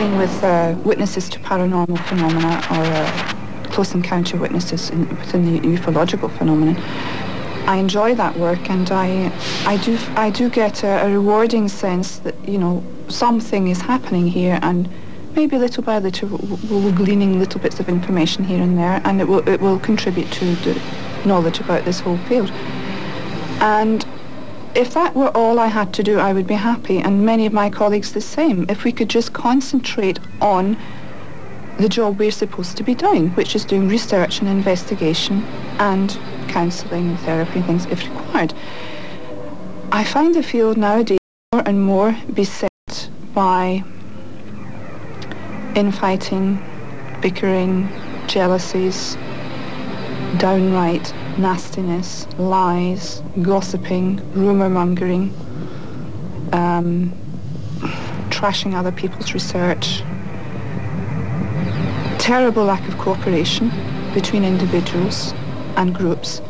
dealing with witnesses to paranormal phenomena or close encounter witnesses within the ufological phenomenon, I enjoy that work, and I do get a rewarding sense that, you know, something is happening here, and maybe little by little we're gleaning little bits of information here and there, and it will contribute to the knowledge about this whole field. And if that were all I had to do, I would be happy, and many of my colleagues the same, if we could just concentrate on the job we're supposed to be doing, which is doing research and investigation and counselling and therapy and things if required. I find the field nowadays more and more beset by infighting, bickering, jealousies, downright nastiness, lies, gossiping, rumour-mongering, trashing other people's research, terrible lack of cooperation between individuals and groups.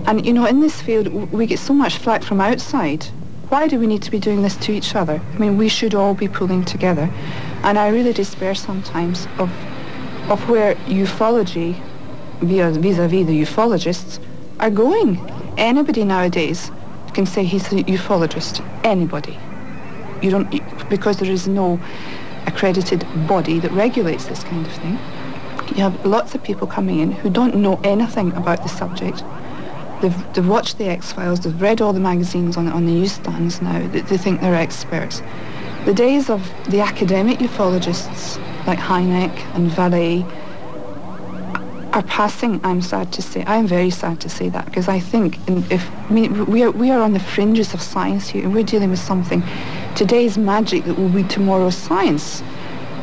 And, you know, in this field, we get so much flack from outside. Why do we need to be doing this to each other? I mean, we should all be pulling together. And I really despair sometimes of where ufology, vis-a-vis the ufologists, are going. Anybody nowadays can say he's a ufologist. Anybody. You don't, because there is no accredited body that regulates this kind of thing. You have lots of people coming in who don't know anything about the subject. They've watched the X-Files, they've read all the magazines on the newsstands now, they think they're experts. The days of the academic ufologists like Hynek and Vallée are passing, I'm sad to say. I'm very sad to say that, because I think we are on the fringes of science here, and we're dealing with something, today's magic that will be tomorrow's science.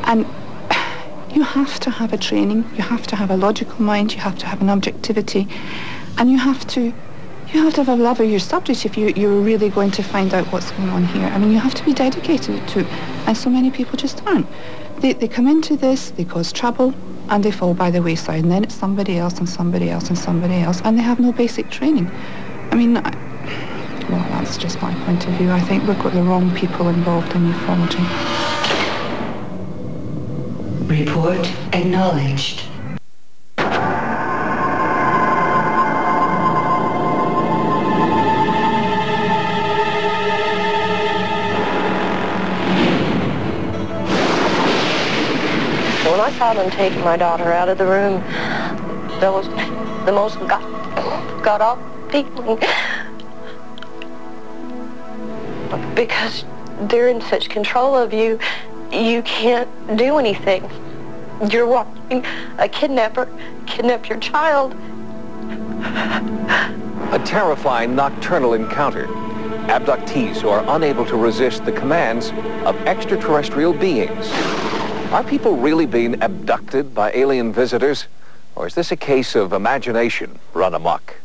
And you have to have a training, you have to have a logical mind, you have to have an objectivity, and you have to have a love of your subject if you're really going to find out what's going on here. I mean, you have to be dedicated to it, and so many people just aren't. They come into this, they cause trouble, and they fall by the wayside, and then it's somebody else and somebody else and somebody else, and they have no basic training. I mean, well, that's just my point of view. I think we've got the wrong people involved in ufology. Report acknowledged. When I saw them taking my daughter out of the room, that was the most got-off feeling. Because they're in such control of you, you can't do anything. You're watching a kidnapper kidnap your child. A terrifying nocturnal encounter. Abductees who are unable to resist the commands of extraterrestrial beings. Are people really being abducted by alien visitors? Or is this a case of imagination run amok?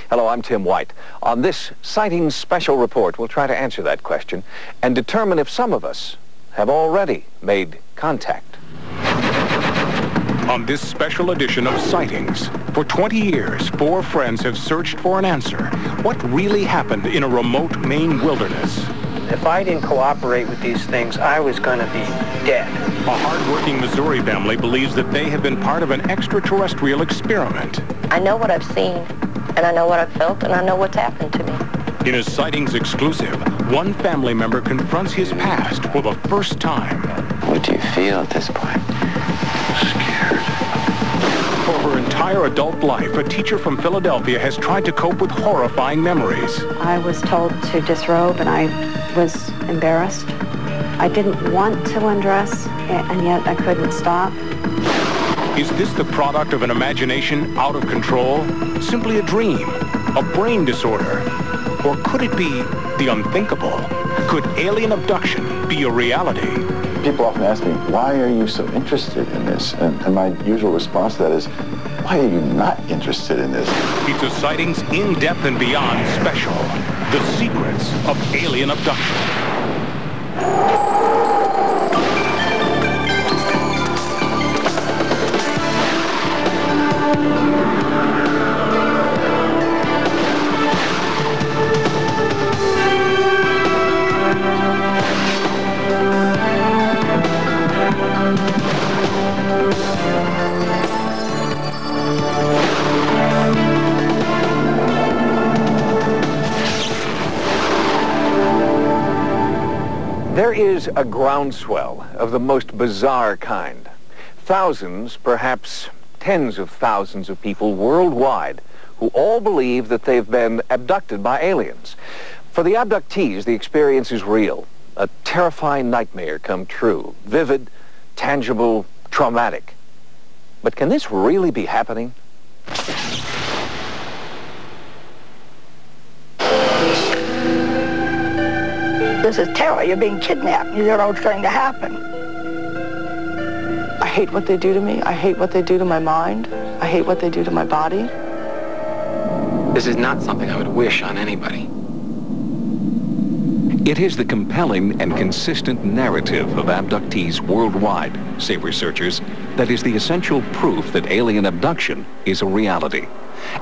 Hello, I'm Tim White. On this Sightings special report, we'll try to answer that question and determine if some of us have already made contact. On this special edition of Sightings, for 20 years, 4 friends have searched for an answer. What really happened in a remote Maine wilderness? If I didn't cooperate with these things, I was going to be dead. A hard-working Missouri family believes that they have been part of an extraterrestrial experiment. I know what I've seen, and I know what I've felt, and I know what's happened to me. In a Sightings exclusive, one family member confronts his past for the first time. What do you feel at this point? Scared. For her entire adult life, a teacher from Philadelphia has tried to cope with horrifying memories. I was told to disrobe, and I was embarrassed. I didn't want to undress, and yet I couldn't stop. Is this the product of an imagination out of control? Simply a dream? A brain disorder? Or could it be the unthinkable? Could alien abduction be a reality? People often ask me, why are you so interested in this? And my usual response to that is, why are you not interested in this? It's a Sightings In-Depth and Beyond special. The secrets of alien abduction. There is a groundswell of the most bizarre kind. Thousands, perhaps tens of thousands of people worldwide who all believe that they've been abducted by aliens. For the abductees, the experience is real. A terrifying nightmare come true. Vivid, tangible, traumatic. But can this really be happening? This is terror. You're being kidnapped. You don't know what's going to happen. I hate what they do to me. I hate what they do to my mind. I hate what they do to my body. This is not something I would wish on anybody. It is the compelling and consistent narrative of abductees worldwide, say researchers, that is the essential proof that alien abduction is a reality.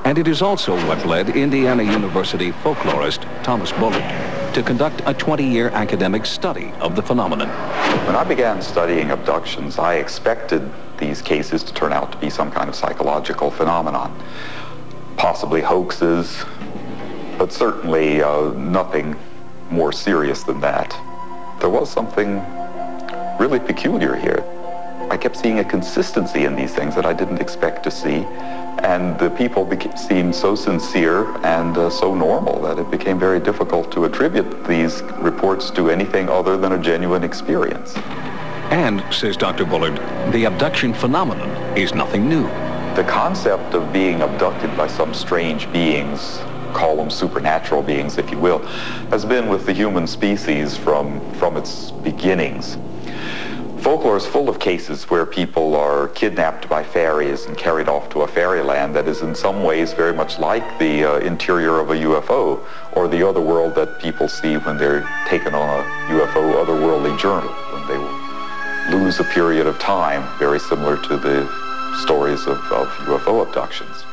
And it is also what led Indiana University folklorist Thomas Bullard to conduct a 20-year academic study of the phenomenon. When I began studying abductions, I expected these cases to turn out to be some kind of psychological phenomenon. Possibly hoaxes, but certainly nothing more serious than that. There was something really peculiar here. I kept seeing a consistency in these things that I didn't expect to see, and the people seemed so sincere and so normal that it became very difficult to attribute these reports to anything other than a genuine experience. And, says Dr. Bullard, the abduction phenomenon is nothing new. The concept of being abducted by some strange beings, call them supernatural beings if you will, has been with the human species from its beginnings. Folklore is full of cases where people are kidnapped by fairies and carried off to a fairyland that is in some ways very much like the interior of a UFO or the other world that people see when they're taken on a UFO otherworldly journey, when they lose a period of time, very similar to the stories of UFO abductions.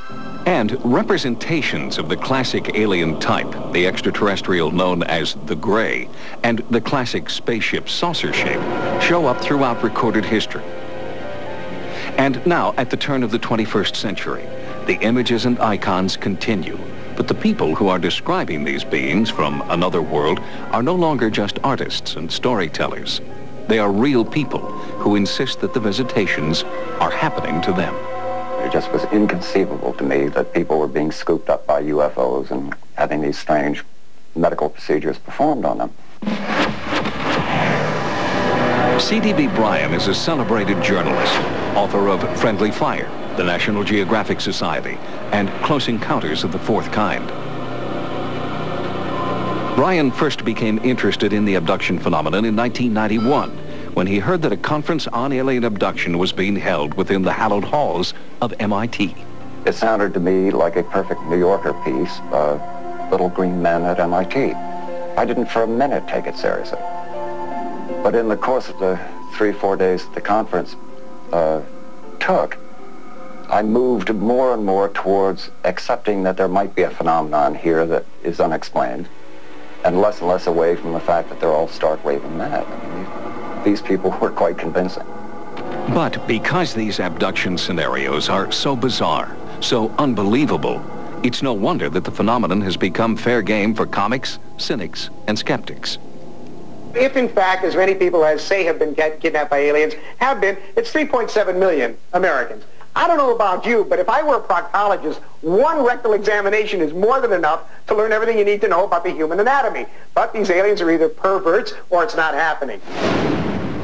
And representations of the classic alien type, the extraterrestrial known as the Gray, and the classic spaceship saucer shape, show up throughout recorded history. And now, at the turn of the 21st century, the images and icons continue. But the people who are describing these beings from another world are no longer just artists and storytellers. They are real people who insist that the visitations are happening to them. It just was inconceivable to me that people were being scooped up by UFOs and having these strange medical procedures performed on them. C.D.B. Bryan is a celebrated journalist, author of Friendly Fire, the National Geographic Society, and Close Encounters of the Fourth Kind. Bryan first became interested in the abduction phenomenon in 1991, when he heard that a conference on alien abduction was being held within the hallowed halls of MIT. It sounded to me like a perfect New Yorker piece, Little Green Men at MIT. I didn't for a minute take it seriously. But in the course of the 3-4 days that the conference took, I moved more and more towards accepting that there might be a phenomenon here that is unexplained, and less away from the fact that they're all stark raving mad. I mean, these people were quite convincing. But because these abduction scenarios are so bizarre, so unbelievable, it's no wonder that the phenomenon has become fair game for comics, cynics, and skeptics. If in fact, as many people as say have been kidnapped by aliens have been, it's 3.7 million Americans. I don't know about you, but if I were a proctologist, one rectal examination is more than enough to learn everything you need to know about the human anatomy. But these aliens are either perverts or it's not happening.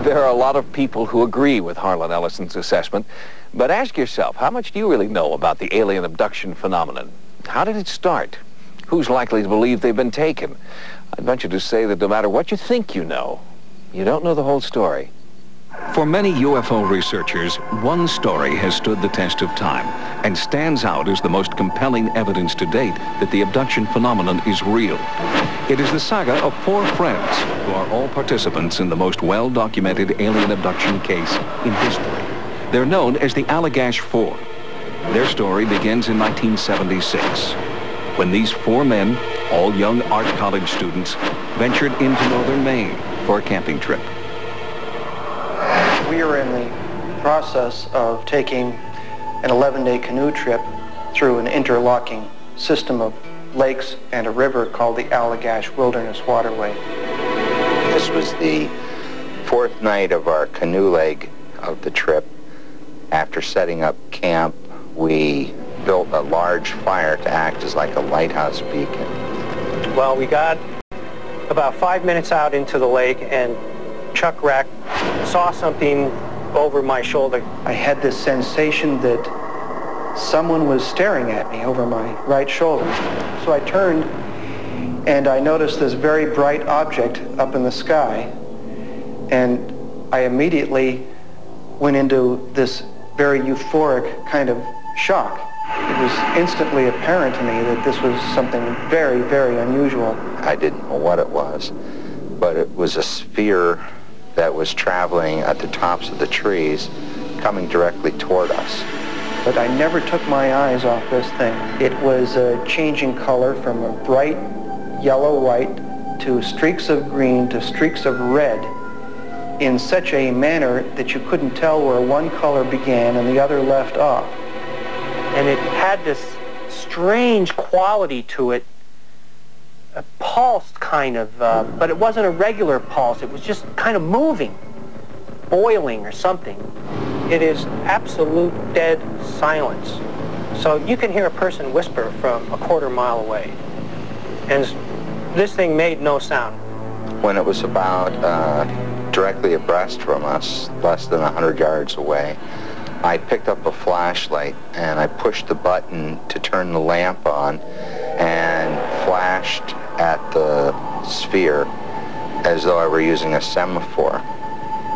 There are a lot of people who agree with Harlan Ellison's assessment, but ask yourself, how much do you really know about the alien abduction phenomenon? How did it start? Who's likely to believe they've been taken? I'd venture to say that no matter what you think you know, you don't know the whole story. For many UFO researchers, one story has stood the test of time and stands out as the most compelling evidence to date that the abduction phenomenon is real. It is the saga of 4 friends who are all participants in the most well-documented alien abduction case in history. They're known as the Allagash 4. Their story begins in 1976, when these 4 men, all young art college students, ventured into northern Maine for a camping trip. We are in the process of taking an 11-day canoe trip through an interlocking system of lakes and a river called the Allagash Wilderness Waterway. This was the fourth night of our canoe leg of the trip. After setting up camp, we built a large fire to act as like a lighthouse beacon. Well, we got about 5 minutes out into the lake, and Chuck Rack saw something over my shoulder. I had this sensation that someone was staring at me over my right shoulder. So I turned, and I noticed this very bright object up in the sky, and I immediately went into this very euphoric kind of shock. It was instantly apparent to me that this was something very, very unusual. I didn't know what it was, but it was a sphere that was traveling at the tops of the trees, coming directly toward us. But I never took my eyes off this thing. It was changing color from a bright yellow-white to streaks of green to streaks of red in such a manner that you couldn't tell where one color began and the other left off. And it had this strange quality to it, a pulsed kind of, but it wasn't a regular pulse. It was just kind of moving, boiling or something. It is absolute dead silence. So you can hear a person whisper from a quarter mile away. And this thing made no sound. When it was about directly abreast from us, less than 100 yards away, I picked up a flashlight and I pushed the button to turn the lamp on and flashed at the sphere as though I were using a semaphore.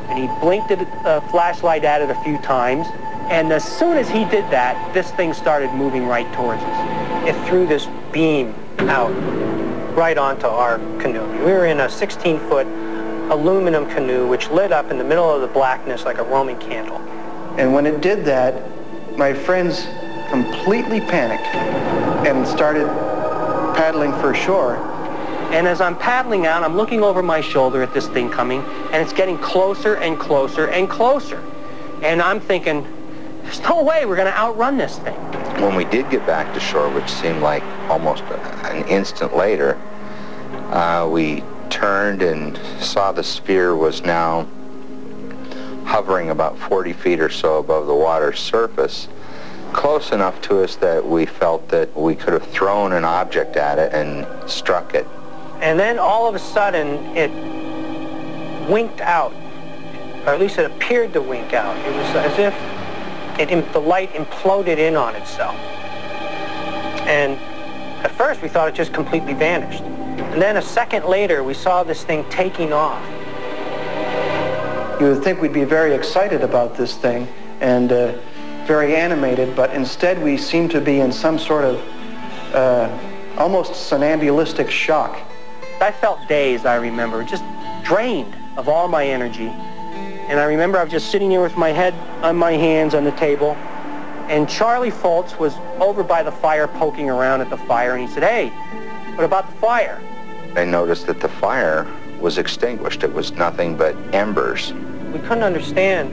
And he blinked a flashlight at it a few times, and as soon as he did that, this thing started moving right towards us. It threw this beam out right onto our canoe. We were in a 16-foot aluminum canoe which lit up in the middle of the blackness like a Roman candle. And when it did that, my friends completely panicked and started paddling for shore. And as I'm paddling out, I'm looking over my shoulder at this thing coming, and it's getting closer and closer and closer. And I'm thinking, there's no way we're going to outrun this thing. When we did get back to shore, which seemed like almost an instant later, we turned and saw the sphere was now hovering about 40 feet or so above the water's surface, close enough to us that we felt that we could have thrown an object at it and struck it. And then all of a sudden it winked out, or at least it appeared to wink out. It was as if the light imploded in on itself. And at first we thought it just completely vanished. And then a second later we saw this thing taking off. You would think we'd be very excited about this thing and very animated, but instead we seemed to be in some sort of almost somnambulistic shock. I felt dazed, I remember, just drained of all my energy. And I remember I was just sitting here with my head on my hands on the table, and Charlie Foltz was over by the fire poking around at the fire, and he said, "Hey, what about the fire?" I noticed that the fire was extinguished. It was nothing but embers. We couldn't understand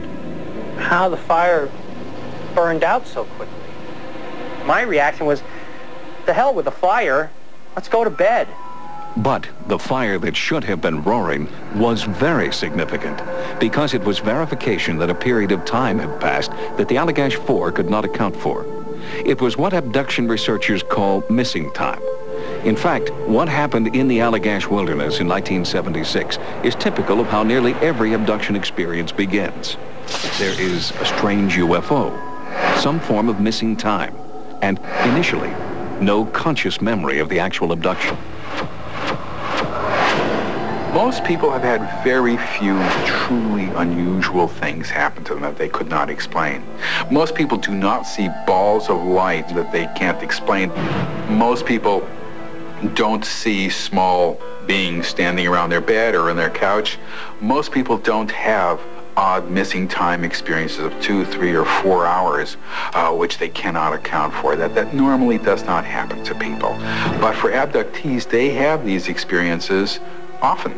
how the fire burned out so quickly. My reaction was, the hell with the fire, let's go to bed. But the fire that should have been roaring was very significant because it was verification that a period of time had passed that the Allagash 4 could not account for. It was what abduction researchers call missing time. In fact, what happened in the Allagash wilderness in 1976 is typical of how nearly every abduction experience begins. There is a strange UFO, some form of missing time, and initially, no conscious memory of the actual abduction. Most people have had very few truly unusual things happen to them that they could not explain. Most people do not see balls of light that they can't explain. Most people don't see small beings standing around their bed or in their couch. Most people don't have odd missing time experiences of 2, 3, or 4 hours, which they cannot account for. That normally does not happen to people. But for abductees, they have these experiences often.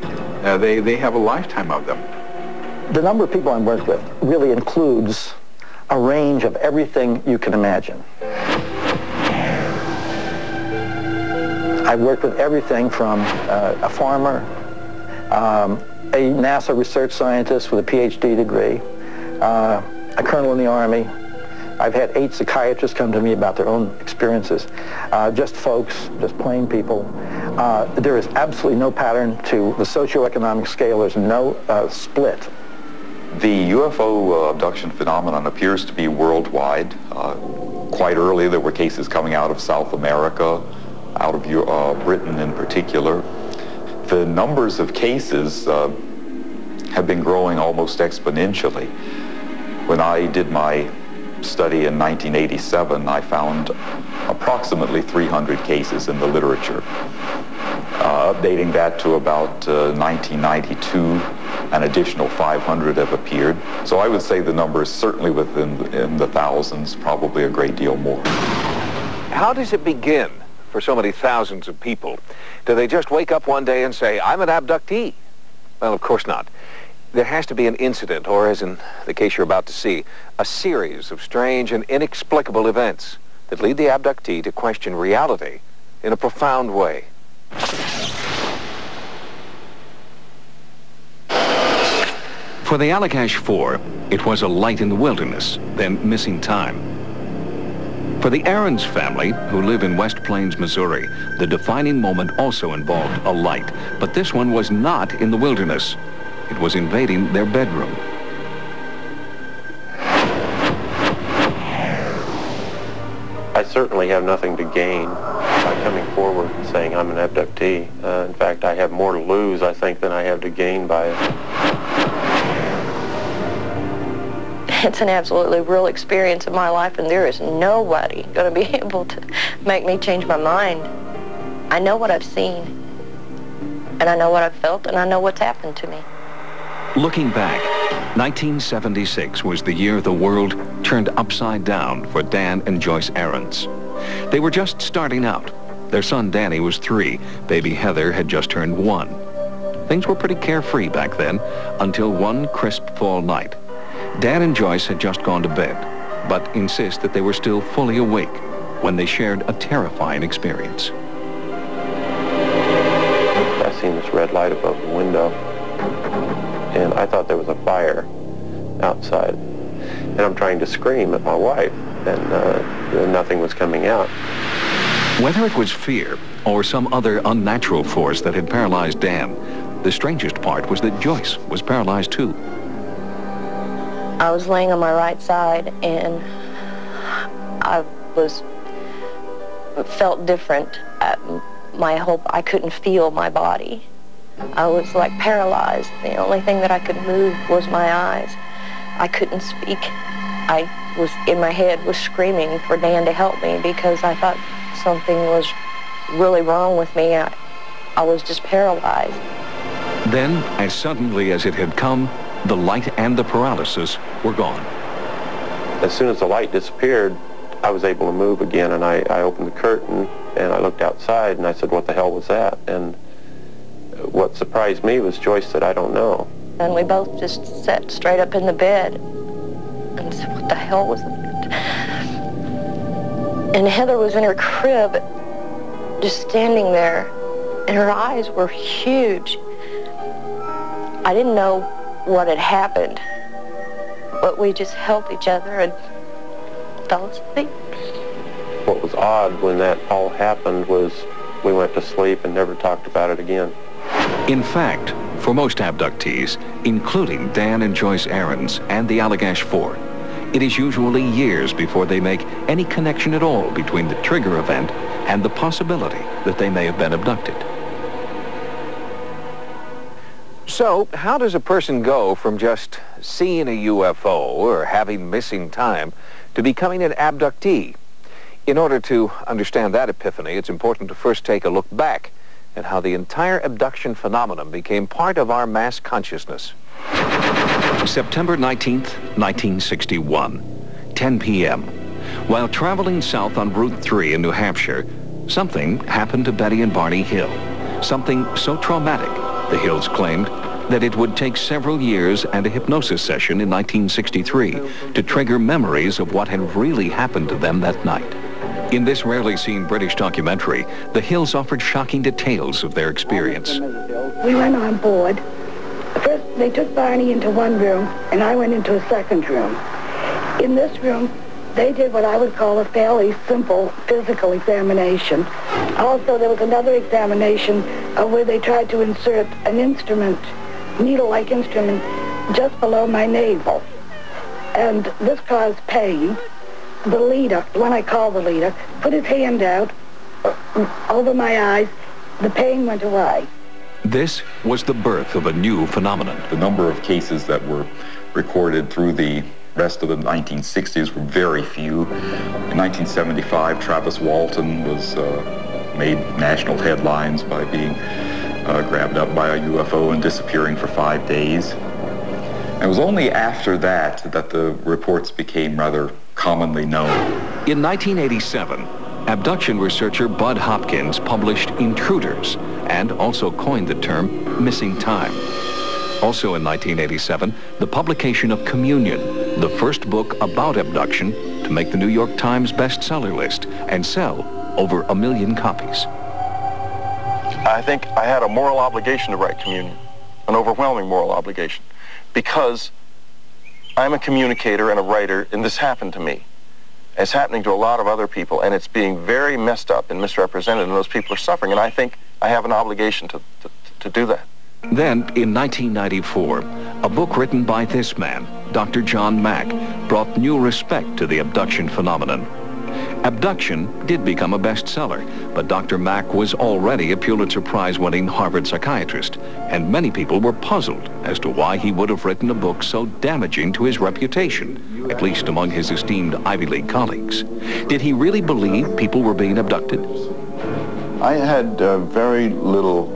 They have a lifetime of them. The number of people I'm worked with really includes a range of everything you can imagine. I've worked with everything from a farmer a NASA research scientist with a PhD degree, a colonel in the Army. I've had 8 psychiatrists come to me about their own experiences. Just folks, just plain people. There is absolutely no pattern to the socioeconomic scale. There's no split. The UFO abduction phenomenon appears to be worldwide. Quite early, there were cases coming out of South America, out of Britain in particular. The numbers of cases have been growing almost exponentially. When I did my study in 1987, I found approximately 300 cases in the literature. Updating that to about 1992, an additional 500 have appeared. So I would say the number is certainly in the thousands, probably a great deal more. How does it begin for so many thousands of people? Do they just wake up one day and say, I'm an abductee? Well, of course not. There has to be an incident, or as in the case you're about to see, a series of strange and inexplicable events that lead the abductee to question reality in a profound way. For the Allagash 4, it was a light in the wilderness, then missing time. For the Aarons family, who live in West Plains, Missouri, the defining moment also involved a light, but this one was not in the wilderness. It was invading their bedroom. I certainly have nothing to gain by coming forward and saying I'm an abductee. In fact, I have more to lose, I think, than I have to gain by it. It's an absolutely real experience in my life, and there is nobody going to be able to make me change my mind. I know what I've seen, and I know what I've felt, and I know what's happened to me. Looking back, 1976 was the year the world turned upside down for Dan and Joyce Aarons. They were just starting out. Their son Danny was 3. Baby Heather had just turned 1. Things were pretty carefree back then, until one crisp fall night. Dan and Joyce had just gone to bed, but insist that they were still fully awake when they shared a terrifying experience. I seen this red light above the window, and I thought there was a fire outside. And I'm trying to scream at my wife, and nothing was coming out. Whether it was fear or some other unnatural force that had paralyzed Dan, the strangest part was that Joyce was paralyzed too. I was laying on my right side, and I felt different. I couldn't feel my body. I was like paralyzed. The only thing that I could move was my eyes. I couldn't speak. I was, in my head, was screaming for Dan to help me because I thought something was really wrong with me. I was just paralyzed. Then, as suddenly as it had come, the light and the paralysis were gone. As soon as the light disappeared, I was able to move again, and I opened the curtain, and I looked outside, and I said, what the hell was that? And what surprised me was Joyce said, I don't know. And we both just sat straight up in the bed and said, what the hell was that? And Heather was in her crib, just standing there, and her eyes were huge. I didn't know what had happened, but we just held each other and fell asleep. What was odd when that all happened was we went to sleep and never talked about it again. In fact, for most abductees, including Dan and Joyce Aarons and the Allagash 4, it is usually years before they make any connection at all between the trigger event and the possibility that they may have been abducted. So, how does a person go from just seeing a UFO or having missing time to becoming an abductee? In order to understand that epiphany, it's important to first take a look back at how the entire abduction phenomenon became part of our mass consciousness. September 19th, 1961, 10 p.m. While traveling south on Route 3 in New Hampshire, something happened to Betty and Barney Hill. Something so traumatic, the Hills claimed, that it would take several years and a hypnosis session in 1963 to trigger memories of what had really happened to them that night. In this rarely seen British documentary, the Hills offered shocking details of their experience. we went on board. First, they took Barney into one room, and I went into a second room. In this room, they did what I would call a fairly simple physical examination. Also, there was another examination where they tried to insert an instrument, needle-like instrument, just below my navel. And this caused pain. The leader, the one I call the leader, put his hand out over my eyes. The pain went away. This was the birth of a new phenomenon. The number of cases that were recorded through the rest of the 1960s were very few. In 1975, Travis Walton was made national headlines by being grabbed up by a UFO and disappearing for 5 days. And it was only after that that the reports became rather commonly known. In 1987, abduction researcher Bud Hopkins published Intruders and also coined the term missing time. Also in 1987, the publication of Communion, the first book about abduction to make the New York Times bestseller list and sell over 1 million copies. I think I had a moral obligation to write Communion, an overwhelming moral obligation, because I'm a communicator and a writer, and this happened to me. It's happening to a lot of other people, and it's being very messed up and misrepresented, and those people are suffering, and I think I have an obligation to do that. Then, in 1994, a book written by this man, Dr. John Mack, brought new respect to the abduction phenomenon. Abduction did become a bestseller, but Dr. Mack was already a Pulitzer Prize-winning Harvard psychiatrist, and many people were puzzled as to why he would have written a book so damaging to his reputation, at least among his esteemed Ivy League colleagues. Did he really believe people were being abducted? I had very little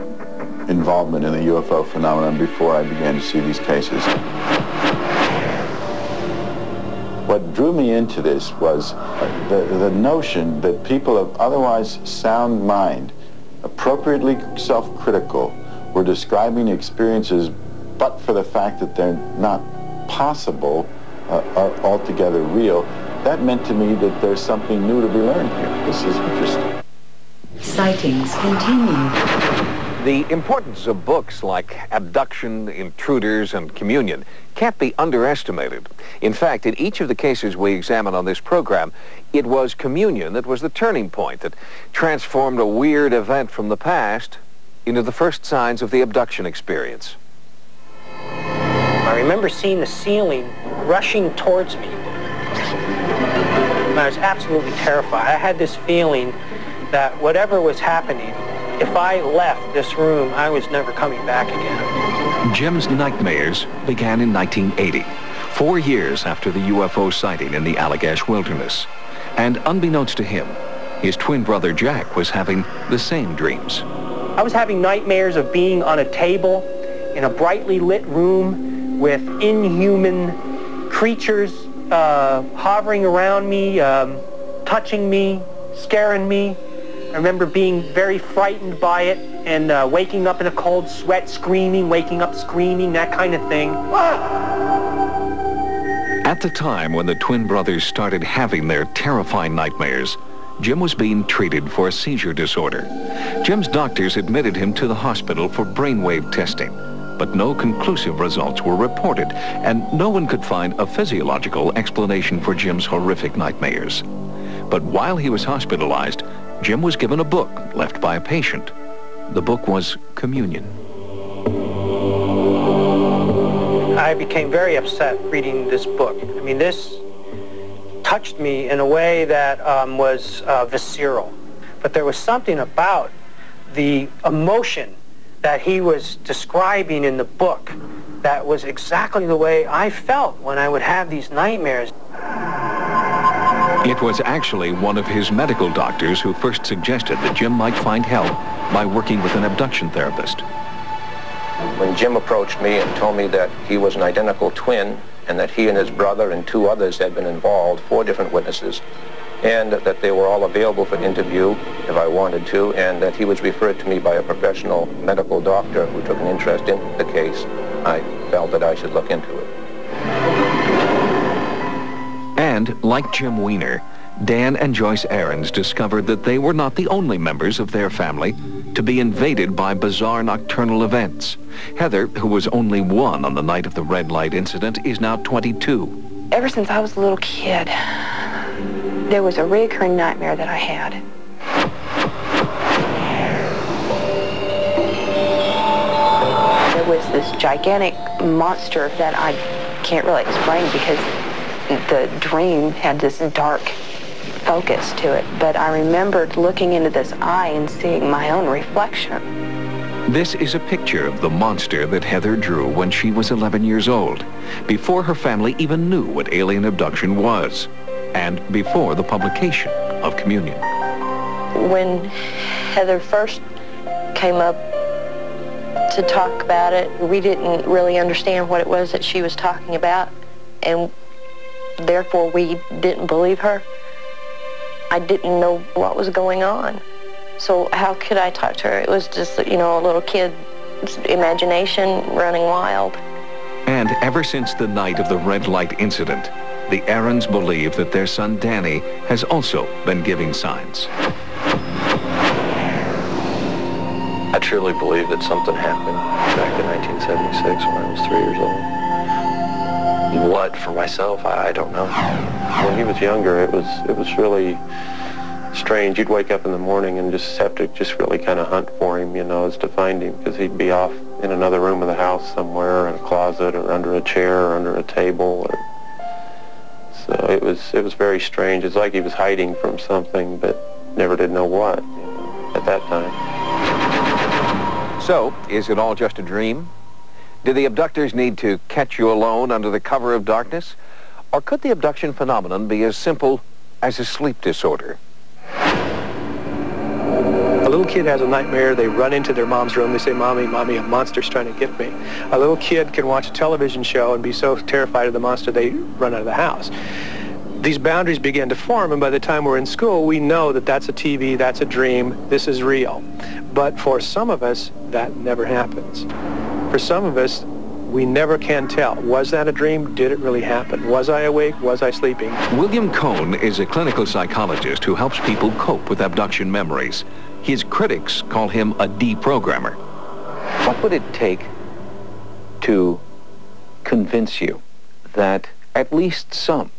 involvement in the UFO phenomenon before I began to see these cases. What drew me into this was the notion that people of otherwise sound mind, appropriately self-critical, were describing experiences but for the fact that they're not possible or altogether real. That meant to me that there's something new to be learned here. This is interesting. Sightings continue. The importance of books like Abduction, Intruders, and Communion can't be underestimated. In fact, in each of the cases we examine on this program, it was Communion that was the turning point that transformed a weird event from the past into the first signs of the abduction experience. I remember seeing the ceiling rushing towards me. I was absolutely terrified. I had this feeling that whatever was happening, if I left this room, I was never coming back again. Jim's nightmares began in 1980, 4 years after the UFO sighting in the Allagash Wilderness. And unbeknownst to him, his twin brother Jack was having the same dreams. I was having nightmares of being on a table in a brightly lit room with inhuman creatures hovering around me, touching me, scaring me. I remember being very frightened by it and waking up in a cold sweat, screaming, waking up screaming, that kind of thing. At the time when the twin brothers started having their terrifying nightmares, Jim was being treated for a seizure disorder. Jim's doctors admitted him to the hospital for brainwave testing, but no conclusive results were reported, and no one could find a physiological explanation for Jim's horrific nightmares. But while he was hospitalized, Jim was given a book left by a patient. The book was Communion. I became very upset reading this book. I mean, this touched me in a way that was visceral. But there was something about the emotion that he was describing in the book that was exactly the way I felt when I would have these nightmares. It was actually one of his medical doctors who first suggested that Jim might find help by working with an abduction therapist. When Jim approached me and told me that he was an identical twin and that he and his brother and 2 others had been involved, 4 different witnesses, and that they were all available for interview if I wanted to, and that he was referred to me by a professional medical doctor who took an interest in the case, I felt that I should look into it. And, like Jim Weiner, Dan and Joyce Ahrens discovered that they were not the only members of their family to be invaded by bizarre nocturnal events. Heather, who was only 1 on the night of the red light incident, is now 22. Ever since I was a little kid, there was a recurring nightmare that I had. There was this gigantic monster that I can't really explain because the dream had this dark focus to it. But I remembered looking into this eye and seeing my own reflection. This is a picture of the monster that Heather drew when she was 11 years old, before her family even knew what alien abduction was, and before the publication of Communion. When Heather first came up to talk about it, we didn't really understand what it was that she was talking about, and therefore we didn't believe her. I didn't know what was going on. So how could I talk to her? It was just, you know, a little kid's imagination running wild. And ever since the night of the red light incident, the Aarons believe that their son Danny has also been giving signs. I truly believe that something happened back in 1976 when I was 3 years old. What, for myself, I don't know. When he was younger, it was really strange. You'd wake up in the morning and just have to really kind of hunt for him, you know, as to find him, because he'd be off in another room of the house somewhere, in a closet, or under a chair, or under a table. So it was very strange. It's like he was hiding from something, but never did know what, you know, at that time. So, is it all just a dream? Do the abductors need to catch you alone under the cover of darkness? Or could the abduction phenomenon be as simple as a sleep disorder? A little kid has a nightmare, they run into their mom's room, they say, "Mommy, Mommy, a monster's trying to get me." A little kid can watch a television show and be so terrified of the monster they run out of the house. These boundaries begin to form, and by the time we're in school, we know that that's a TV, that's a dream, this is real. But for some of us, that never happens. For some of us, we never can tell. Was that a dream? Did it really happen? Was I awake? Was I sleeping? William Cohn is a clinical psychologist who helps people cope with abduction memories. His critics call him a deprogrammer. What would it take to convince you that at least some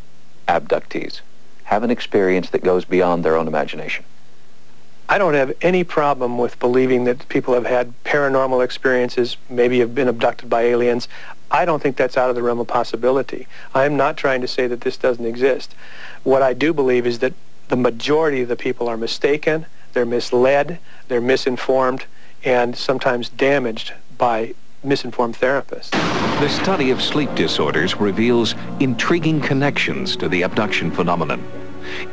abductees have an experience that goes beyond their own imagination? I don't have any problem with believing that people have had paranormal experiences, maybe have been abducted by aliens. I don't think that's out of the realm of possibility. I'm not trying to say that this doesn't exist. What I do believe is that the majority of the people are mistaken, they're misled, they're misinformed, and sometimes damaged by misinformed therapists. The study of sleep disorders reveals intriguing connections to the abduction phenomenon.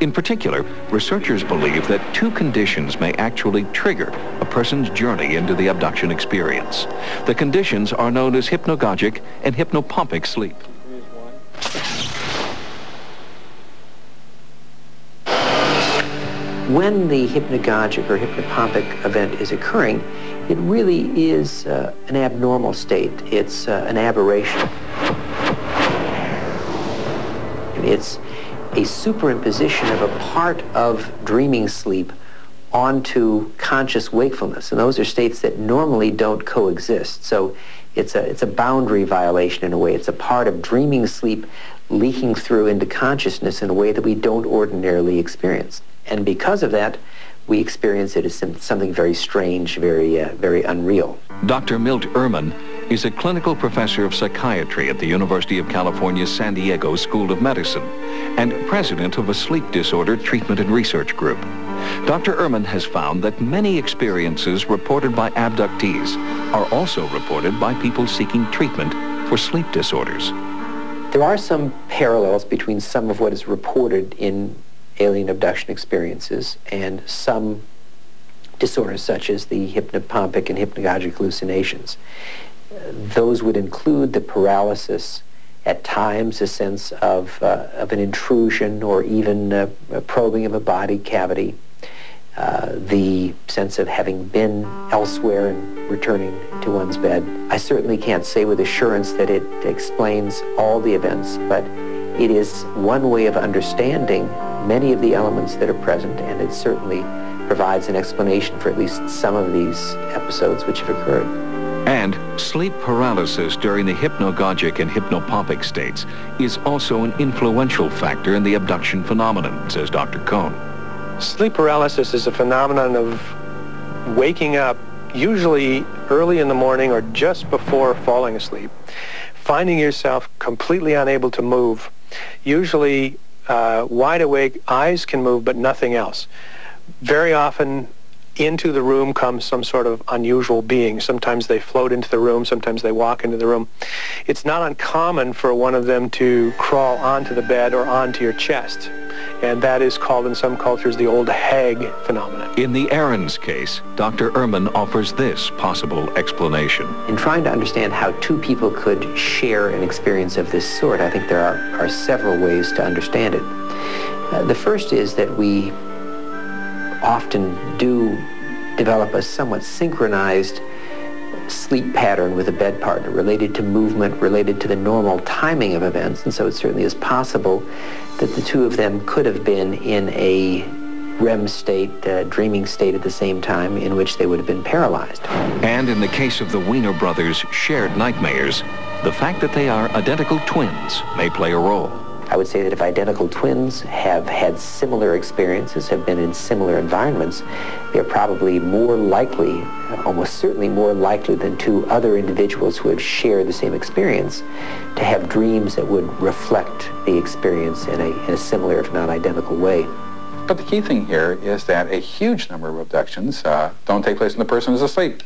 In particular, researchers believe that 2 conditions may actually trigger a person's journey into the abduction experience. The conditions are known as hypnagogic and hypnopompic sleep. When the hypnagogic or hypnopompic event is occurring, it really is an abnormal state. It's an aberration. It's a superimposition of a part of dreaming sleep onto conscious wakefulness, and those are states that normally don't coexist. So it's a boundary violation in a way. It's a part of dreaming sleep leaking through into consciousness in a way that we don't ordinarily experience. And because of that, we experience it as something very strange, very unreal. Dr. Milt Ehrman is a clinical professor of psychiatry at the University of California, San Diego School of Medicine and president of a sleep disorder treatment and research group. Dr. Ehrman has found that many experiences reported by abductees are also reported by people seeking treatment for sleep disorders. There are some parallels between some of what is reported in alien abduction experiences and some disorders such as the hypnopompic and hypnagogic hallucinations. Those would include the paralysis, at times a sense of an intrusion or even a probing of a body cavity, the sense of having been elsewhere and returning to one's bed. I certainly can't say with assurance that it explains all the events, but it is one way of understanding many of the elements that are present, and it certainly provides an explanation for at least some of these episodes which have occurred. And sleep paralysis during the hypnagogic and hypnopompic states is also an influential factor in the abduction phenomenon, says Dr. Cohn. Sleep paralysis is a phenomenon of waking up usually early in the morning or just before falling asleep, finding yourself completely unable to move, usually wide awake, eyes can move, but nothing else. Very often, into the room comes some sort of unusual being. Sometimes they float into the room, sometimes they walk into the room. It's not uncommon for one of them to crawl onto the bed or onto your chest, and that is called in some cultures the old hag phenomenon. In the Ahrens case, Dr. Ehrman offers this possible explanation. In trying to understand how two people could share an experience of this sort, I think there are several ways to understand it. The first is that we often do develop a somewhat synchronized sleep pattern with a bed partner related to movement, related to the normal timing of events, and so it certainly is possible that the two of them could have been in a REM state, dreaming state at the same time, in which they would have been paralyzed. And in the case of the Wiener brothers' shared nightmares, the fact that they are identical twins may play a role. I would say that if identical twins have had similar experiences, have been in similar environments, they're probably more likely, almost certainly more likely than two other individuals who have shared the same experience to have dreams that would reflect the experience in a similar, if not identical, way. But the key thing here is that a huge number of abductions don't take place when the person is asleep.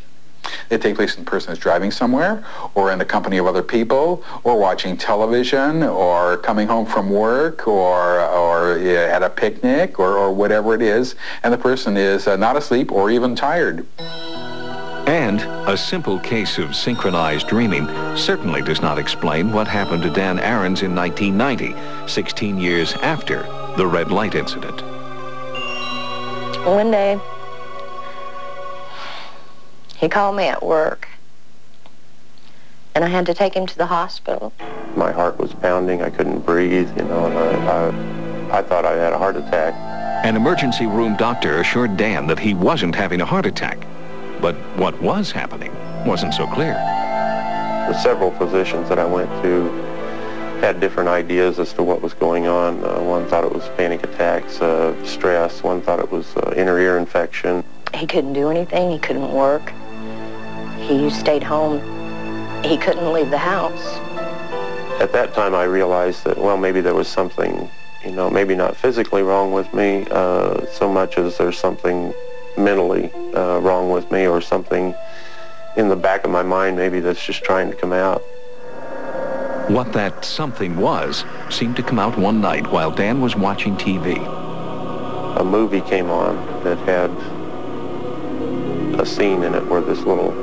They take place when the person is driving somewhere, or in the company of other people, or watching television, or coming home from work, or at a picnic, or whatever it is, and the person is not asleep or even tired. And a simple case of synchronized dreaming certainly does not explain what happened to Dan Ahrens in 1990, 16 years after the red light incident. One day, he called me at work, and I had to take him to the hospital. My heart was pounding. I couldn't breathe, you know, and I thought I had a heart attack. An emergency room doctor assured Dan that he wasn't having a heart attack. But what was happening wasn't so clear. The several physicians that I went to had different ideas as to what was going on. One thought it was panic attacks, stress. One thought it was inner ear infection. He couldn't do anything. He couldn't work. He stayed home. He couldn't leave the house. At that time, I realized that, well, maybe there was something, you know, maybe not physically wrong with me, so much as there's something mentally wrong with me, or something in the back of my mind maybe that's just trying to come out. What that something was seemed to come out one night while Dan was watching TV. A movie came on that had a scene in it where this little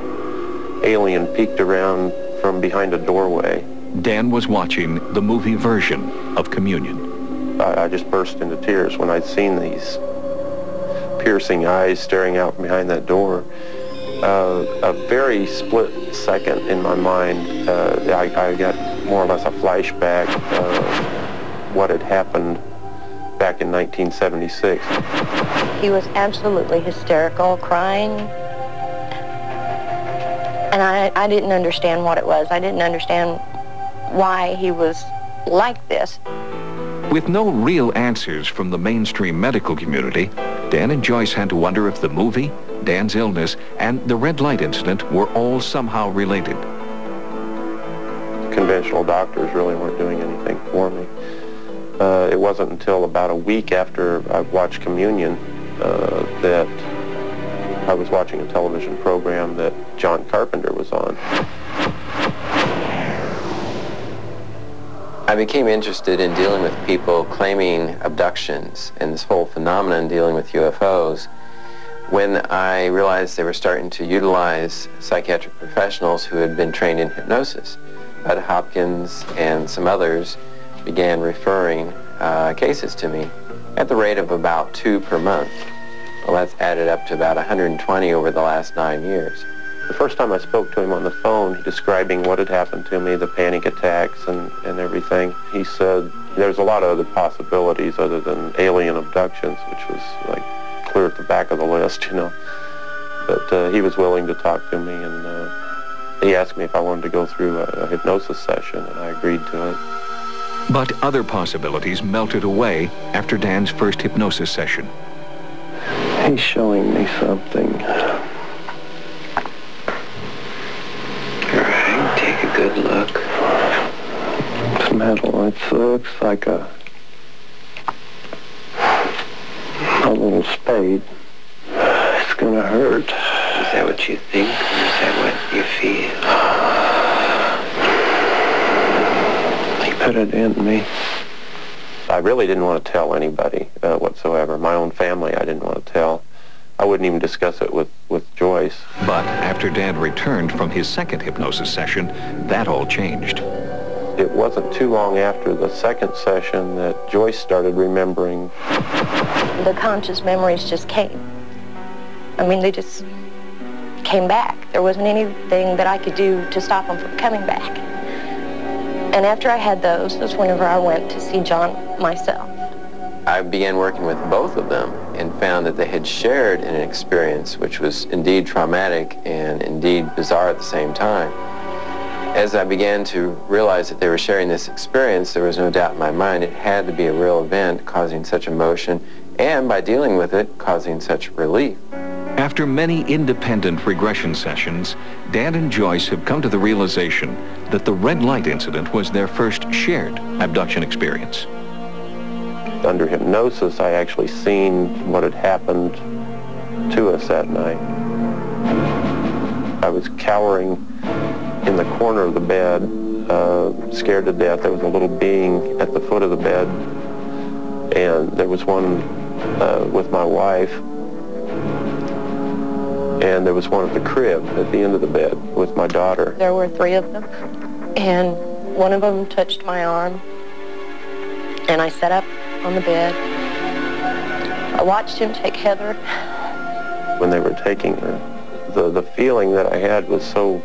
alien peeked around from behind a doorway. Dan was watching the movie version of Communion. I just burst into tears when I'd seen these piercing eyes staring out from behind that door. A very split second in my mind, I got more or less a flashback of what had happened back in 1976. He was absolutely hysterical, crying. And I didn't understand what it was. I didn't understand why he was like this. With no real answers from the mainstream medical community, Dan and Joyce had to wonder if the movie, Dan's illness, and the red light incident were all somehow related. Conventional doctors really weren't doing anything for me. It wasn't until about a week after I watched Communion that I was watching a television program that John Carpenter was on. I became interested in dealing with people claiming abductions and this whole phenomenon dealing with UFOs when I realized they were starting to utilize psychiatric professionals who had been trained in hypnosis. Bud Hopkins and some others began referring cases to me at the rate of about 2 per month. Well, that's added up to about 120 over the last 9 years. The first time I spoke to him on the phone, describing what had happened to me, the panic attacks and everything, he said there's a lot of other possibilities other than alien abductions, which was like clear at the back of the list, you know. But he was willing to talk to me, and he asked me if I wanted to go through a hypnosis session, and I agreed to it. But other possibilities melted away after Dan's first hypnosis session. He's showing me something. All right, take a good look. It's metal. It looks like a little spade. It's gonna hurt. Is that what you think, or is that what you feel? He put it in me. I really didn't want to tell anybody whatsoever. My own family I didn't want to tell. I wouldn't even discuss it with Joyce. But after Dan returned from his second hypnosis session, that all changed. It wasn't too long after the second session that Joyce started remembering. The conscious memories just came. I mean, they just came back. There wasn't anything that I could do to stop them from coming back. And after I had those was whenever I went to see John myself. I began working with both of them and found that they had shared an experience which was indeed traumatic and indeed bizarre at the same time. As I began to realize that they were sharing this experience, there was no doubt in my mind it had to be a real event causing such emotion, and by dealing with it, causing such relief. After many independent regression sessions, Dan and Joyce have come to the realization that the red light incident was their first shared abduction experience. Under hypnosis, I actually seen what had happened to us that night. I was cowering in the corner of the bed, scared to death. There was a little being at the foot of the bed, and there was one with my wife, and there was one at the crib at the end of the bed with my daughter. There were 3 of them, and one of them touched my arm, and I sat up on the bed. I watched him take Heather. When they were taking her, the feeling that I had was so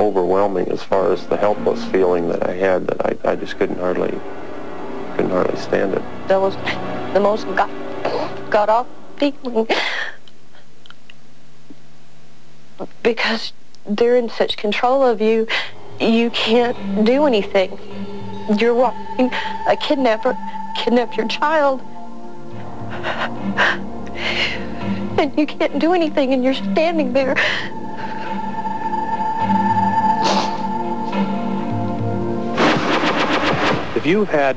overwhelming as far as the helpless feeling that I had that I just couldn't hardly stand it. That was the most got-off feeling. Because they're in such control of you, you can't do anything. You're watching a kidnapper kidnap your child, and you can't do anything, and you're standing there. If you've had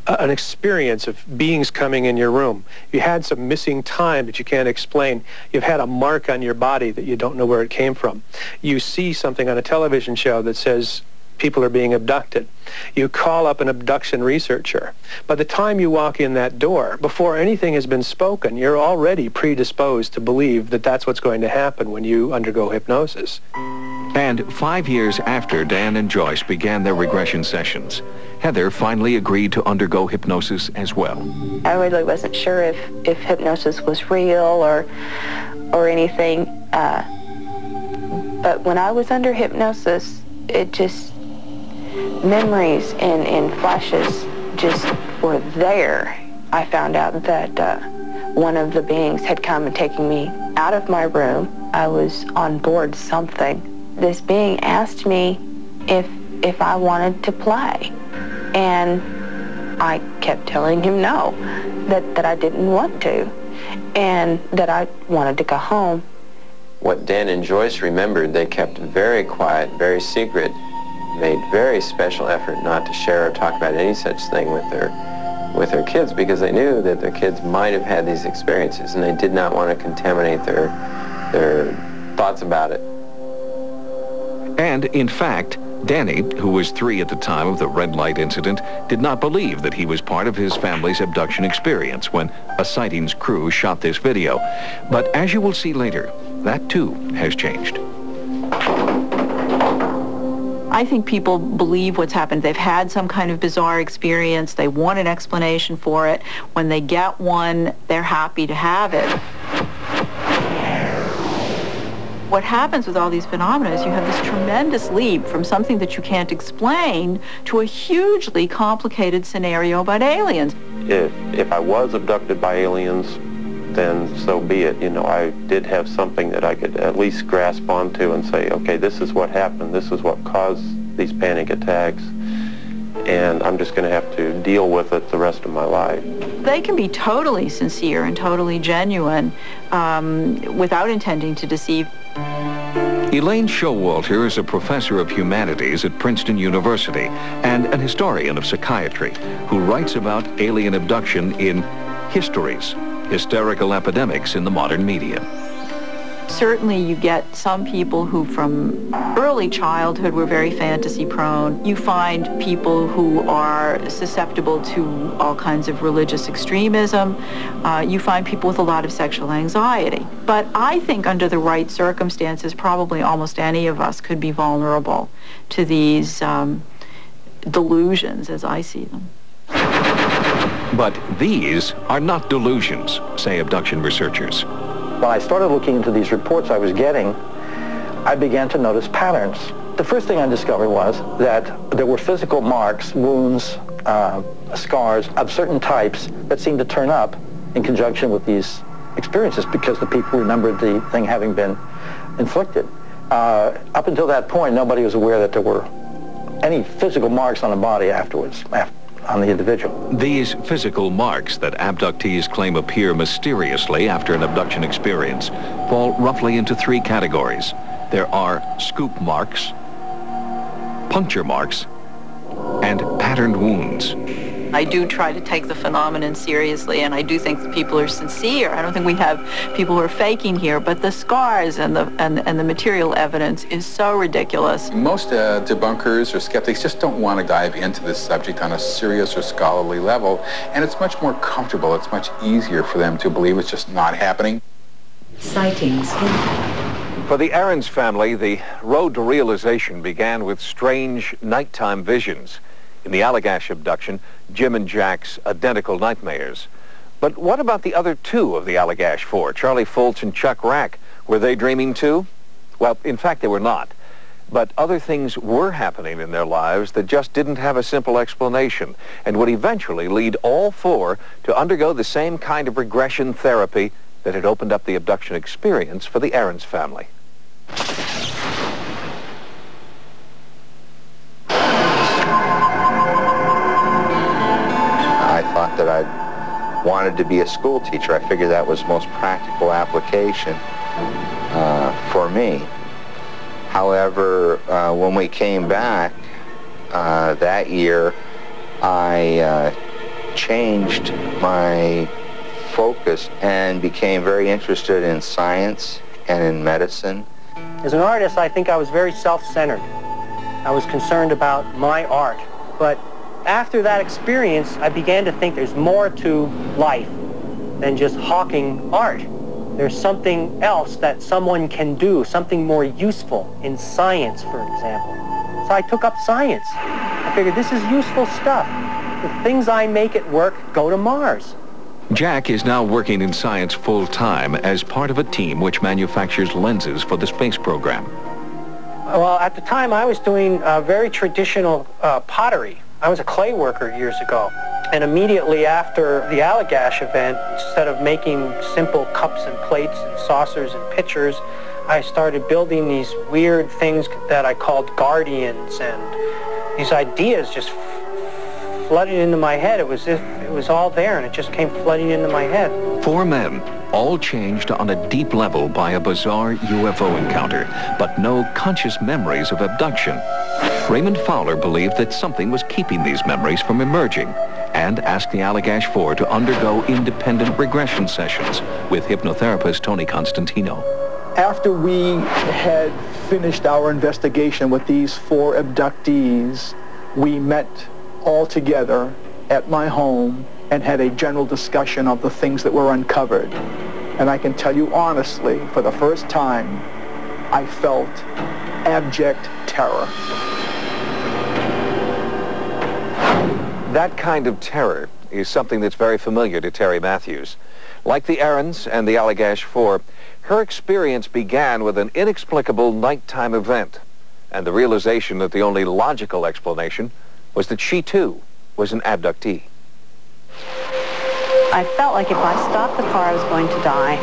an experience of beings coming in your room, you had some missing time that you can't explain, you've had a mark on your body that you don't know where it came from, you see something on a television show that says people are being abducted, you call up an abduction researcher. By the time you walk in that door, before anything has been spoken, you're already predisposed to believe that that's what's going to happen when you undergo hypnosis. And 5 years after Dan and Joyce began their regression sessions, Heather finally agreed to undergo hypnosis as well. I really wasn't sure if hypnosis was real or anything, but when I was under hypnosis, it just, memories and flashes just were there. I found out that one of the beings had come and taken me out of my room. I was on board something. This being asked me if I wanted to play, and I kept telling him no, that I didn't want to, and that I wanted to go home. What Dan and Joyce remembered, they kept very quiet, very secret, made very special effort not to share or talk about any such thing with their kids, because they knew that their kids might have had these experiences, and they did not want to contaminate their thoughts about it. And in fact, Danny, who was 3 at the time of the red light incident, did not believe that he was part of his family's abduction experience when a Sightings crew shot this video. But as you will see later, that too has changed. I think people believe what's happened. They've had some kind of bizarre experience. They want an explanation for it. When they get one, they're happy to have it. what happens with all these phenomena is you have this tremendous leap from something that you can't explain to a hugely complicated scenario about aliens. If I was abducted by aliens, then so be it. You know, I did have something that I could at least grasp onto and say, okay, this is what happened, this is what caused these panic attacks, and I'm just going to have to deal with it the rest of my life. They can be totally sincere and totally genuine without intending to deceive. Elaine Showalter is a professor of humanities at Princeton University and an historian of psychiatry who writes about alien abduction in Histories, Hysterical Epidemics in the Modern Media. Certainly you get some people who from early childhood were very fantasy prone. You find people who are susceptible to all kinds of religious extremism. You find people with a lot of sexual anxiety. But I think under the right circumstances, probably almost any of us could be vulnerable to these delusions as I see them. But these are not delusions, say abduction researchers. When I started looking into these reports I was getting, I began to notice patterns. The first thing I discovered was that there were physical marks, wounds, scars of certain types that seemed to turn up in conjunction with these experiences because the people remembered the thing having been inflicted. Up until that point, nobody was aware that there were any physical marks on the body afterwards, on the individual. These physical marks that abductees claim appear mysteriously after an abduction experience fall roughly into three categories. There are scoop marks, puncture marks, and patterned wounds. I do try to take the phenomenon seriously, and I do think that people are sincere. I don't think we have people who are faking here, but the scars and the material evidence is so ridiculous. Most debunkers or skeptics just don't want to dive into this subject on a serious or scholarly level, and it's much more comfortable, it's much easier for them to believe it's just not happening. Sightings. For the Ahrens family, the road to realization began with strange nighttime visions. In the Allagash abduction, Jim and Jack's identical nightmares. But what about the other two of the Allagash Four, Charlie Fultz and Chuck Rack? Were they dreaming too? Well, in fact, they were not. But other things were happening in their lives that just didn't have a simple explanation and would eventually lead all four to undergo the same kind of regression therapy that had opened up the abduction experience for the Ahrens family. That I wanted to be a school teacher. I figured that was the most practical application for me. However, when we came back that year, I changed my focus and became very interested in science and in medicine. As an artist, I think I was very self-centered. I was concerned about my art, but after that experience, I began to think there's more to life than just hawking art. There's something else that someone can do, something more useful in science, for example. So I took up science. I figured this is useful stuff. The things I make at work go to Mars. Jack is now working in science full-time as part of a team which manufactures lenses for the space program. Well, at the time I was doing very traditional pottery. I was a clay worker years ago, and immediately after the Allagash event, instead of making simple cups and plates and saucers and pitchers, I started building these weird things that I called guardians, and these ideas just flooded into my head. It was as if it was all there, and it just came flooding into my head. Four men, all changed on a deep level by a bizarre UFO encounter, but no conscious memories of abduction. Raymond Fowler believed that something was keeping these memories from emerging and asked the Allagash Four to undergo independent regression sessions with hypnotherapist Tony Constantino. After we had finished our investigation with these four abductees, we met all together at my home and had a general discussion of the things that were uncovered. And I can tell you honestly, for the first time, I felt abject terror. That kind of terror is something that's very familiar to Terry Matthews. Like the Ahrens and the Allagash Four, Her experience began with an inexplicable nighttime event, and the realization that the only logical explanation was that she, too, was an abductee. I felt like if I stopped the car, I was going to die.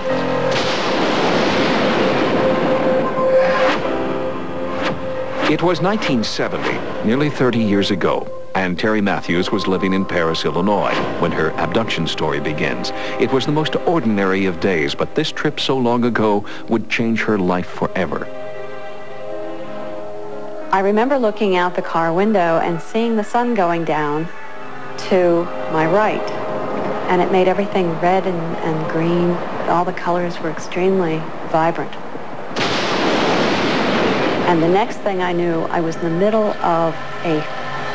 It was 1970, nearly 30 years ago, and Terry Matthews was living in Paris, Illinois, when her abduction story begins. It was the most ordinary of days, but this trip so long ago would change her life forever. I remember looking out the car window and seeing the sun going down to my right, and it made everything red and green. All the colors were extremely vibrant. And the next thing I knew, I was in the middle of a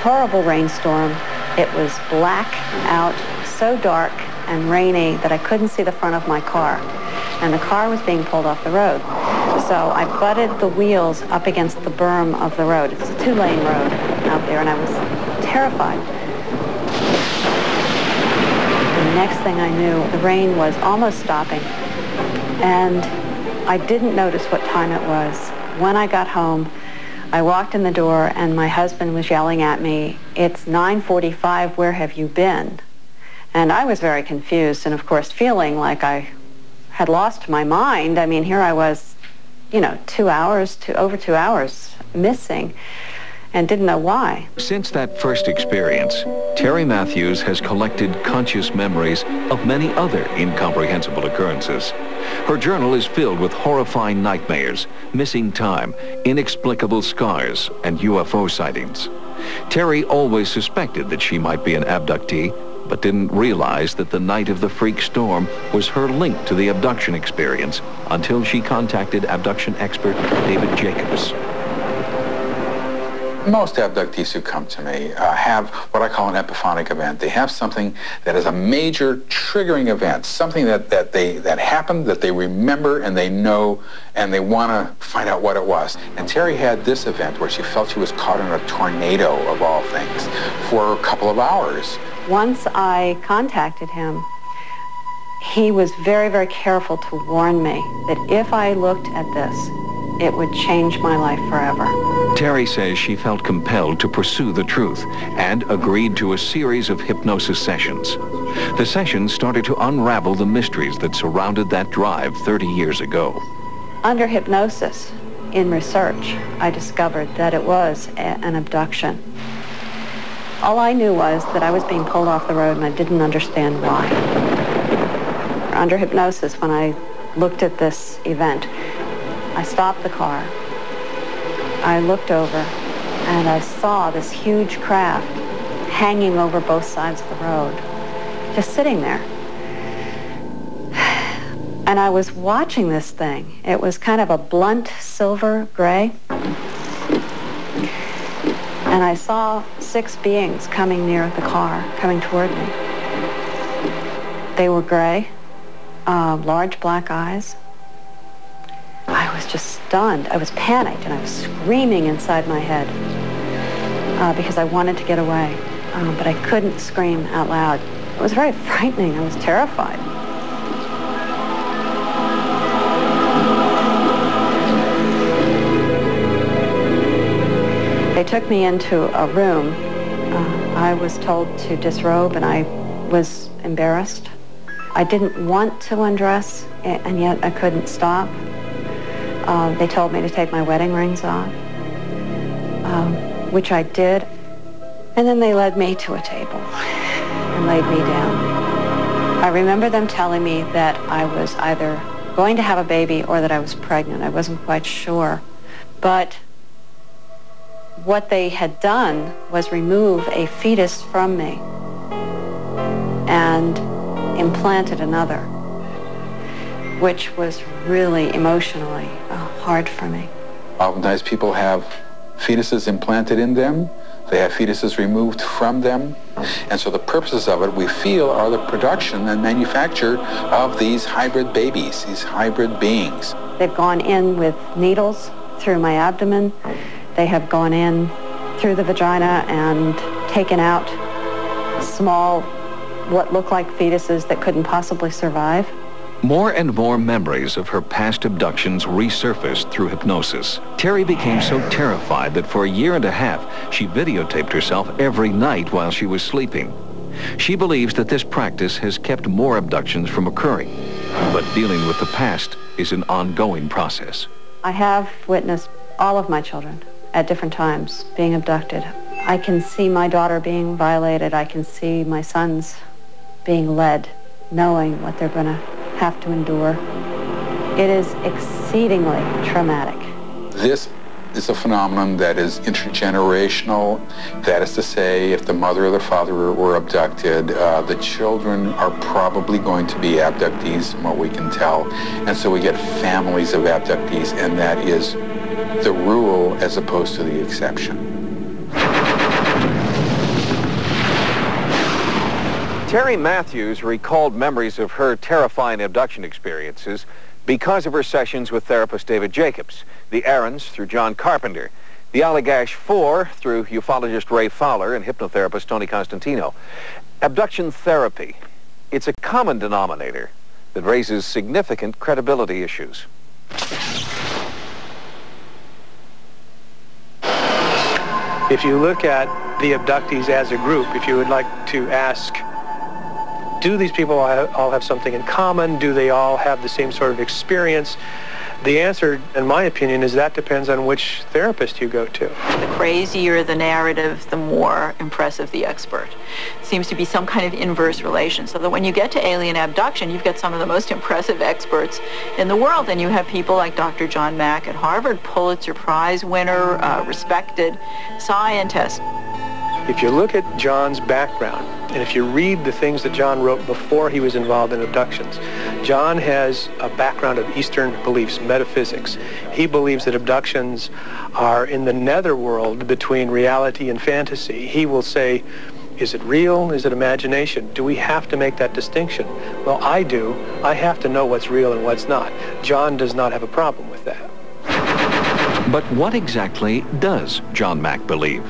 horrible rainstorm. It was black out, so dark and rainy that I couldn't see the front of my car. And the car was being pulled off the road. So I butted the wheels up against the berm of the road. It's a two-lane road out there, and I was terrified. And the next thing I knew, the rain was almost stopping, and I didn't notice what time it was. When I got home, I walked in the door, and my husband was yelling at me, "It's 9:45, where have you been?" And I was very confused, and of course feeling like I had lost my mind. I mean, here I was, you know, over 2 hours missing, and didn't know why. Since that first experience, Terry Matthews has collected conscious memories of many other incomprehensible occurrences. Her journal is filled with horrifying nightmares, missing time, inexplicable scars, and UFO sightings. Terry always suspected that she might be an abductee, but didn't realize that the night of the freak storm was her link to the abduction experience until she contacted abduction expert David Jacobs. Most abductees who come to me have what I call an epiphanic event. They have something that is a major triggering event, something that happened, that they remember and they know, and they want to find out what it was. And Terry had this event where she felt she was caught in a tornado, of all things, for a couple of hours. Once I contacted him, he was very, very careful to warn me that if I looked at this, it would change my life forever. Terry says she felt compelled to pursue the truth and agreed to a series of hypnosis sessions. The sessions started to unravel the mysteries that surrounded that drive 30 years ago. Under hypnosis, in research, I discovered that it was an abduction. All I knew was that I was being pulled off the road, and I didn't understand why. Under hypnosis, when I looked at this event, I stopped the car. I looked over, and I saw this huge craft hanging over both sides of the road, just sitting there. And I was watching this thing. It was kind of a blunt silver gray. And I saw 6 beings coming near the car, coming toward me. They were gray, large black eyes. I was just stunned. I was panicked, and I was screaming inside my head because I wanted to get away, but I couldn't scream out loud. It was very frightening. I was terrified. They took me into a room. I was told to disrobe, and I was embarrassed. I didn't want to undress, and yet I couldn't stop. They told me to take my wedding rings off, which I did. And then they led me to a table and laid me down. I remember them telling me that I was either going to have a baby or that I was pregnant. I wasn't quite sure. But what they had done was remove a fetus from me and implanted another, which was really emotionally hard for me. Oftentimes people have fetuses implanted in them. They have fetuses removed from them. And so the purposes of it, we feel, are the production and manufacture of these hybrid babies, these hybrid beings. They've gone in with needles through my abdomen. They have gone in through the vagina and taken out small, what looked like fetuses that couldn't possibly survive. More and more memories of her past abductions resurfaced through hypnosis. Terry became so terrified that for a year and a half, she videotaped herself every night while she was sleeping. She believes that this practice has kept more abductions from occurring, but dealing with the past is an ongoing process. I have witnessed all of my children at different times being abducted. I can see my daughter being violated. I can see my sons being led, knowing what they're going to have to endure. It is exceedingly traumatic. This is a phenomenon that is intergenerational. That is to say, if the mother or the father were abducted, the children are probably going to be abductees from what we can tell. And so we get families of abductees, and that is the rule as opposed to the exception. Terry Matthews recalled memories of her terrifying abduction experiences because of her sessions with therapist David Jacobs, the Aarons through John Carpenter, the Allagash 4 through ufologist Ray Fowler and hypnotherapist Tony Constantino. Abduction therapy, it's a common denominator that raises significant credibility issues. If you look at the abductees as a group, if you would like to ask, do these people all have something in common? Do they all have the same sort of experience? The answer, in my opinion, is that depends on which therapist you go to. The crazier the narrative, the more impressive the expert. Seems to be some kind of inverse relation, so that when you get to alien abduction, you've got some of the most impressive experts in the world, and you have people like Dr. John Mack at Harvard, Pulitzer Prize winner, respected scientist. If you look at John's background, and if you read the things that John wrote before he was involved in abductions, John has a background of Eastern beliefs, metaphysics. He believes that abductions are in the netherworld between reality and fantasy. He will say, is it real? Is it imagination? Do we have to make that distinction? Well, I do. I have to know what's real and what's not. John does not have a problem with that. But what exactly does John Mack believe?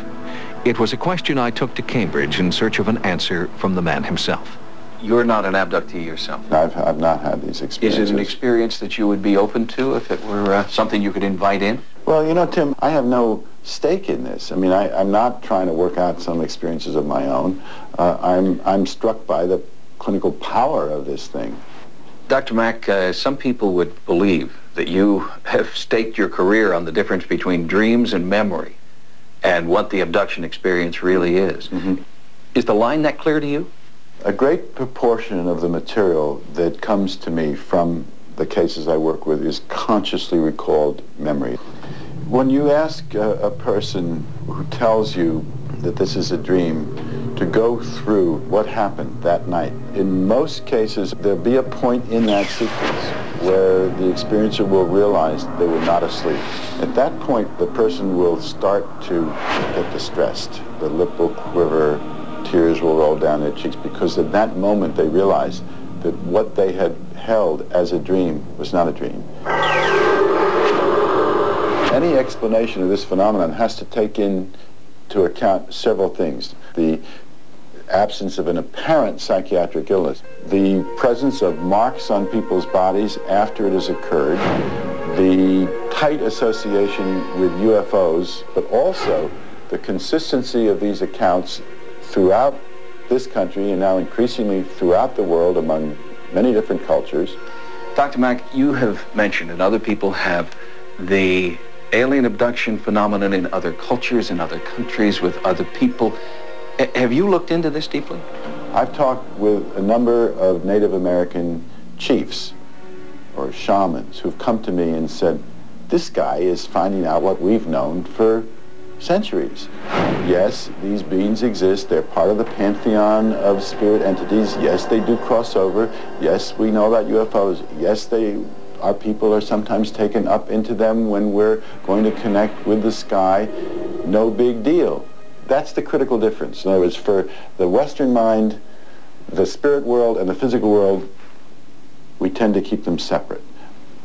It was a question I took to Cambridge in search of an answer from the man himself. You're not an abductee yourself. I've not had these experiences. Is it an experience that you would be open to if it were something you could invite in? Well, you know, Tim, I have no stake in this. I mean, I'm not trying to work out some experiences of my own. I'm struck by the clinical power of this thing. Dr. Mack, some people would believe that you have staked your career on the difference between dreams and memory and what the abduction experience really is. Mm-hmm. Is the line that clear to you? A great proportion of the material that comes to me from the cases I work with is consciously recalled memory. When you ask a person who tells you that this is a dream to go through what happened that night, in most cases there'll be a point in that sequence where the experiencer will realize they were not asleep. At that point, the person will start to get distressed. The lip will quiver, tears will roll down their cheeks, because at that moment they realize that what they had held as a dream was not a dream. Any explanation of this phenomenon has to take into account several things. The absence of an apparent psychiatric illness, the presence of marks on people's bodies after it has occurred, the tight association with UFOs, but also the consistency of these accounts throughout this country and now increasingly throughout the world among many different cultures. Dr. Mack, you have mentioned, and other people have, the alien abduction phenomenon in other cultures, in other countries, with other people. Have you looked into this deeply? I've talked with a number of Native American chiefs or shamans who've come to me and said, this guy is finding out what we've known for centuries. Yes, these beings exist. They're part of the pantheon of spirit entities. Yes, they do cross over. Yes, we know about UFOs. Yes, our people are sometimes taken up into them when we're going to connect with the sky. No big deal. That's the critical difference. In other words, for the Western mind, the spirit world and the physical world, we tend to keep them separate.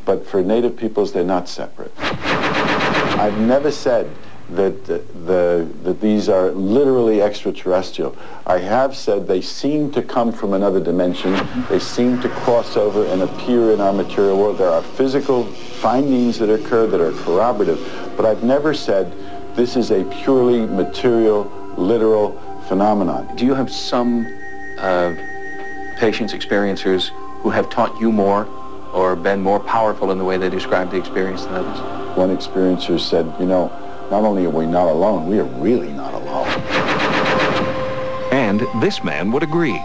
But for native peoples, they're not separate. I've never said that these are literally extraterrestrial. I have said they seem to come from another dimension. They seem to cross over and appear in our material world. There are physical findings that occur that are corroborative, but I've never said this is a purely material, literal phenomenon. Do you have some patients, experiencers, who have taught you more or been more powerful in the way they describe the experience than others? One experiencer said, you know, not only are we not alone, we are really not alone. And this man would agree,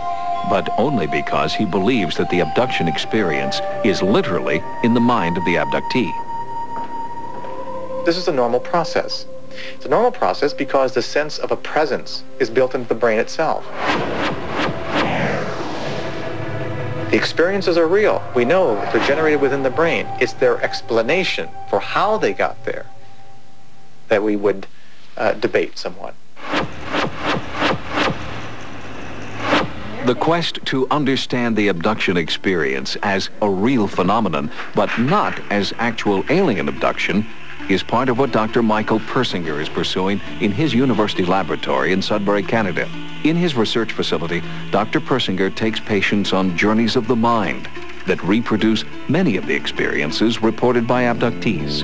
but only because he believes that the abduction experience is literally in the mind of the abductee. This is a normal process. It's a normal process because the sense of a presence is built into the brain itself. The experiences are real. We know they're generated within the brain. It's their explanation for how they got there that we would debate somewhat. The quest to understand the abduction experience as a real phenomenon, but not as actual alien abduction, is part of what Dr. Michael Persinger is pursuing in his university laboratory in Sudbury, Canada. In his research facility, Dr. Persinger takes patients on journeys of the mind that reproduce many of the experiences reported by abductees.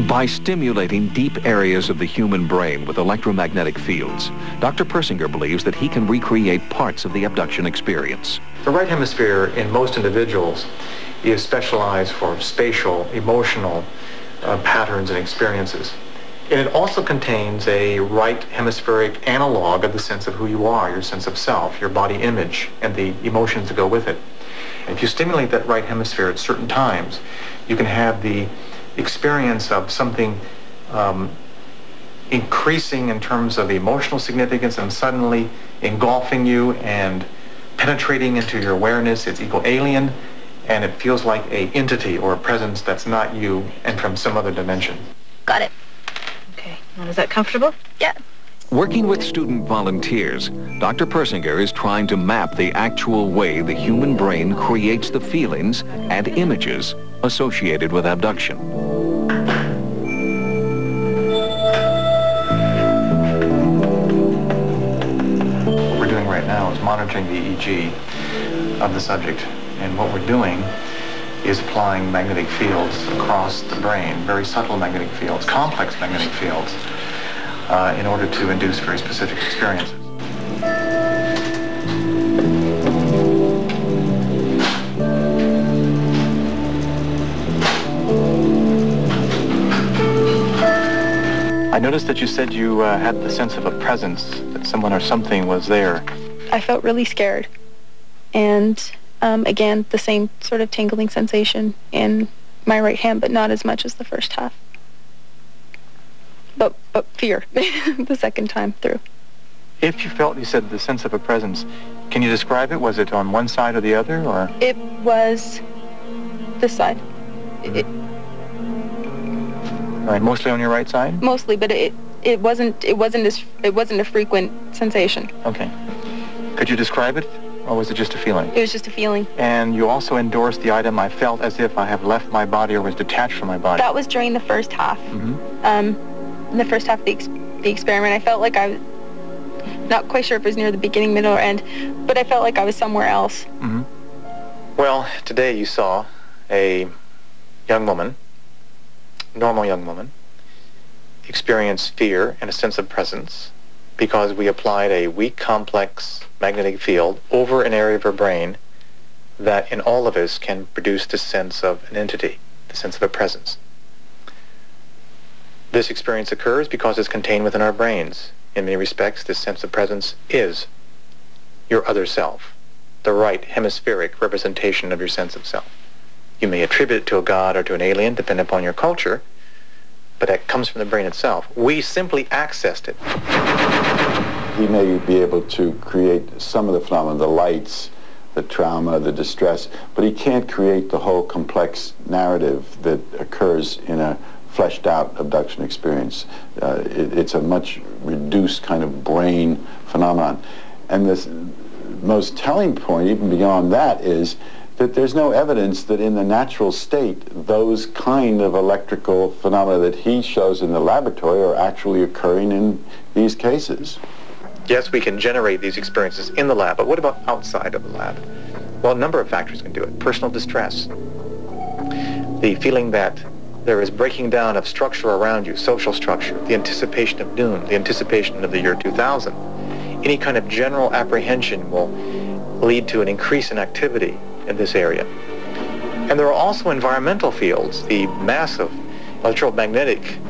By stimulating deep areas of the human brain with electromagnetic fields, Dr. Persinger believes that he can recreate parts of the abduction experience. The right hemisphere in most individuals is specialized for spatial, emotional patterns and experiences. And it also contains a right hemispheric analog of the sense of who you are, your sense of self, your body image, and the emotions that go with it. And if you stimulate that right hemisphere at certain times, you can have the experience of something increasing in terms of emotional significance and suddenly engulfing you and penetrating into your awareness. It's equal alien, and it feels like an entity or a presence that's not you and from some other dimension. Got it. Okay, now is that comfortable? Yeah. Working with student volunteers, Dr. Persinger is trying to map the actual way the human brain creates the feelings and images associated with abduction. What we're doing right now is monitoring the EEG of the subject. And what we're doing is applying magnetic fields across the brain, very subtle magnetic fields, complex magnetic fields, in order to induce very specific experiences. I noticed that you said you had the sense of a presence, that someone or something was there. I felt really scared. And again, the same sort of tingling sensation in my right hand, but not as much as the first half. But fear the second time through. If you felt, you said, the sense of a presence, can you describe it? Was it on one side or the other, or? It was this side. All right, mostly on your right side? Mostly, but it wasn't a frequent sensation. Okay. Could you describe it, or was it just a feeling? It was just a feeling. And you also endorsed the item, I felt as if I have left my body or was detached from my body. That was during the first half. In the first half of the experiment, I felt like I was not quite sure if it was near the beginning, middle, or end, but I felt like I was somewhere else. Well, today you saw a young woman, normal young woman, experience fear and a sense of presence because we applied a weak, complex magnetic field over an area of her brain that in all of us can produce the sense of an entity, the sense of a presence. This experience occurs because it's contained within our brains. In many respects, this sense of presence is your other self, the right hemispheric representation of your sense of self. You may attribute it to a god or to an alien, depending upon your culture, but that comes from the brain itself. We simply accessed it. He may be able to create some of the phenomena, the lights, the trauma, the distress, but he can't create the whole complex narrative that occurs in a fleshed out abduction experience. It's a much reduced kind of brain phenomenon. And this most telling point, even beyond that, is that there's no evidence that in the natural state those kind of electrical phenomena that he shows in the laboratory are actually occurring in these cases. Yes, we can generate these experiences in the lab, but what about outside of the lab? Well, a number of factors can do it. Personal distress, the feeling that there is breaking down of structure around you, social structure, the anticipation of doom, the anticipation of the year 2000. Any kind of general apprehension will lead to an increase in activity in this area. And there are also environmental fields, the massive electromagnetic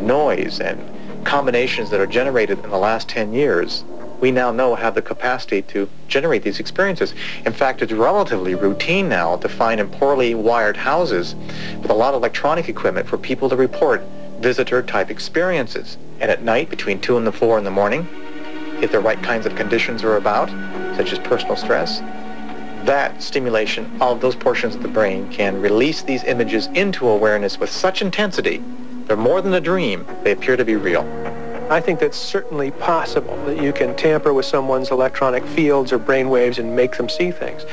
noise and combinations that are generated in the last 10 years. We now know have the capacity to generate these experiences. In fact, it's relatively routine now to find in poorly wired houses with a lot of electronic equipment for people to report visitor-type experiences. And at night, between 2 and 4 in the morning, if the right kinds of conditions are about, such as personal stress, that stimulation of those portions of the brain can release these images into awareness with such intensity. They're more than a dream. They appear to be real. I think that's certainly possible, that you can tamper with someone's electronic fields or brain waves and make them see things.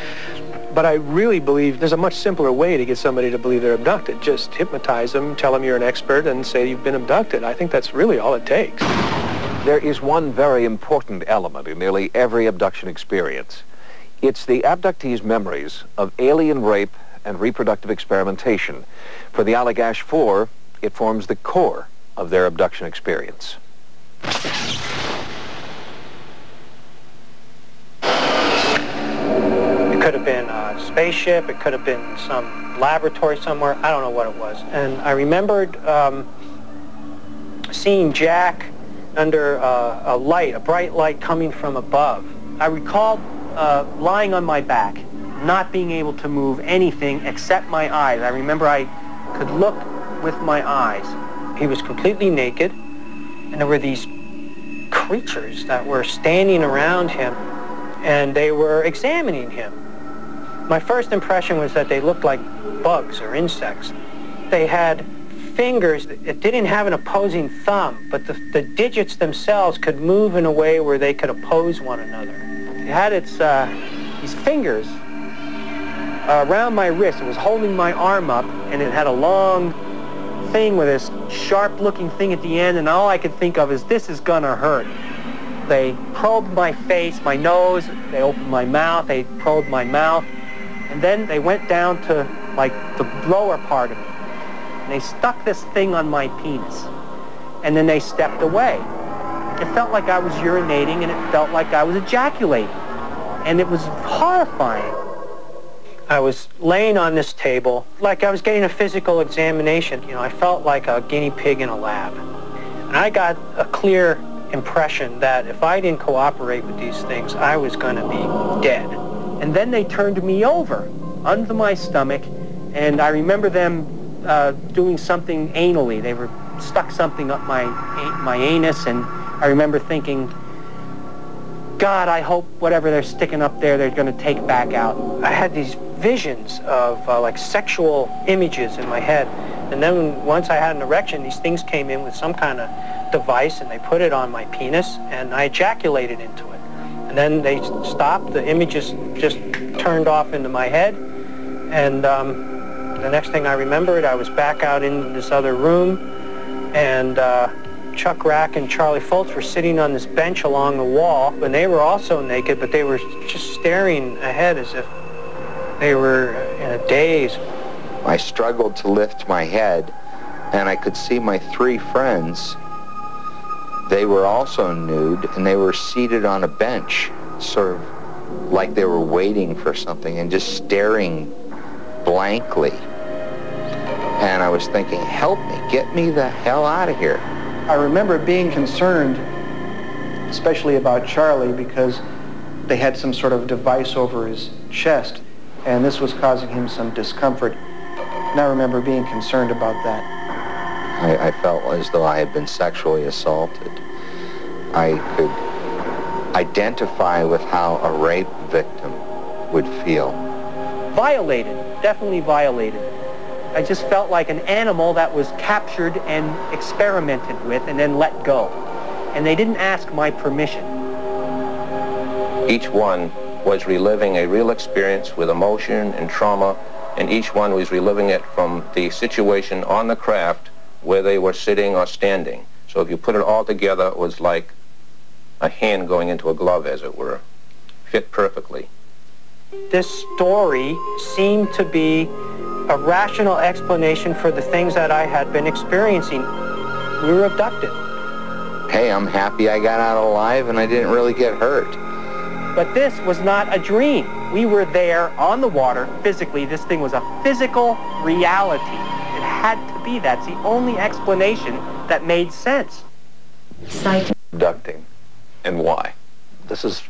But I really believe there's a much simpler way to get somebody to believe they're abducted. Just hypnotize them, tell them you're an expert, and say you've been abducted. I think that's really all it takes. There is one very important element in nearly every abduction experience. It's the abductee's memories of alien rape and reproductive experimentation. For the Allagash 4, it forms the core of their abduction experience. It could have been a spaceship, it could have been some laboratory somewhere, I don't know what it was. And I remembered seeing Jack under a light, a bright light coming from above. I recalled lying on my back, not being able to move anything except my eyes. I remember I could look with my eyes. He was completely naked, and there were these creatures that were standing around him, and they were examining him. My first impression was that they looked like bugs or insects. They had fingers. It didn't have an opposing thumb, but the digits themselves could move in a way where they could oppose one another. It had these fingers around my wrist. It was holding my arm up, and it had a long thing with this sharp-looking thing at the end, and all I could think of is, this is gonna hurt. They probed my face, my nose, they opened my mouth, they probed my mouth, and then they went down to, like, the lower part of me. And they stuck this thing on my penis, and then they stepped away. It felt like I was urinating, and it felt like I was ejaculating, and it was horrifying. I was laying on this table like I was getting a physical examination. You know, I felt like a guinea pig in a lab. And I got a clear impression that if I didn't cooperate with these things, I was going to be dead. And then they turned me over under my stomach, and I remember them doing something anally. They were stuck something up my anus, and I remember thinking, God, I hope whatever they're sticking up there, they're going to take back out. I had these visions of like sexual images in my head. And then once I had an erection, these things came in with some kind of device, and they put it on my penis, and I ejaculated into it. And then they stopped, the images just turned off into my head, and the next thing I remembered, I was back out in this other room, and Chuck Rack and Charlie Foltz were sitting on this bench along the wall, and they were also naked, but they were just staring ahead as if they were in a daze. I struggled to lift my head, and I could see my 3 friends. They were also nude, and they were seated on a bench, sort of like they were waiting for something and just staring blankly. And I was thinking, help me, get me the hell out of here. I remember being concerned, especially about Charlie, because they had some sort of device over his chest, and this was causing him some discomfort. And I remember being concerned about that. I felt as though I had been sexually assaulted. I could identify with how a rape victim would feel. Violated, definitely violated. I just felt like an animal that was captured and experimented with and then let go. And they didn't ask my permission. Each one was reliving a real experience with emotion and trauma, and each one was reliving it from the situation on the craft where they were sitting or standing. So if you put it all together, it was like a hand going into a glove, as it were. Fit perfectly. This story seemed to be a rational explanation for the things that I had been experiencing. We were abducted. Hey, I'm happy I got out alive and I didn't really get hurt. But this was not a dream. We were there on the water physically. This thing was a physical reality. It had to be. That's the only explanation that made sense. Abducting. And why? This is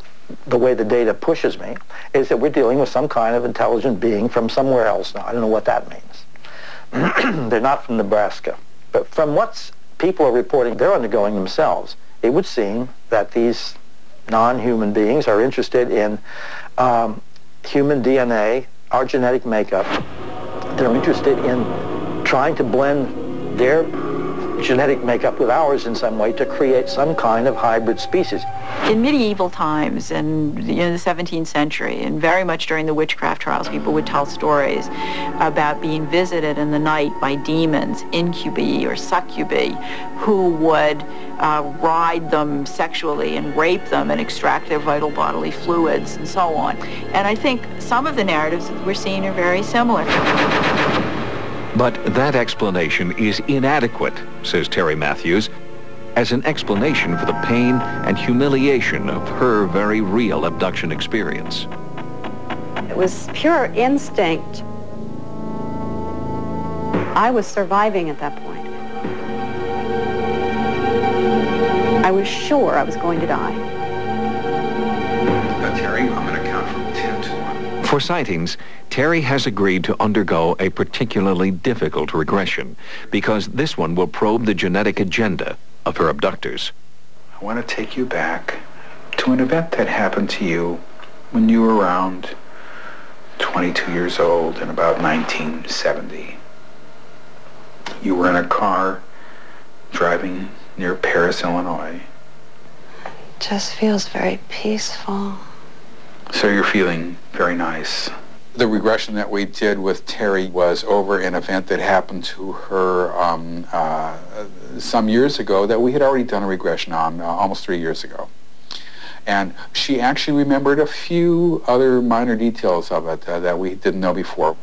the way the data pushes me, is that we're dealing with some kind of intelligent being from somewhere else now. I don't know what that means. They're not from Nebraska. But from what people are reporting they're undergoing themselves, it would seem that these non-human beings are interested in human DNA, our genetic makeup. They're interested in trying to blend their genetic makeup with ours in some way to create some kind of hybrid species. In medieval times and in the 17th century, and very much during the witchcraft trials, people would tell stories about being visited in the night by demons, incubi or succubi, who would ride them sexually and rape them and extract their vital bodily fluids and so on. And I think some of the narratives that we're seeing are very similar. But that explanation is inadequate, says Terry Matthews, as an explanation for the pain and humiliation of her very real abduction experience. It was pure instinct. I was surviving at that point. I was sure I was going to die. Terry, I'm going to count from 10 to 1. For Sightings, Terry has agreed to undergo a particularly difficult regression because this one will probe the genetic agenda of her abductors. I want to take you back to an event that happened to you when you were around 22 years old in about 1970. You were in a car driving near Paris, Illinois. Just feels very peaceful. So you're feeling very nice. The regression that we did with Terry was over an event that happened to her some years ago that we had already done a regression on almost 3 years ago. And she actually remembered a few other minor details of it that we didn't know before.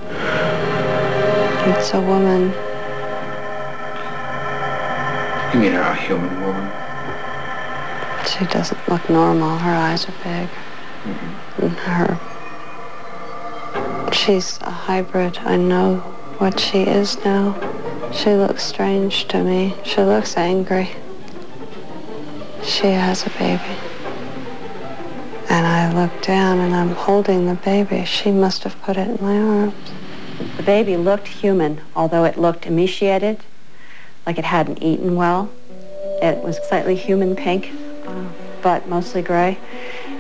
It's a woman. You mean a human woman? She doesn't look normal. Her eyes are big. And she's a hybrid. I know what she is now. She looks strange to me. She looks angry. She has a baby. And I look down and I'm holding the baby. She must have put it in my arms. The baby looked human, although it looked emaciated, like it hadn't eaten well. It was slightly human pink, but mostly gray.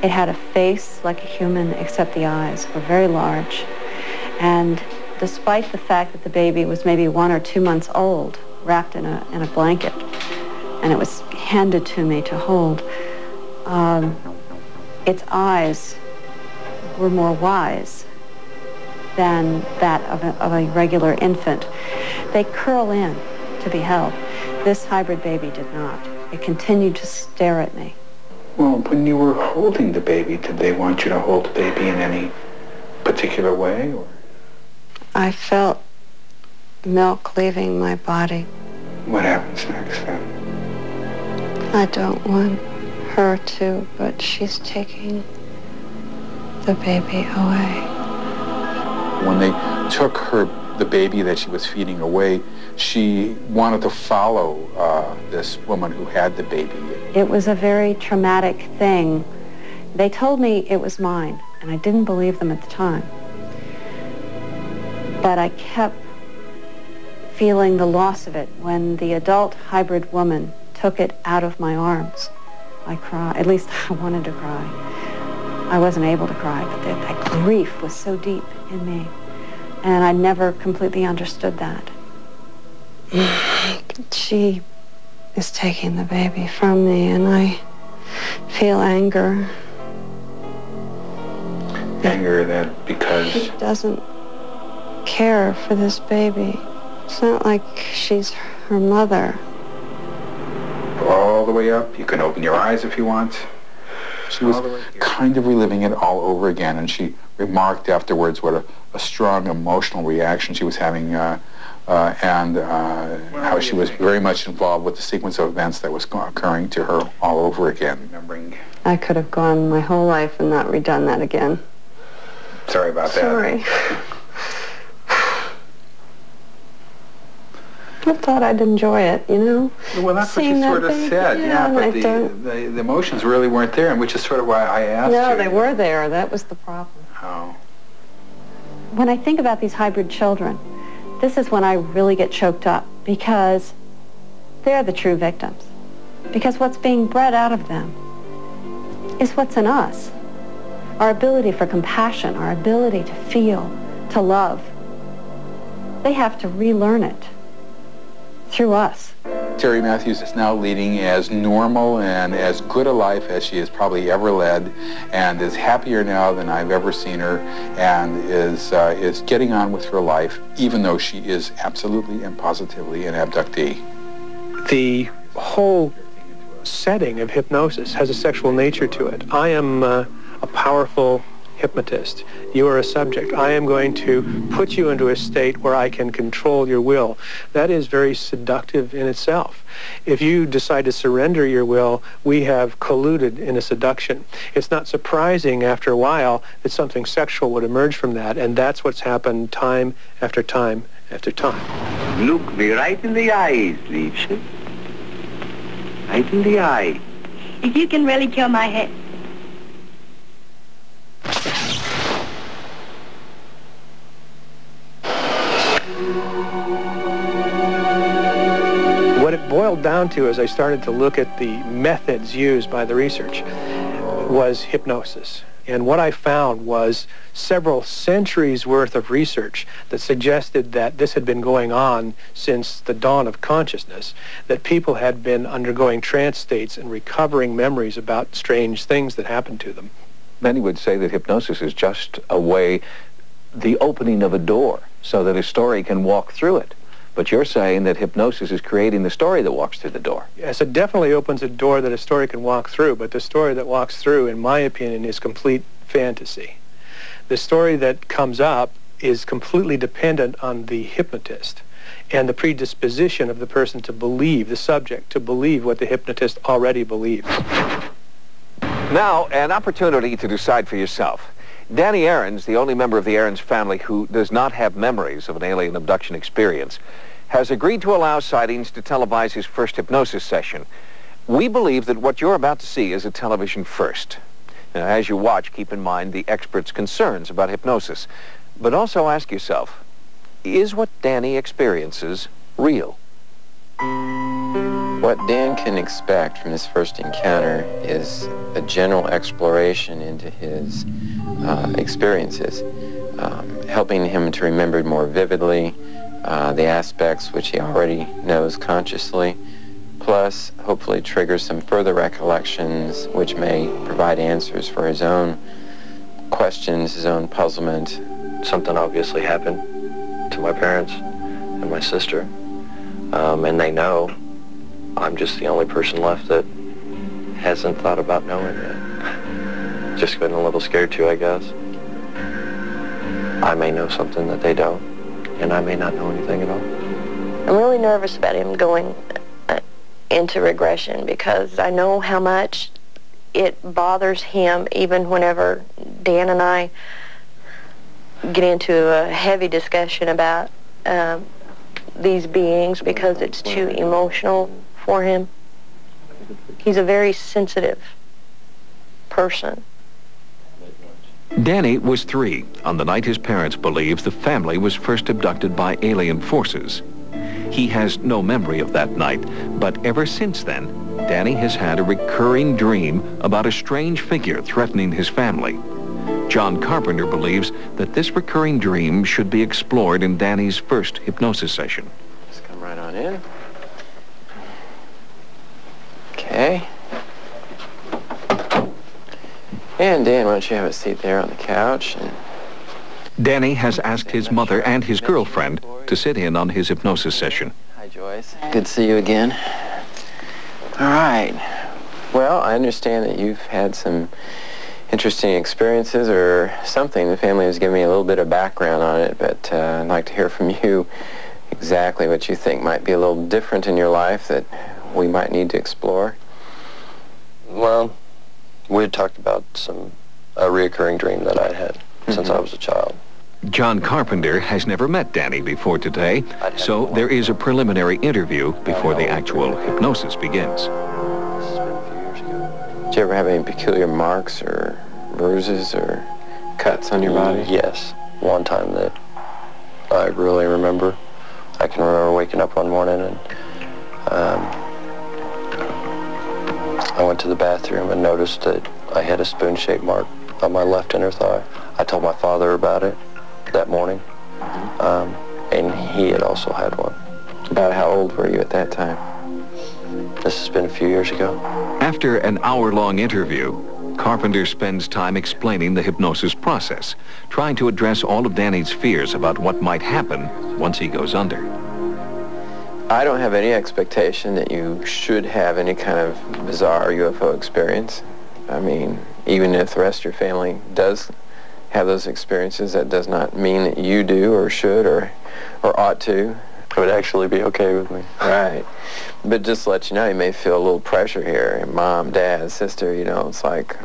It had a face like a human, except the eyes were very large. And despite the fact that the baby was maybe 1 or 2 months old, wrapped in a blanket, and it was handed to me to hold, its eyes were more wise than that of a regular infant. They curl in to be held. This hybrid baby did not. It continued to stare at me. Well, when you were holding the baby, did they want you to hold the baby in any particular way? Or? I felt milk leaving my body. What happens next then? I don't want her to, but she's taking the baby away. When they took the baby that she was feeding away, she wanted to follow this woman who had the baby. It was a very traumatic thing. They told me it was mine, and I didn't believe them at the time. But I kept feeling the loss of it. When the adult hybrid woman took it out of my arms, I cried. At least I wanted to cry. I wasn't able to cry, but that grief was so deep in me. And I never completely understood that. She is taking the baby from me, and I feel anger anger that because... She doesn't care for this baby. It's not like she's her mother. All the way up. You can open your eyes if you want. She was kind of reliving it all over again, and she remarked afterwards what a strong emotional reaction she was having, and how she was very much involved with the sequence of events that was occurring to her all over again. Remembering. I could have gone my whole life and not redone that again. Sorry about that. Sorry. I thought I'd enjoy it, you know? Well, that's what you sort of said, yeah, but the emotions really weren't there, and which is sort of why I asked you. No, they were there. That was the problem. Oh. When I think about these hybrid children, this is when I really get choked up, because they're the true victims. Because what's being bred out of them is what's in us. Our ability for compassion, our ability to feel, to love. They have to relearn it through us. Terry Matthews is now leading as normal and as good a life as she has probably ever led, and is happier now than I've ever seen her, and is getting on with her life, even though she is absolutely and positively an abductee. The whole setting of hypnosis has a sexual nature to it. I am a powerful hypnotist. You are a subject. I am going to put you into a state where I can control your will. That is very seductive in itself. If you decide to surrender your will, we have colluded in a seduction. It's not surprising after a while that something sexual would emerge from that, and that's what's happened time after time after time. Look me right in the eyes, Liebchen. Right in the eye. If you can really kill my head. What it boiled down to as I started to look at the methods used by the research was hypnosis. And what I found was several centuries worth of research that suggested that this had been going on since the dawn of consciousness, that people had been undergoing trance states and recovering memories about strange things that happened to them. Many would say that hypnosis is just a way, the opening of a door, so that a story can walk through it. But you're saying that hypnosis is creating the story that walks through the door. Yes, it definitely opens a door that a story can walk through, but the story that walks through, in my opinion, is complete fantasy. The story that comes up is completely dependent on the hypnotist and the predisposition of the person to believe, the subject, to believe what the hypnotist already believes. Now, an opportunity to decide for yourself. Danny Aarons, the only member of the Aarons family who does not have memories of an alien abduction experience, has agreed to allow Sightings to televise his first hypnosis session. We believe that what you're about to see is a television first. Now, as you watch, keep in mind the experts' concerns about hypnosis, but also ask yourself, is what Danny experiences real? What Dan can expect from his first encounter is a general exploration into his experiences, helping him to remember more vividly the aspects which he already knows consciously, plus hopefully trigger some further recollections which may provide answers for his own questions, his own puzzlement. Something obviously happened to my parents and my sister, and they know. I'm just the only person left that hasn't thought about knowing yet. Just been a little scared too, I guess. I may know something that they don't, and I may not know anything at all. I'm really nervous about him going into regression because I know how much it bothers him even whenever Dan and I get into a heavy discussion about these beings because it's too emotional for him. He's a very sensitive person. Danny was 3 on the night his parents believe the family was first abducted by alien forces. He has no memory of that night, but ever since then, Danny has had a recurring dream about a strange figure threatening his family. John Carpenter believes that this recurring dream should be explored in Danny's first hypnosis session. Let's come right on in. Okay. And Dan, why don't you have a seat there on the couch? And Danny has asked his mother and his girlfriend to sit in on his hypnosis session. Hi, Joyce. Good to see you again. All right. Well, I understand that you've had some interesting experiences or something. The family has given me a little bit of background on it, but I'd like to hear from you exactly what you think might be a little different in your life that we might need to explore. Well, we had talked about a reoccurring dream that I had since I was a child. John Carpenter has never met Danny before today, so there is a preliminary interview before the actual hypnosis begins. Did you ever have any peculiar marks or bruises or cuts on your body? Yes. One time that I really remember. I can remember waking up one morning and I went to the bathroom and noticed that I had a spoon-shaped mark on my left inner thigh. I told my father about it that morning, and he had also had one. About how old were you at that time? This has been a few years ago. After an hour-long interview, Carpenter spends time explaining the hypnosis process, trying to address all of Danny's fears about what might happen once he goes under. I don't have any expectation that you should have any kind of bizarre UFO experience. I mean, even if the rest of your family does have those experiences, that does not mean that you do or should or ought to. It would actually be okay with me. Right. But just to let you know, you may feel a little pressure here. Mom, dad, sister, you know, it's like,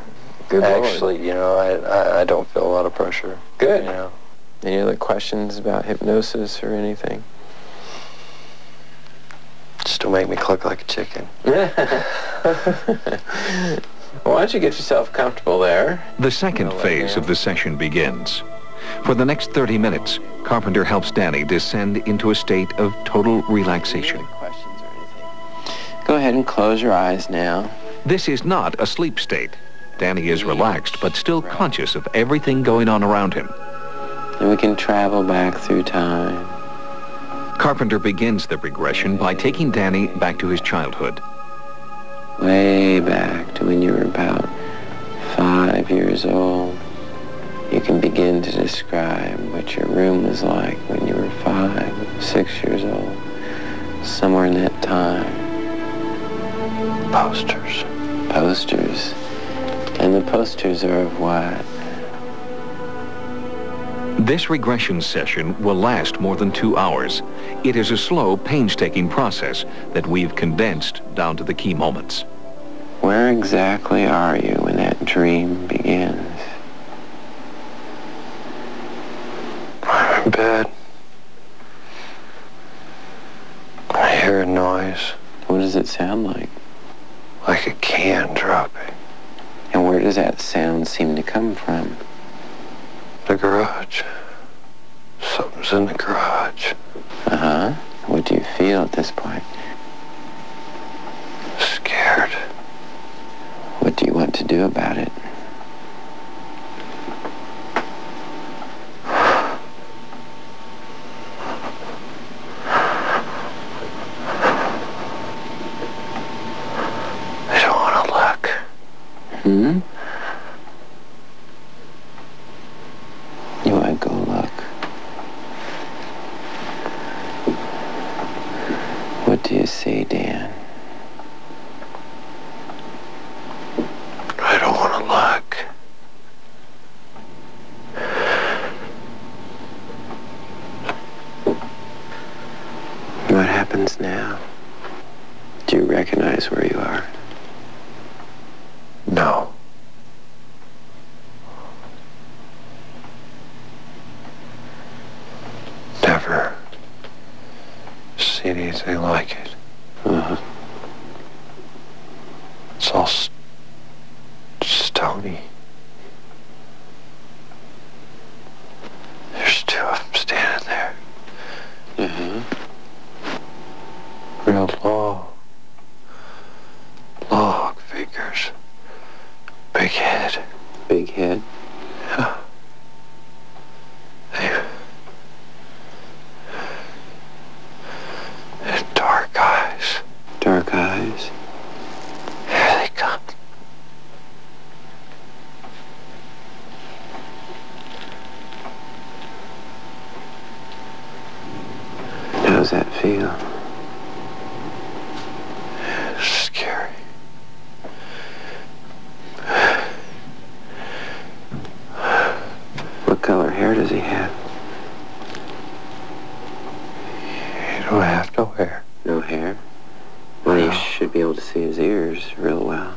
good Lord. Actually, you know, I don't feel a lot of pressure. Good. You know. Any other questions about hypnosis or anything? Still make me cluck like a chicken. Why don't you get yourself comfortable there? The second phase of the session begins. For the next 30 minutes, Carpenter helps Danny descend into a state of total relaxation. Go ahead and close your eyes now. This is not a sleep state. Danny is relaxed, but still conscious of everything going on around him. And we can travel back through time. Carpenter begins the regression by taking Danny back to his childhood. Way back to when you were about 5 years old. You can begin to describe what your room was like when you were 5, 6 years old. Somewhere in that time. Posters. Posters. And the posters are of what? This regression session will last more than 2 hours. It is a slow, painstaking process that we've condensed down to the key moments. Where exactly are you when that dream begins? I'm in bed. I hear a noise. What does it sound like? Like a can dropping. And where does that sound seem to come from? The garage. Something's in the garage. Uh-huh. What do you feel at this point? Scared. What do you want to do about it? I don't want to look. Hmm? You want to go look? What do you see, Dan? I don't want to look. What happens now? Do you recognize where you are? No. Never seen anything like it. Uh-huh. It's all stony. There's 2 of them standing there. Uh-huh. Real long figures. Big head. Big head? Yeah. And dark eyes. Dark eyes? Here they come. does he have? You don't have no hair. No hair? Well, you should be able to see his ears real well.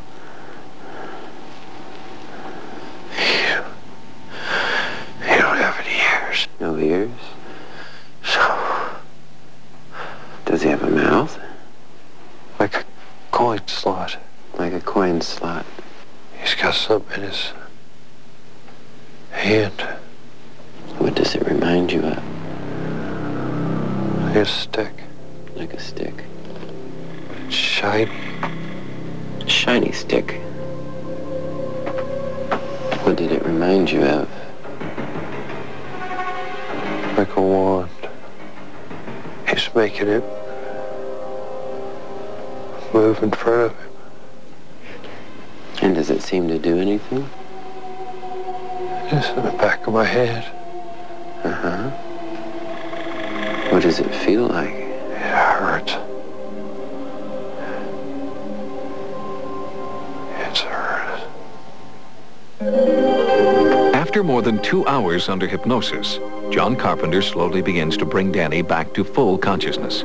You don't have any ears. No ears? Does he have a mouth? Like a coin slot. Like a coin slot. He's got something in his hand. What does it remind you of? Like a stick. Like a stick. Shiny. Shiny stick. What did it remind you of? Like a wand. He's making it move in front of him. And does it seem to do anything? It's in the back of my head. Uh-huh. What does it feel like? It hurts. It's hurt. After more than 2 hours under hypnosis, John Carpenter slowly begins to bring Danny back to full consciousness.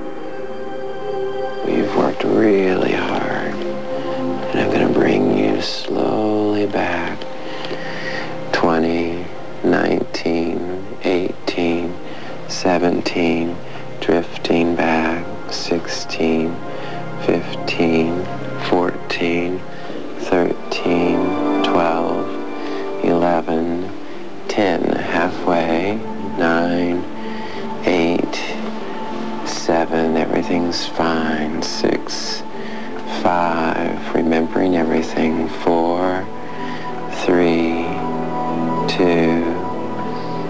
We've worked really hard, and I'm going to bring you slowly back. 20, 19, 18, 17, drifting back, 16, 15, 14, 13, 12, 11, 10, halfway, 9, 8, 7, everything's fine, 6, 5, remembering everything, 4, 3, 2,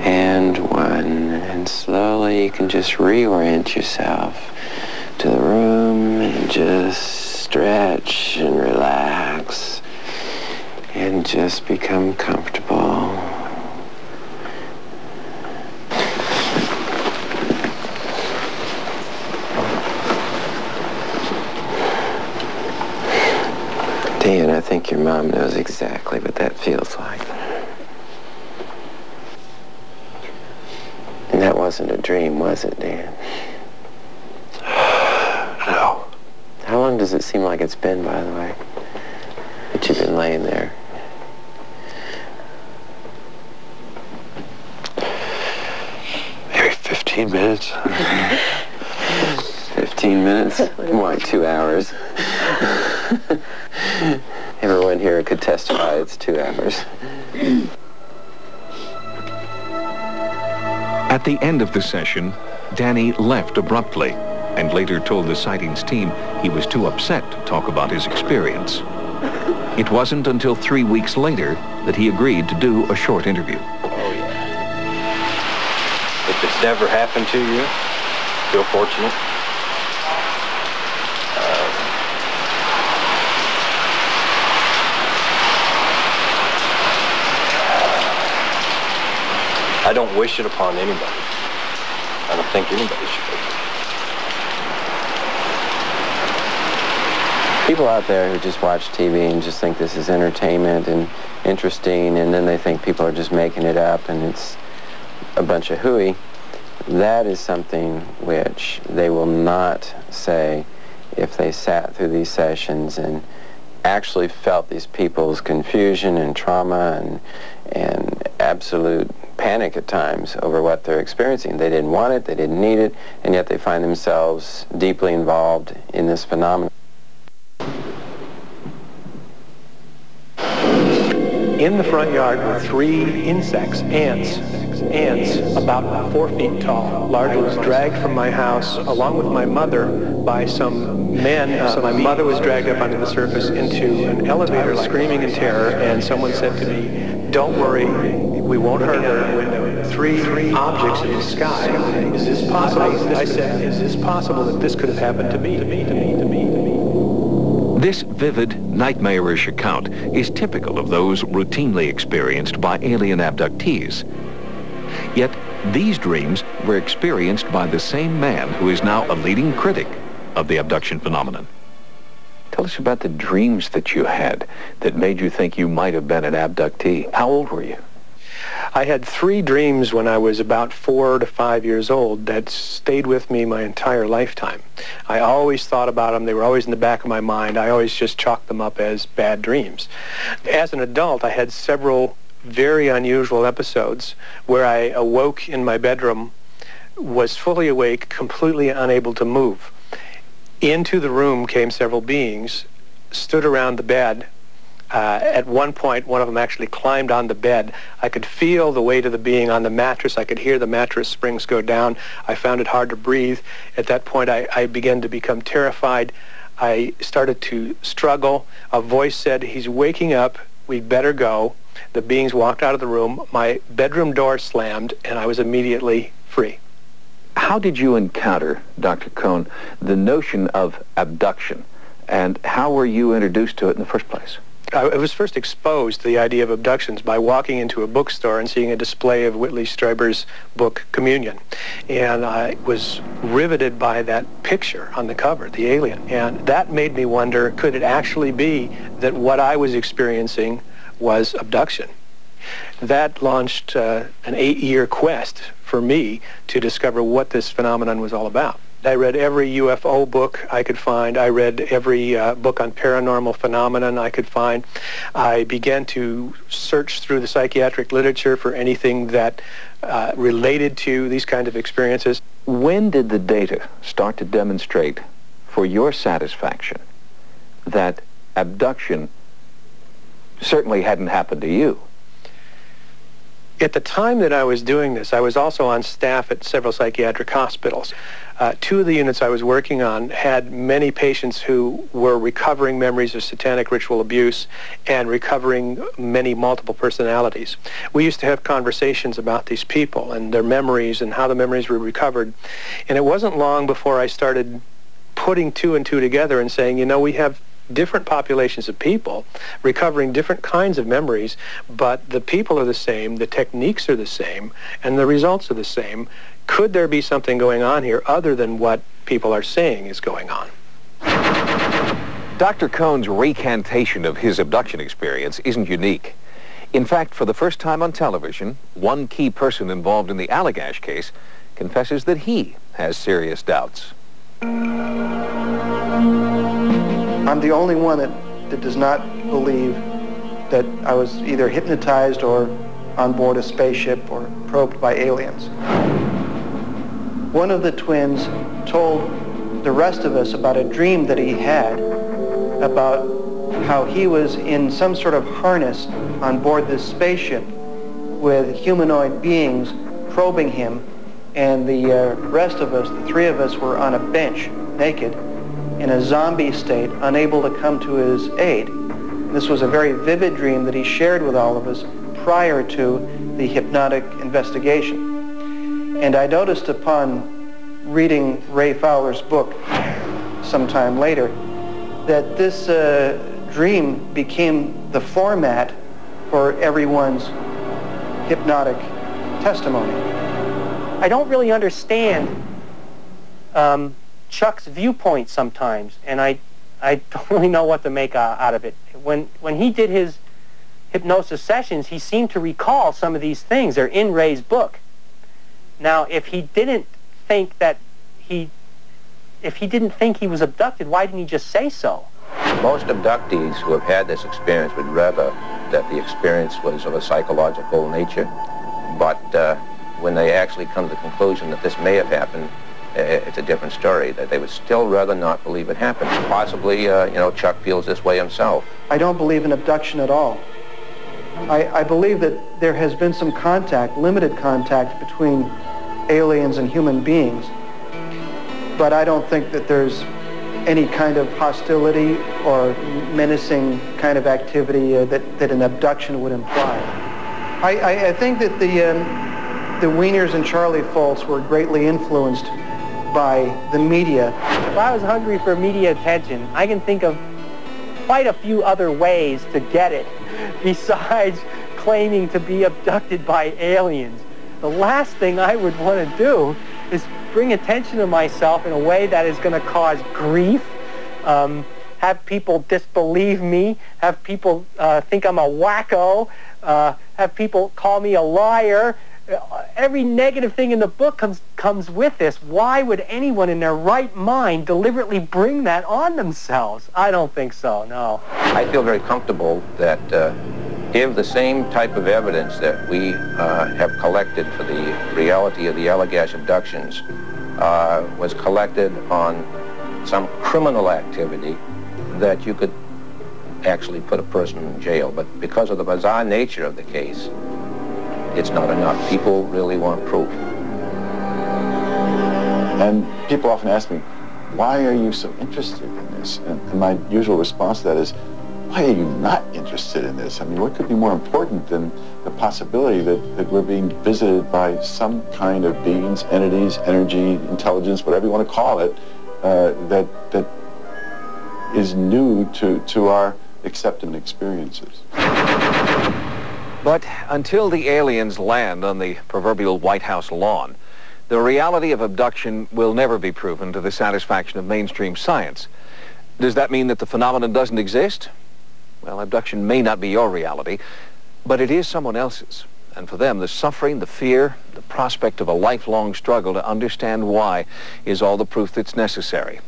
and 1, and slowly you can just reorient yourself to the room and just stretch and relax and just become comfortable. Dan, I think your mom knows exactly what that feels like. And that wasn't a dream, was it, Dan? No. How long does it seem like it's been, by the way, that you've been laying there? Maybe 15 minutes. 15 minutes? More like 2 hours. Everyone here could testify it's 2 hours. At the end of the session, Danny left abruptly and later told the Sightings team he was too upset to talk about his experience. It wasn't until 3 weeks later that he agreed to do a short interview. Oh, yeah. If it's never happened to you, feel fortunate. I don't wish it upon anybody. I don't think anybody should. People out there who just watch TV and just think this is entertainment and interesting, and then they think people are just making it up and it's a bunch of hooey, that is something which they will not say if they sat through these sessions and actually felt these people's confusion and trauma and absolute panic at times over what they're experiencing. They didn't want it, they didn't need it, and yet they find themselves deeply involved in this phenomenon. In the front yard were 3 insects, ants about 4 feet tall. Large was dragged from my house along with my mother by some men. So my mother was dragged up onto the surface into an elevator screaming in terror, and someone said to me, "Don't worry, we won't hurt her." 3 objects in the sky. Is this possible? I said, "Is this possible that this could have happened to me?" This vivid, nightmarish account is typical of those routinely experienced by alien abductees. Yet, these dreams were experienced by the same man who is now a leading critic of the abduction phenomenon. Tell us about the dreams that you had that made you think you might have been an abductee. How old were you? I had 3 dreams when I was about 4 to 5 years old that stayed with me my entire lifetime. I always thought about them. They were always in the back of my mind. I always just chalked them up as bad dreams. As an adult, I had several very unusual episodes where I awoke in my bedroom, was fully awake, completely unable to move. Into the room came several beings, stood around the bed. At one point, one of them actually climbed on the bed. I could feel the weight of the being on the mattress. I could hear the mattress springs go down. I found it hard to breathe. At that point, I began to become terrified. I started to struggle. A voice said, "He's waking up. We'd better go." The beings walked out of the room. My bedroom door slammed, and I was immediately free. How did you encounter, Dr. Cohn, the notion of abduction, and how were you introduced to it in the first place? I was first exposed to the idea of abductions by walking into a bookstore and seeing a display of Whitley Strieber's book, Communion. And I was riveted by that picture on the cover, the alien. And that made me wonder, could it actually be that what I was experiencing was abduction? That launched an 8-year quest for me to discover what this phenomenon was all about. I read every UFO book I could find. I read every book on paranormal phenomenon I could find. I began to search through the psychiatric literature for anything that related to these kinds of experiences. When did the data start to demonstrate, for your satisfaction, that abduction certainly hadn't happened to you? At the time that I was doing this, I was also on staff at several psychiatric hospitals. 2 of the units I was working on had many patients who were recovering memories of satanic ritual abuse and recovering many multiple personalities. We used to have conversations about these people and their memories and how the memories were recovered. And it wasn't long before I started putting 2 and 2 together and saying, you know, we have different populations of people recovering different kinds of memories, but the people are the same, the techniques are the same, and the results are the same. Could there be something going on here other than what people are saying is going on? Dr. Cohn's recantation of his abduction experience isn't unique. In fact, for the first time on television, one key person involved in the Allagash case confesses that he has serious doubts. I'm the only one that does not believe that I was either hypnotized or on board a spaceship or probed by aliens. One of the twins told the rest of us about a dream that he had about how he was in some sort of harness on board this spaceship with humanoid beings probing him, and the rest of us, the 3 of us, were on a bench, naked, in a zombie state, unable to come to his aid. This was a very vivid dream that he shared with all of us prior to the hypnotic investigation. And I noticed upon reading Ray Fowler's book sometime later that this dream became the format for everyone's hypnotic testimony. I don't really understand Chuck's viewpoint sometimes, and I don't really know what to make out of it. When he did his hypnosis sessions, he seemed to recall some of these things. They're in Ray's book. Now, if he didn't think he was abducted, why didn't he just say so? Most abductees who have had this experience would rather that the experience was of a psychological nature, but when they actually come to the conclusion that this may have happened, it's a different story, that they would still rather not believe it happened. Possibly, Chuck feels this way himself. I don't believe in abduction at all. I believe that there has been some contact, limited contact, between aliens and human beings, but I don't think that there's any kind of hostility or menacing kind of activity that an abduction would imply. I think that the Wieners and Charlie Foltz were greatly influenced by the media. If I was hungry for media attention, I can think of quite a few other ways to get it besides claiming to be abducted by aliens. The last thing I would want to do is bring attention to myself in a way that is going to cause grief, have people disbelieve me, have people think I'm a wacko, have people call me a liar. Every negative thing in the book comes with this. Why would anyone in their right mind deliberately bring that on themselves? I don't think so, no. I feel very comfortable that if the same type of evidence that we have collected for the reality of the Allagash abductions was collected on some criminal activity, that you could actually put a person in jail. But because of the bizarre nature of the case, it's not enough. People really want proof. And people often ask me, why are you so interested in this? And my usual response to that is, why are you not interested in this? I mean, what could be more important than the possibility that we're being visited by some kind of beings, entities, energy, intelligence, whatever you want to call it, that is new to our accepted experiences. But until the aliens land on the proverbial White House lawn, the reality of abduction will never be proven to the satisfaction of mainstream science. Does that mean that the phenomenon doesn't exist? Well, abduction may not be your reality, but it is someone else's. And for them, the suffering, the fear, the prospect of a lifelong struggle to understand why is all the proof that's necessary.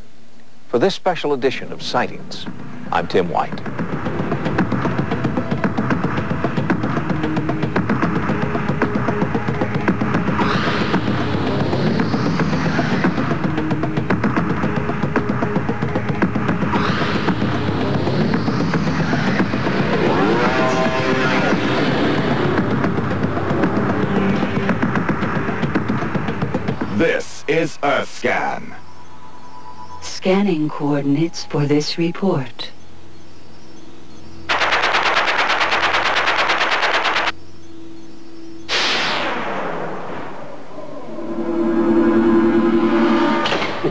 For this special edition of Sightings, I'm Tim White. This is EarthScan. Scanning coordinates for this report.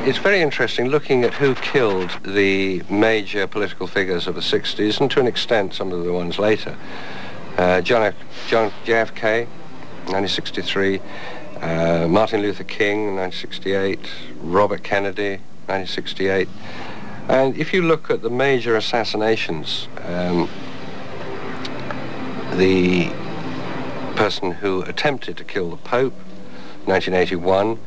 It's very interesting looking at who killed the major political figures of the 60s, and to an extent some of the ones later. JFK, 1963, Martin Luther King, 1968, Robert Kennedy, 1968. And if you look at the major assassinations, the person who attempted to kill the Pope, 1981,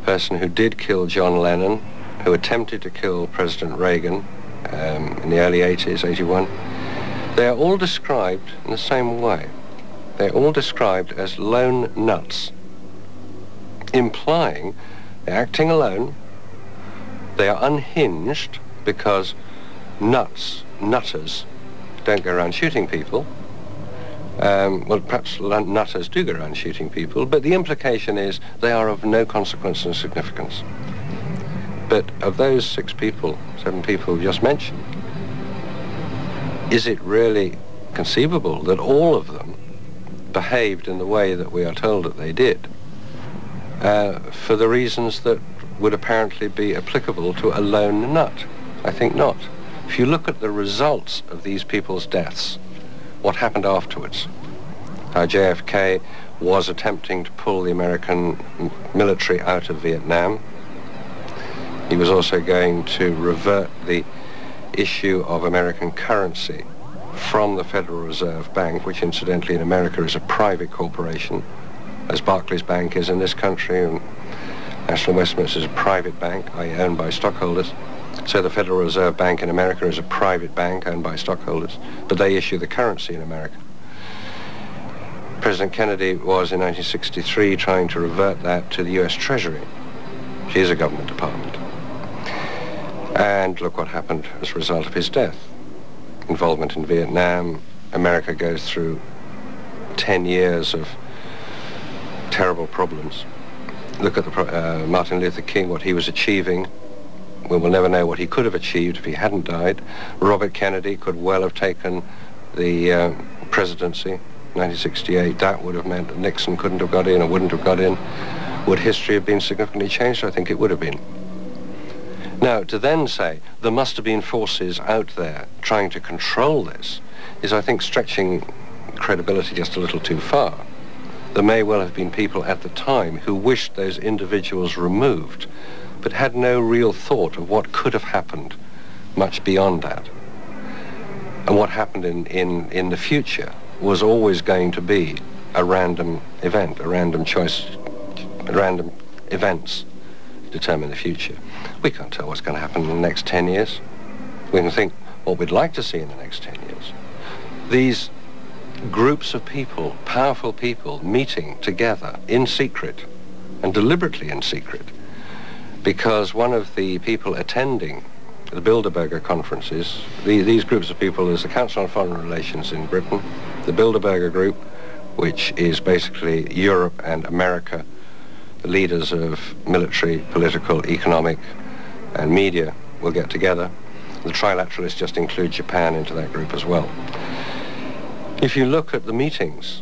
person who did kill John Lennon, who attempted to kill President Reagan in the early 80s, 81, they are all described in the same way. They're all described as lone nuts, implying they're acting alone, they are unhinged because nutters don't go around shooting people. Well, perhaps nutters do go around shooting people, but the implication is they are of no consequence and significance. But of those 7 people just mentioned, is it really conceivable that all of them behaved in the way that we are told that they did, for the reasons that would apparently be applicable to a lone nut? I think not. If you look at the results of these people's deaths, what happened afterwards, how JFK was attempting to pull the American military out of Vietnam. He was also going to revert the issue of American currency from the Federal Reserve Bank, which incidentally in America is a private corporation, as Barclays Bank is in this country, and National Westminster is a private bank, i.e. owned by stockholders. So the Federal Reserve Bank in America is a private bank owned by stockholders, but they issue the currency in America. President Kennedy was in 1963 trying to revert that to the US Treasury, which is a government department. And look what happened as a result of his death. Involvement in Vietnam. America goes through 10 years of terrible problems. Look at Martin Luther King, what he was achieving. We will never know what he could have achieved if he hadn't died. Robert Kennedy could well have taken the presidency, 1968. That would have meant that Nixon couldn't have got in or wouldn't have got in. Would history have been significantly changed? I think it would have been. Now, to then say there must have been forces out there trying to control this is, I think, stretching credibility just a little too far. There may well have been people at the time who wished those individuals removed, but had no real thought of what could have happened much beyond that. And what happened in the future was always going to be a random event, a random choice, random events determine the future. We can't tell what's going to happen in the next 10 years. We can think what we'd like to see in the next 10 years. These groups of people, powerful people, meeting together in secret, and deliberately in secret, because one of the people attending the Bilderberger conferences, these groups of people is the Council on Foreign Relations in Britain, the Bilderberger Group, which is basically Europe and America, the leaders of military, political, economic, and media will get together. The trilateralists just include Japan into that group as well. If you look at the meetings,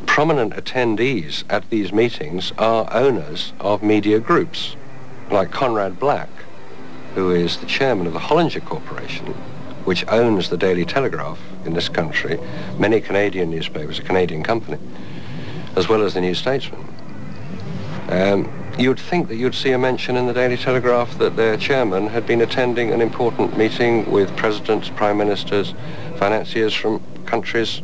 prominent attendees at these meetings are owners of media groups, like Conrad Black, who is the chairman of the Hollinger Corporation, which owns the Daily Telegraph in this country, many Canadian newspapers, a Canadian company, as well as the New Statesman. You'd think that you'd see a mention in the Daily Telegraph that their chairman had been attending an important meeting with presidents, prime ministers, financiers from countries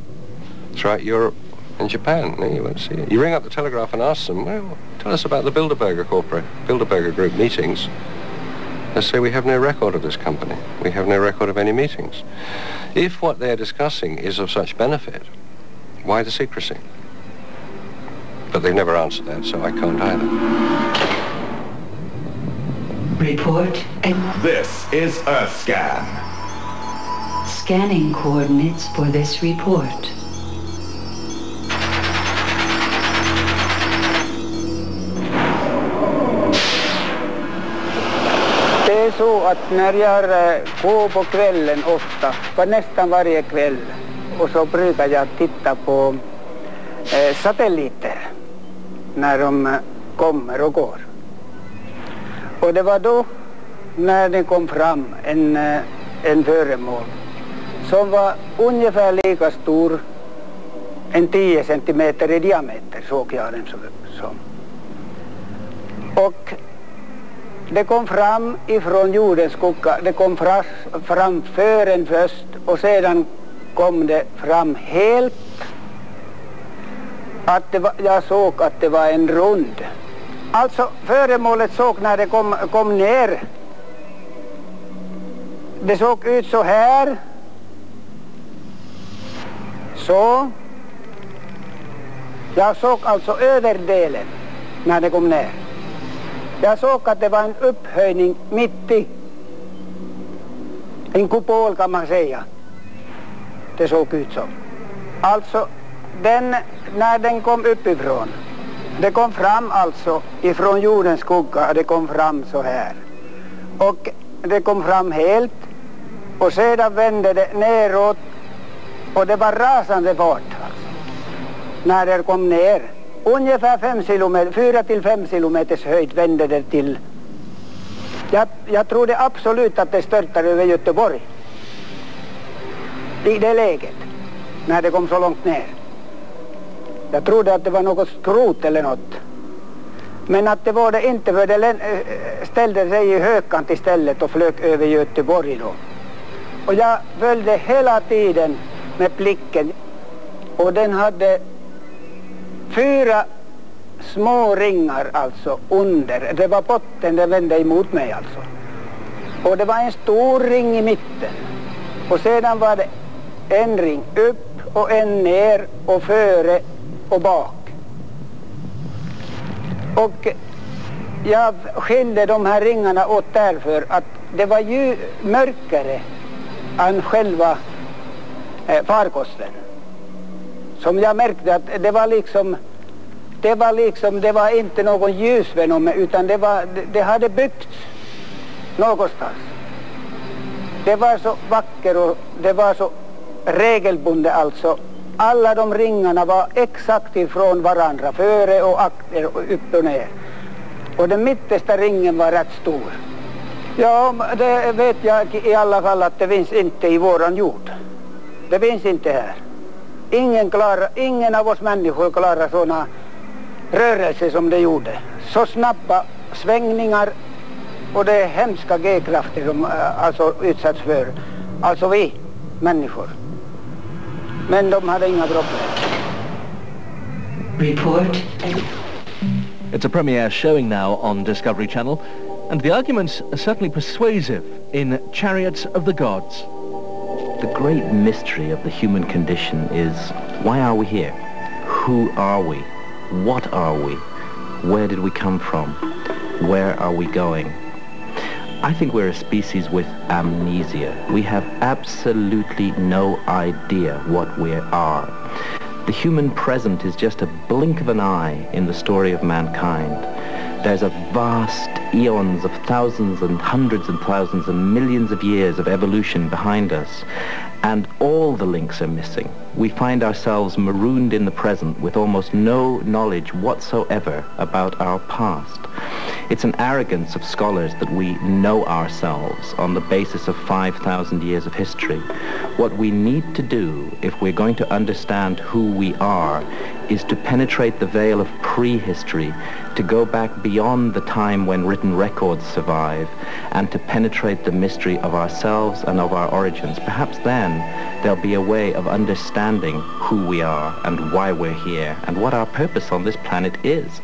throughout Europe and Japan. No, you won't see it. You ring up the Telegraph and ask them, well, tell us about the Bilderberger Group meetings. They say, we have no record of this company. We have no record of any meetings. If what they're discussing is of such benefit, why the secrecy? But they've never answered that, so I can't either. Report. This is Earthscan. Scanning coordinates for this report. Det är så att när jag går på kvällen ofta, på nästan varje kväll, och så brukar jag titta på satelliter när de kommer och går. Och det var då när det kom fram en föremål som var ungefär lika stor, en 10 centimeter i diameter, såg jag den som. Och det kom fram ifrån jordens skugga, det kom fram fören först och sedan kom det fram helt. Att jag såg att det var en rund. Alltså föremålet såg när det kom ner. Det såg ut så här. Så. Jag såg alltså överdelen när det kom ner. Jag såg att det var en upphöjning mitt i. En kupol kan man säga. Det såg ut så. Alltså när den kom uppifrån. Det kom fram alltså ifrån jordens skugga. Det kom fram så här. Och det kom fram helt. Och sedan vände det neråt. Och det var rasande fart alltså. När det kom ner. Ungefär 4 till 5 kilometers höjd vände det till. Jag trodde absolut att det störtade över Göteborg. I det läget. När det kom så långt ner. Jag trodde att det var något skrot eller något. Men att det var det inte, för det ställde sig i högkant istället och flög över Göteborg då. Och jag följde hela tiden med blicken. Och den hade 4 små ringar alltså under. Det var botten, den vände emot mig alltså. Och det var en stor ring i mitten. Och sedan var det en ring upp och en ner och före och bak. Och jag skilde de här ringarna åt därför att det var ju mörkare än själva farkosten. Som jag märkte att det var inte någon ljusfenomen utan det hade byggts någonstans. Det var så vackert och det var så regelbundet alltså. Alla de ringarna var exakt ifrån varandra, före och efter och upp och ner. Och den mittersta ringen var rätt stor. Ja, det vet jag i alla fall att det finns inte i våran jord. Det finns inte här. Ingen av oss människor klarar sådana rörelser som det gjorde. Så snabba svängningar Och det är hemska G-krafter som alltså utsatts för. Alltså vi, människor. Men de hade inga problem. Report. It's a premiere showing now on Discovery Channel, and the arguments are certainly persuasive in Chariots of the Gods. The great mystery of the human condition is, why are we here? Who are we? What are we? Where did we come from? Where are we going? I think we're a species with amnesia. We have absolutely no idea what we are. The human present is just a blink of an eye in the story of mankind. There's a vast eons of thousands and hundreds and thousands and millions of years of evolution behind us, and all the links are missing. We find ourselves marooned in the present with almost no knowledge whatsoever about our past. It's an arrogance of scholars that we know ourselves on the basis of 5,000 years of history. What we need to do, if we're going to understand who we are, is to penetrate the veil of prehistory, to go back beyond the time when written records survive, and to penetrate the mystery of ourselves and of our origins. Perhaps then there'll be a way of understanding who we are and why we're here and what our purpose on this planet is.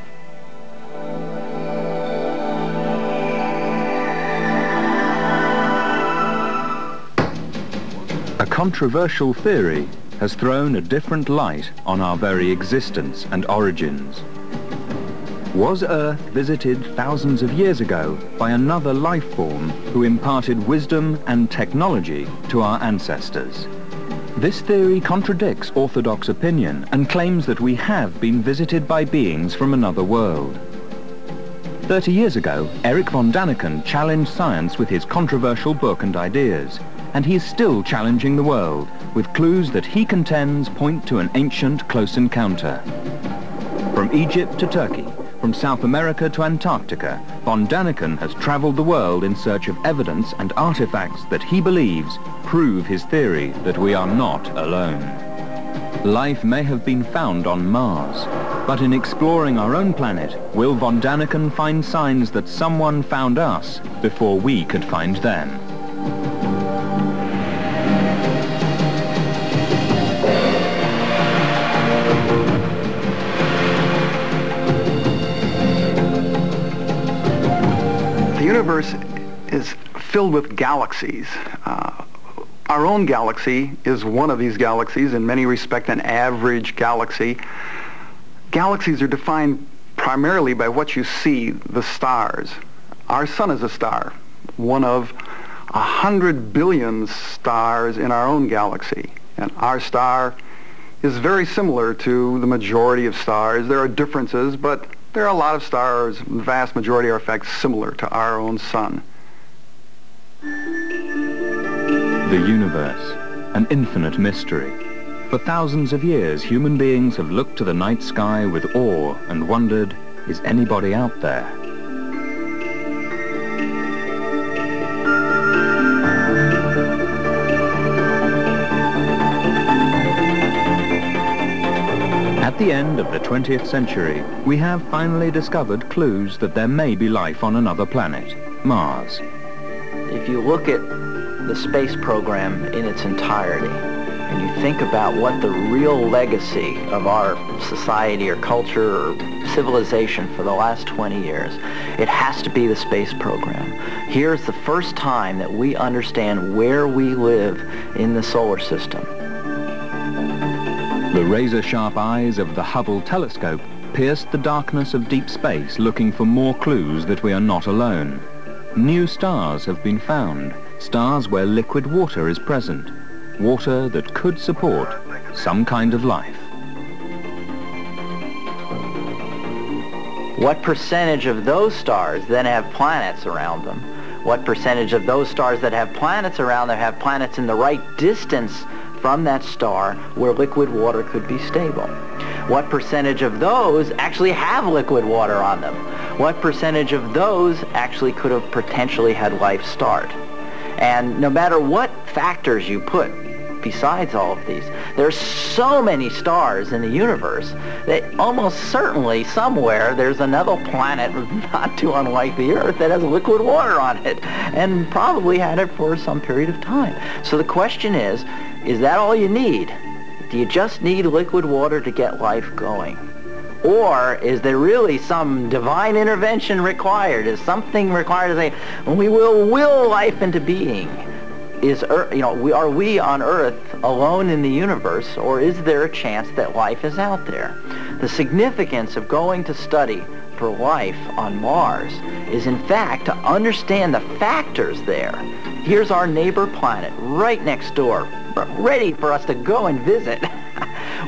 A controversial theory has thrown a different light on our very existence and origins. Was Earth visited thousands of years ago by another life form who imparted wisdom and technology to our ancestors? This theory contradicts orthodox opinion and claims that we have been visited by beings from another world. 30 years ago, Erich von Däniken challenged science with his controversial book and ideas, and he is still challenging the world with clues that he contends point to an ancient close encounter. From Egypt to Turkey, from South America to Antarctica, von Däniken has traveled the world in search of evidence and artifacts that he believes prove his theory that we are not alone. Life may have been found on Mars, but in exploring our own planet, will von Däniken find signs that someone found us before we could find them? The universe is filled with galaxies. Our own galaxy is one of these galaxies, in many respects an average galaxy. Galaxies are defined primarily by what you see, the stars. Our sun is a star, one of 100 billion stars in our own galaxy. And our star is very similar to the majority of stars. There are differences, but there are a lot of stars. The vast majority are, in fact, similar to our own sun. The universe, an infinite mystery. For thousands of years, human beings have looked to the night sky with awe and wondered, is anybody out there? At the end of the 20th century, we have finally discovered clues that there may be life on another planet, Mars. If you look at the space program in its entirety, and you think about what the real legacy of our society or culture or civilization for the last 20 years, it has to be the space program. Here's the first time that we understand where we live in the solar system. The razor-sharp eyes of the Hubble telescope pierced the darkness of deep space looking for more clues that we are not alone. New stars have been found, stars where liquid water is present, water that could support some kind of life. What percentage of those stars then have planets around them? What percentage of those stars that have planets around them have planets in the right distance from that star where liquid water could be stable? What percentage of those actually have liquid water on them? What percentage of those actually could have potentially had life start? And no matter what factors you put besides all of these. There's so many stars in the universe that almost certainly somewhere there's another planet not too unlike the Earth that has liquid water on it, and probably had it for some period of time. So the question is that all you need? Do you just need liquid water to get life going? Or is there really some divine intervention required? Is something required to say, we will life into being? Is Earth, are we on Earth alone in the universe, or is there a chance that life is out there? The significance of going to study for life on Mars is in fact to understand the factors there. Here's our neighbor planet right next door, ready for us to go and visit,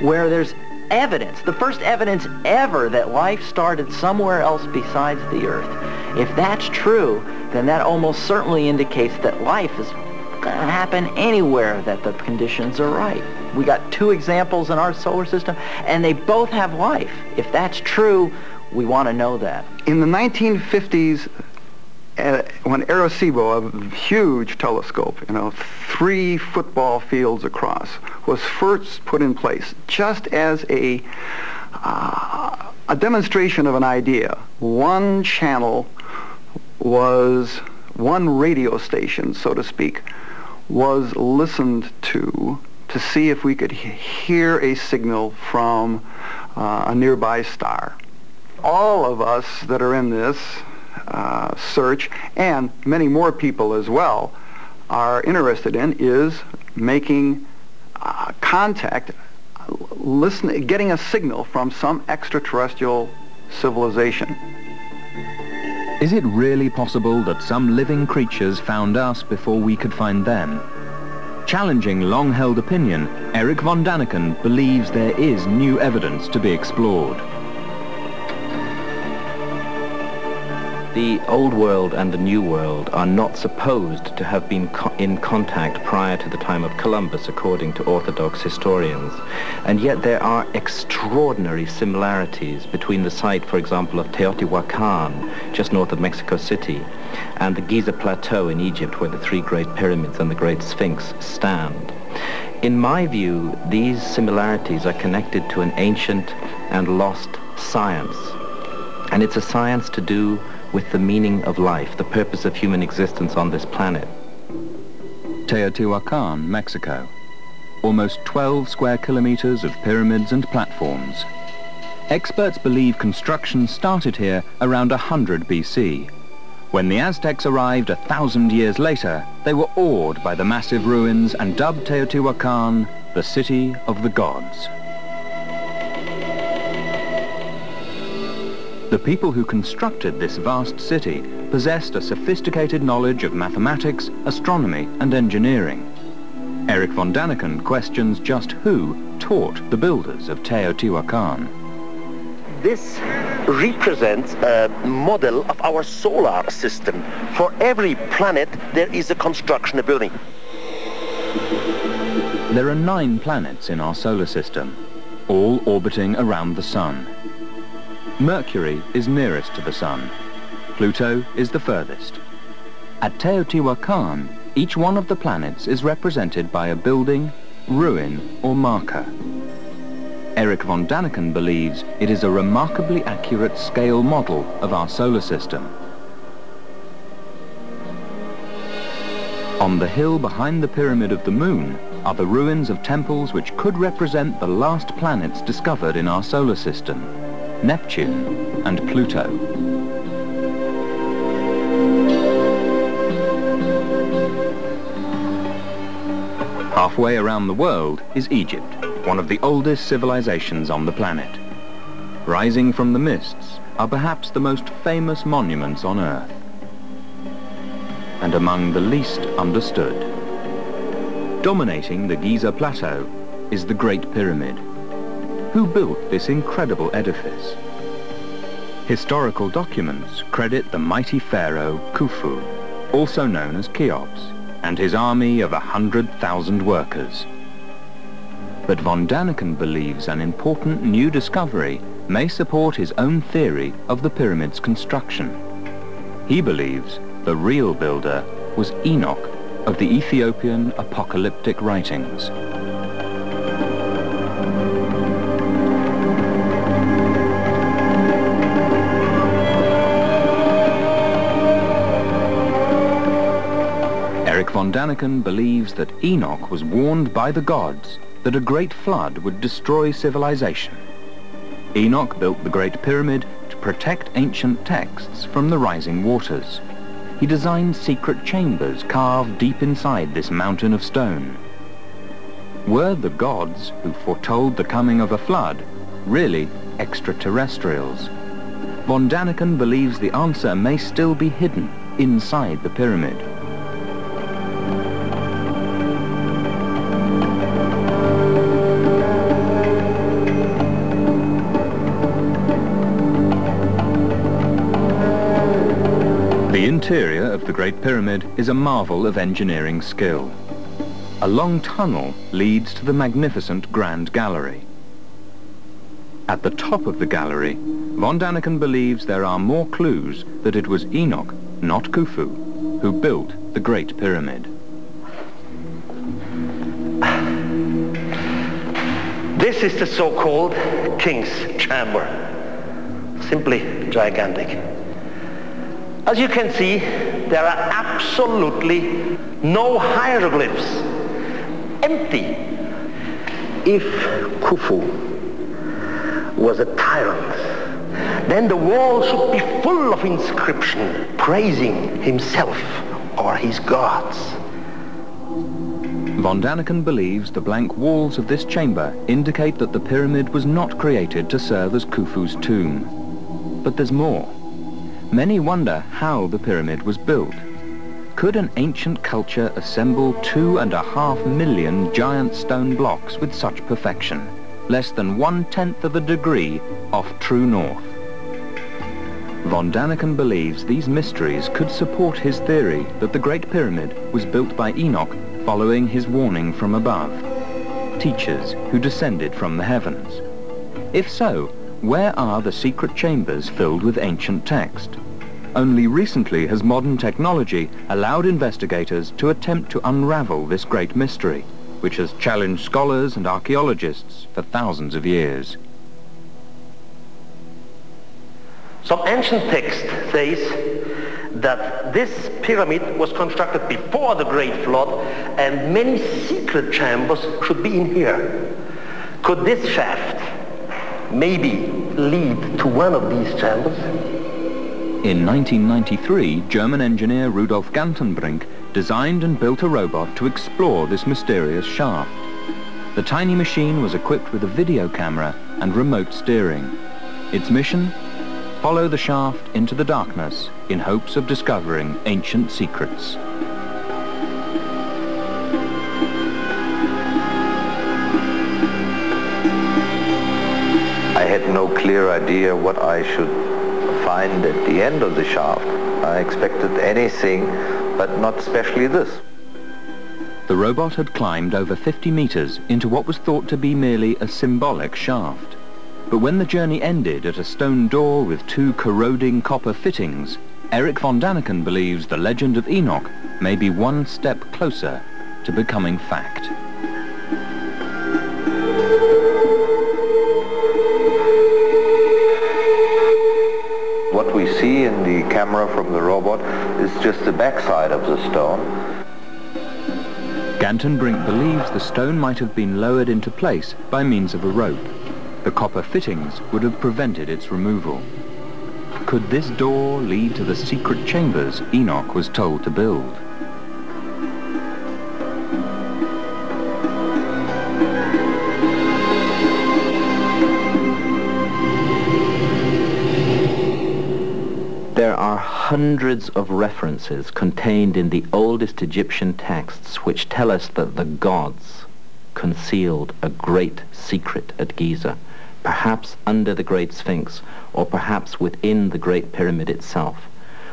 where there's evidence, the first evidence ever that life started somewhere else besides the Earth. If that's true, then that almost certainly indicates that life is going to happen anywhere that the conditions are right. We got 2 examples in our solar system, and they both have life. If that's true, we want to know that. In the 1950s, when Arecibo, a huge telescope, 3 football fields across, was first put in place just as a demonstration of an idea. One channel was, one radio station, so to speak, was listened to see if we could hear a signal from a nearby star. All of us that are in this search, and many more people as well, are interested in is making contact, getting a signal from some extraterrestrial civilization. Is it really possible that some living creatures found us before we could find them? Challenging long-held opinion, Eric von Daniken believes there is new evidence to be explored. The old world and the new world are not supposed to have been in contact prior to the time of Columbus, according to Orthodox historians. And yet there are extraordinary similarities between the site, for example, of Teotihuacan, just north of Mexico City, and the Giza Plateau in Egypt, where the 3 great pyramids and the Great Sphinx stand. In my view, these similarities are connected to an ancient and lost science. And it's a science to do with the meaning of life, the purpose of human existence on this planet. Teotihuacan, Mexico. Almost 12 square kilometers of pyramids and platforms. Experts believe construction started here around 100 BC. When the Aztecs arrived 1,000 years later, they were awed by the massive ruins and dubbed Teotihuacan the city of the gods. The people who constructed this vast city possessed a sophisticated knowledge of mathematics, astronomy, and engineering. Eric von Daniken questions just who taught the builders of Teotihuacan. This represents a model of our solar system. For every planet, there is a construction, a building. There are 9 planets in our solar system, all orbiting around the Sun. Mercury is nearest to the Sun. Pluto is the furthest. At Teotihuacan, each one of the planets is represented by a building, ruin, or marker. Eric von Daniken believes it is a remarkably accurate scale model of our solar system. On the hill behind the Pyramid of the Moon are the ruins of temples which could represent the last planets discovered in our solar system, Neptune and Pluto. Halfway around the world is Egypt, one of the oldest civilizations on the planet. Rising from the mists are perhaps the most famous monuments on Earth, and among the least understood. Dominating the Giza Plateau is the Great Pyramid. Who built this incredible edifice? Historical documents credit the mighty pharaoh Khufu, also known as Cheops, and his army of 100,000 workers. But von Daniken believes an important new discovery may support his own theory of the pyramid's construction. He believes the real builder was Enoch, of the Ethiopian apocalyptic writings. Eric von Daniken believes that Enoch was warned by the gods that a great flood would destroy civilization. Enoch built the Great Pyramid to protect ancient texts from the rising waters. He designed secret chambers carved deep inside this mountain of stone. Were the gods who foretold the coming of a flood really extraterrestrials? Von Daniken believes the answer may still be hidden inside the pyramid. The interior of the Great Pyramid is a marvel of engineering skill. A long tunnel leads to the magnificent Grand Gallery. At the top of the gallery, von Daniken believes there are more clues that it was Enoch, not Khufu, who built the Great Pyramid. This is the so-called King's Chamber. Simply gigantic. As you can see, there are absolutely no hieroglyphs. Empty. If Khufu was a tyrant, then the wall should be full of inscription praising himself or his gods. Von Daniken believes the blank walls of this chamber indicate that the pyramid was not created to serve as Khufu's tomb. But there's more. Many wonder how the pyramid was built. Could an ancient culture assemble 2.5 million giant stone blocks with such perfection, less than 1/10 of a degree off true north? Von Daniken believes these mysteries could support his theory that the Great Pyramid was built by Enoch following his warning from above, teachers who descended from the heavens. If so, where are the secret chambers filled with ancient text? Only recently has modern technology allowed investigators to attempt to unravel this great mystery, which has challenged scholars and archaeologists for thousands of years. Some ancient text says that this pyramid was constructed before the Great Flood and many secret chambers should be in here. Could this shaft maybe lead to one of these chambers? In 1993, German engineer Rudolf Gantenbrink designed and built a robot to explore this mysterious shaft. The tiny machine was equipped with a video camera and remote steering. Its mission? Follow the shaft into the darkness in hopes of discovering ancient secrets. I had no clear idea what I should find at the end of the shaft. I expected anything, but not especially this. The robot had climbed over 50 meters into what was thought to be merely a symbolic shaft. But when the journey ended at a stone door with 2 corroding copper fittings, Eric von Daniken believes the legend of Enoch may be one step closer to becoming fact. What we see in the camera from the robot is just the backside of the stone. Gantenbrink believes the stone might have been lowered into place by means of a rope. The copper fittings would have prevented its removal. Could this door lead to the secret chambers Enoch was told to build? There are hundreds of references contained in the oldest Egyptian texts which tell us that the gods concealed a great secret at Giza, perhaps under the Great Sphinx, or perhaps within the Great Pyramid itself.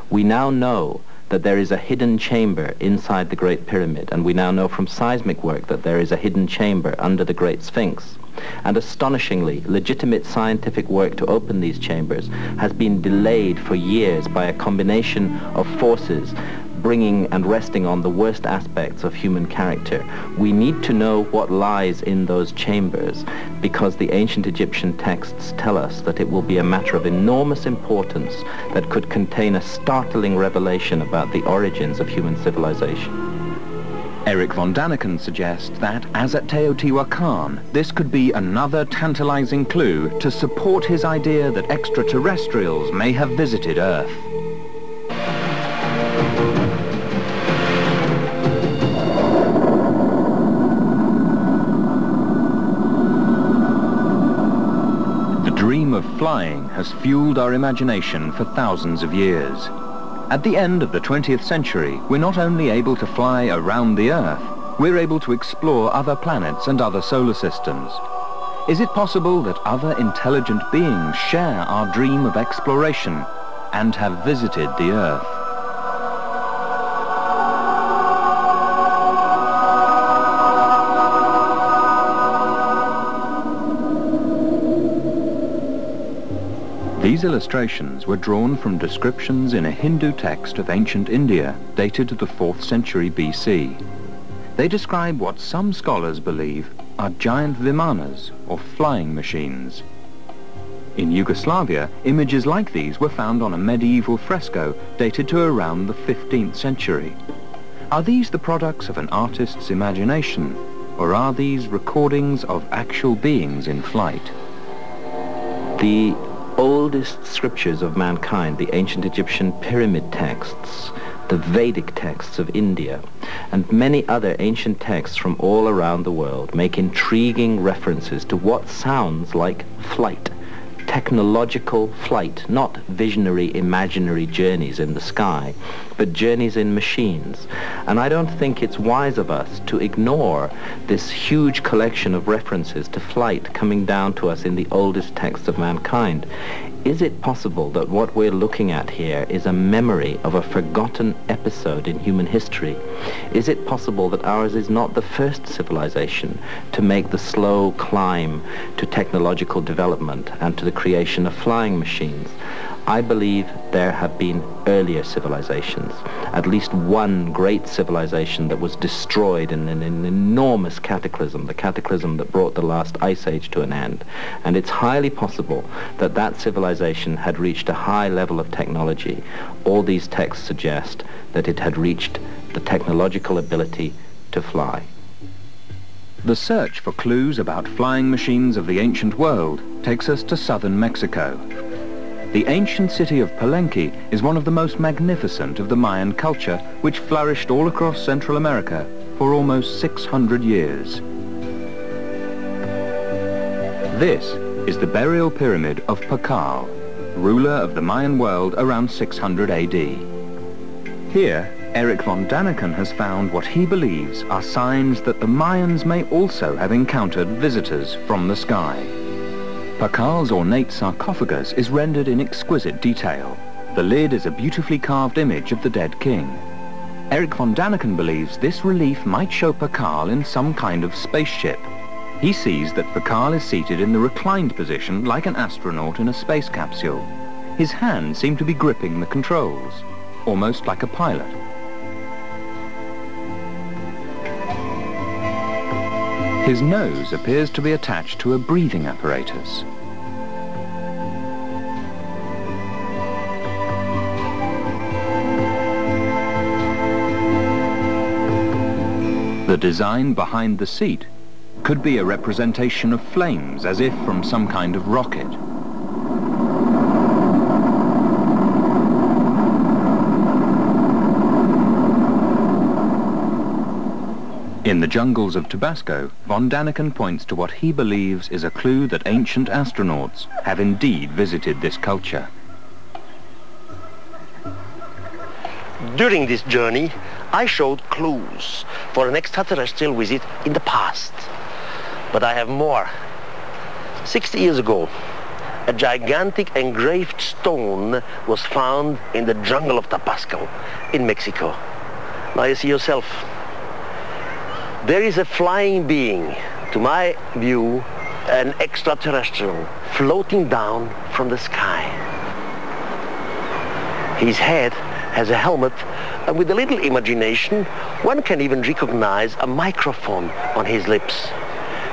We now know that there is a hidden chamber inside the Great Pyramid, and we now know from seismic work that there is a hidden chamber under the Great Sphinx. And astonishingly, legitimate scientific work to open these chambers has been delayed for years by a combination of forces, bringing and resting on the worst aspects of human character. We need to know what lies in those chambers, because the ancient Egyptian texts tell us that it will be a matter of enormous importance that could contain a startling revelation about the origins of human civilization. Eric von Daniken suggests that, as at Teotihuacan, this could be another tantalizing clue to support his idea that extraterrestrials may have visited Earth. The dream of flying has fueled our imagination for thousands of years. At the end of the 20th century, we're not only able to fly around the Earth, we're able to explore other planets and other solar systems. Is it possible that other intelligent beings share our dream of exploration and have visited the Earth? These illustrations were drawn from descriptions in a Hindu text of ancient India, dated to the 4th century BC. They describe what some scholars believe are giant vimanas, or flying machines. In Yugoslavia, images like these were found on a medieval fresco dated to around the 15th century. Are these the products of an artist's imagination, or are these recordings of actual beings in flight? The oldest scriptures of mankind, the ancient Egyptian pyramid texts, the Vedic texts of India, and many other ancient texts from all around the world make intriguing references to what sounds like flight, technological flight, not visionary, imaginary journeys in the sky, but journeys in machines. And I don't think it's wise of us to ignore this huge collection of references to flight coming down to us in the oldest texts of mankind. Is it possible that what we're looking at here is a memory of a forgotten episode in human history? Is it possible that ours is not the first civilization to make the slow climb to technological development and to the creation of flying machines? I believe there have been earlier civilizations, at least one great civilization that was destroyed in an enormous cataclysm, the cataclysm that brought the last ice age to an end. And it's highly possible that that civilization had reached a high level of technology. All these texts suggest that it had reached the technological ability to fly. The search for clues about flying machines of the ancient world takes us to southern Mexico. The ancient city of Palenque is one of the most magnificent of the Mayan culture, which flourished all across Central America for almost 600 years. This is the burial pyramid of Pakal, ruler of the Mayan world around 600 AD. Here, Eric von Daniken has found what he believes are signs that the Mayans may also have encountered visitors from the sky. Pakal's ornate sarcophagus is rendered in exquisite detail. The lid is a beautifully carved image of the dead king. Eric von Daniken believes this relief might show Pakal in some kind of spaceship. He sees that Pakal is seated in the reclined position like an astronaut in a space capsule. His hands seem to be gripping the controls, almost like a pilot. His nose appears to be attached to a breathing apparatus. The design behind the seat could be a representation of flames, as if from some kind of rocket. In the jungles of Tabasco, von Daniken points to what he believes is a clue that ancient astronauts have indeed visited this culture. During this journey, I showed clues for an extraterrestrial visit in the past. But I have more. 60 years ago, a gigantic engraved stone was found in the jungle of Tabasco in Mexico. Now you see yourself. There is a flying being, to my view, an extraterrestrial, floating down from the sky. His head has a helmet And with a little imagination, one can even recognize a microphone on his lips.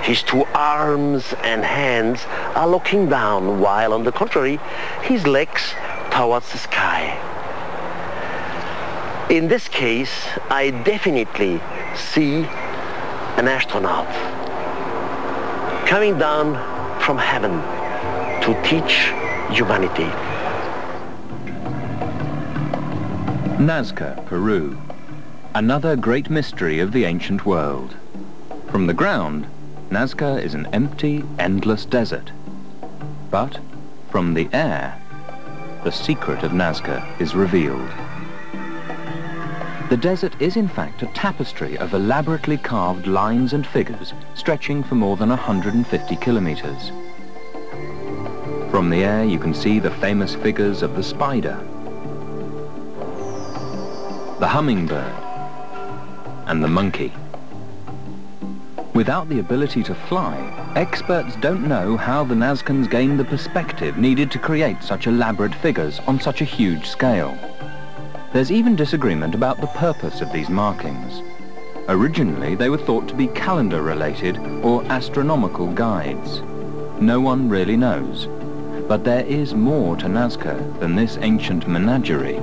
His two arms and hands are looking down, while on the contrary, his legs towards the sky. In this case, I definitely see an astronaut coming down from heaven to teach humanity. Nazca, Peru. Another great mystery of the ancient world. From the ground, Nazca is an empty, endless desert. But from the air, the secret of Nazca is revealed. The desert is in fact a tapestry of elaborately carved lines and figures stretching for more than 150 kilometers. From the air you can see the famous figures of the spider, the hummingbird, and the monkey. Without the ability to fly, experts don't know how the Nazcans gained the perspective needed to create such elaborate figures on such a huge scale. There's even disagreement about the purpose of these markings. Originally, they were thought to be calendar-related or astronomical guides. No one really knows. But there is more to Nazca than this ancient menagerie.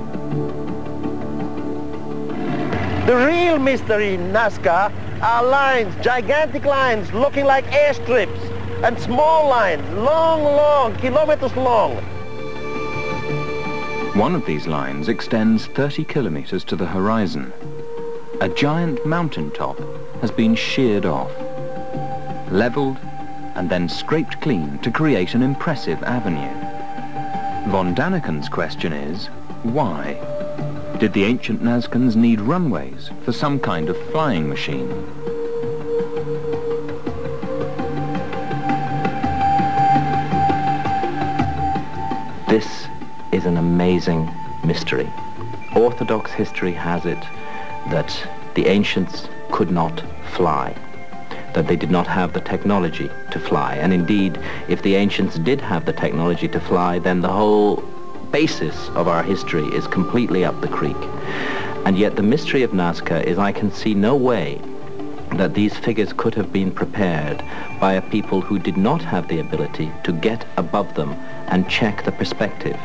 The real mystery in Nazca are lines, gigantic lines, looking like airstrips, and small lines, long, kilometers long. One of these lines extends 30 kilometers to the horizon. A giant mountaintop has been sheared off, leveled, and then scraped clean to create an impressive avenue. Von Daniken's question is, why? Did the ancient Nazcans need runways for some kind of flying machine? This is an amazing mystery. Orthodox history has it that the ancients could not fly, that they did not have the technology to fly. And indeed, if the ancients did have the technology to fly, then the whole basis of our history is completely up the creek. And yet the mystery of Nazca is I can see no way that these figures could have been prepared by a people who did not have the ability to get above them and check the perspective.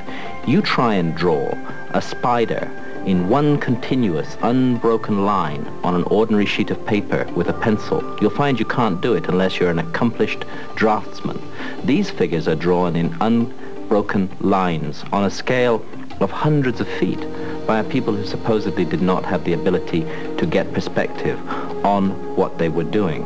You try and draw a spider in one continuous, unbroken line on an ordinary sheet of paper with a pencil. You'll find you can't do it unless you're an accomplished draftsman. These figures are drawn in unbroken lines on a scale of hundreds of feet by a people who supposedly did not have the ability to get perspective on what they were doing.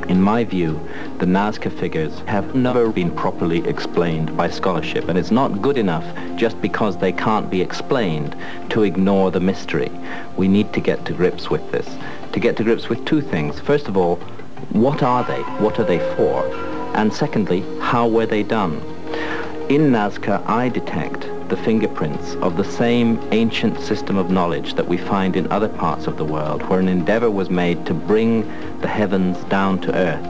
In my view, the Nazca figures have never been properly explained by scholarship, and it's not good enough just because they can't be explained to ignore the mystery. We need to get to grips with this, to get to grips with two things. First of all, what are they? What are they for? And secondly, how were they done? In Nazca, I detect the fingerprints of the same ancient system of knowledge that we find in other parts of the world, where an endeavor was made to bring the heavens down to earth.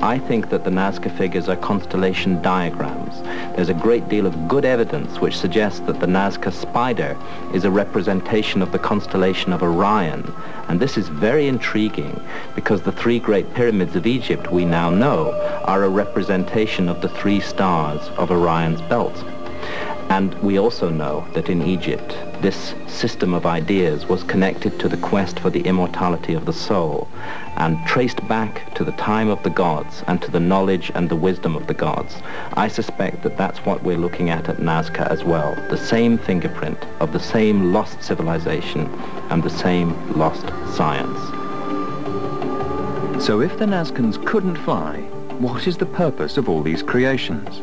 I think that the Nazca figures are constellation diagrams. There's a great deal of good evidence which suggests that the Nazca spider is a representation of the constellation of Orion. And this is very intriguing because the three great pyramids of Egypt we now know are a representation of the three stars of Orion's belt. And we also know that in Egypt, this system of ideas was connected to the quest for the immortality of the soul and traced back to the time of the gods and to the knowledge and the wisdom of the gods. I suspect that that's what we're looking at Nazca as well, the same fingerprint of the same lost civilization and the same lost science. So if the Nazcans couldn't fly, what is the purpose of all these creations?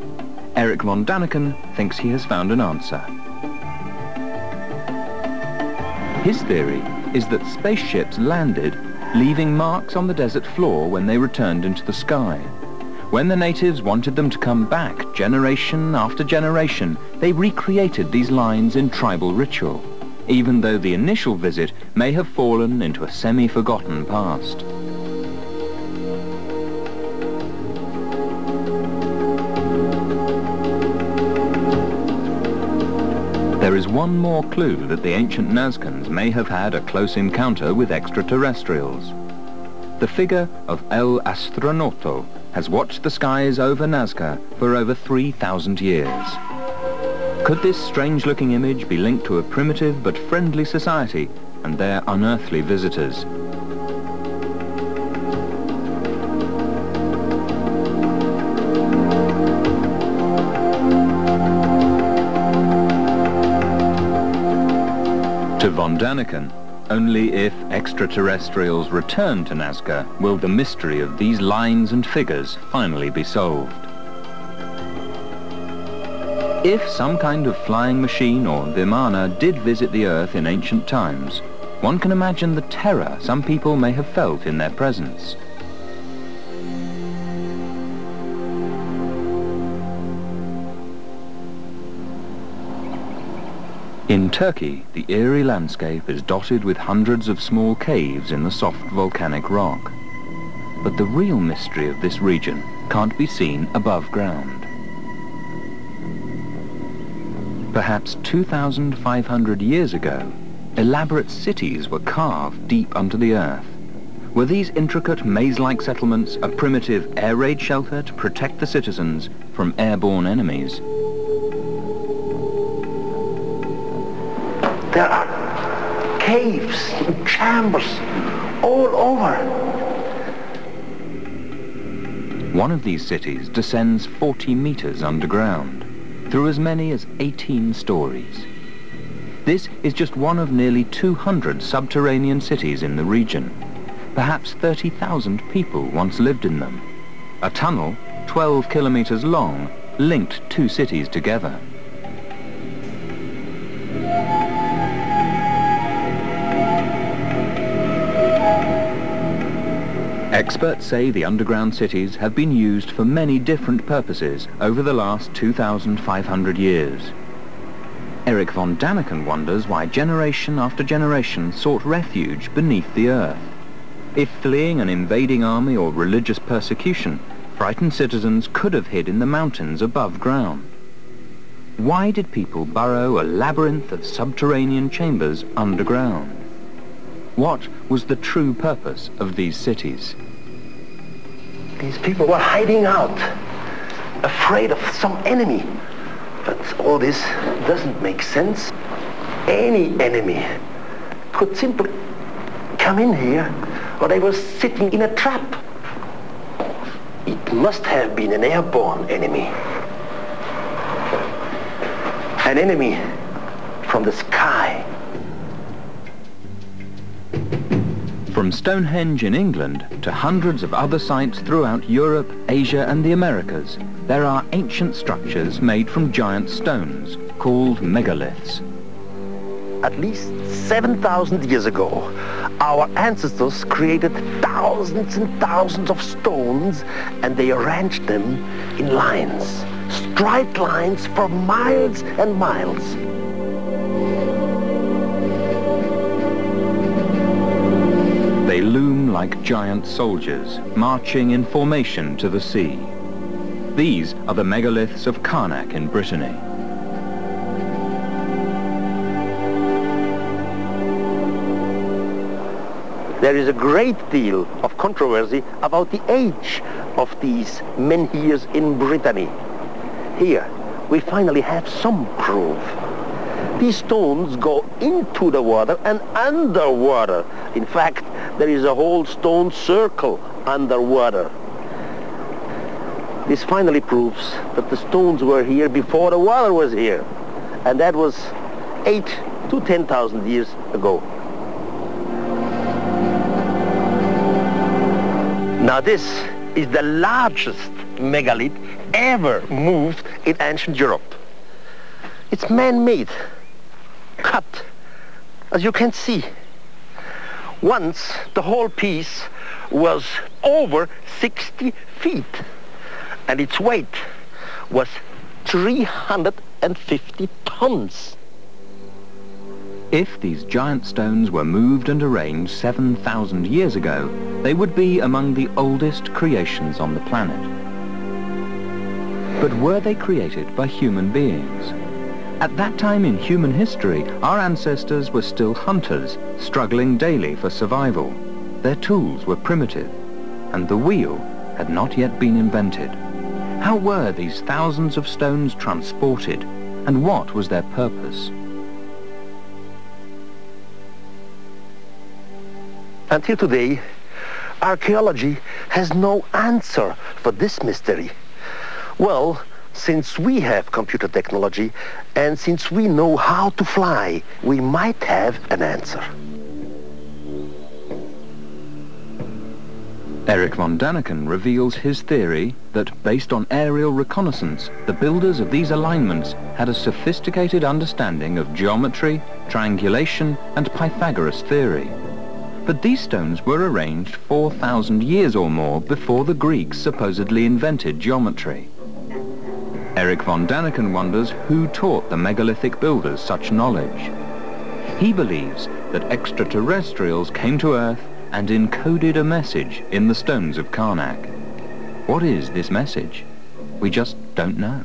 Eric von Daniken thinks he has found an answer. His theory is that spaceships landed, leaving marks on the desert floor when they returned into the sky. When the natives wanted them to come back generation after generation, they recreated these lines in tribal ritual, even though the initial visit may have fallen into a semi-forgotten past. there is one more clue that the ancient Nazcans may have had a close encounter with extraterrestrials. The figure of El Astronauto has watched the skies over Nazca for over 3,000 years. Could this strange-looking image be linked to a primitive but friendly society and their unearthly visitors? To von Daniken, only if extraterrestrials return to Nazca will the mystery of these lines and figures finally be solved. If some kind of flying machine or Vimana did visit the Earth in ancient times, one can imagine the terror some people may have felt in their presence. In Turkey, the eerie landscape is dotted with hundreds of small caves in the soft volcanic rock. But the real mystery of this region can't be seen above ground. Perhaps 2,500 years ago, elaborate cities were carved deep under the earth. Were these intricate maze-like settlements a primitive air raid shelter to protect the citizens from airborne enemies? There are caves and chambers all over. One of these cities descends 40 meters underground, through as many as 18 stories. This is just one of nearly 200 subterranean cities in the region. Perhaps 30,000 people once lived in them. A tunnel, 12 kilometers long, linked two cities together. Experts say the underground cities have been used for many different purposes over the last 2,500 years. Eric von Daniken wonders why generation after generation sought refuge beneath the earth. If fleeing an invading army or religious persecution, frightened citizens could have hid in the mountains above ground. Why did people burrow a labyrinth of subterranean chambers underground? What was the true purpose of these cities? These people were hiding out, afraid of some enemy. But all this doesn't make sense. Any enemy could simply come in here, or they were sitting in a trap. It must have been an airborne enemy. An enemy from the sky. From Stonehenge in England to hundreds of other sites throughout Europe, Asia and the Americas, there are ancient structures made from giant stones, called megaliths. At least 7,000 years ago, our ancestors created thousands and thousands of stones, and they arranged them in lines, straight lines for miles and miles. They loom like giant soldiers, marching in formation to the sea. These are the megaliths of Karnak in Brittany. There is a great deal of controversy about the age of these menhirs in Brittany. Here, we finally have some proof. These stones go into the water and underwater. In fact, there is a whole stone circle underwater. This finally proves that the stones were here before the water was here. And that was 8 to 10,000 years ago. Now this is the largest megalith ever moved in ancient Europe. It's man-made, cut, as you can see. Once the whole piece was over 60 feet and its weight was 350 tons. If these giant stones were moved and arranged 7,000 years ago, they would be among the oldest creations on the planet. But were they created by human beings? At that time in human history, our ancestors were still hunters, struggling daily for survival. Their tools were primitive, and the wheel had not yet been invented. How were these thousands of stones transported, and what was their purpose? Until today, archaeology has no answer for this mystery. Well, since we have computer technology and since we know how to fly, we might have an answer. Eric von Daniken reveals his theory that, based on aerial reconnaissance, the builders of these alignments had a sophisticated understanding of geometry, triangulation, and Pythagoras theory. But these stones were arranged 4,000 years or more before the Greeks supposedly invented geometry. Eric von Daniken wonders who taught the megalithic builders such knowledge. He believes that extraterrestrials came to Earth and encoded a message in the stones of Karnak. What is this message? We just don't know.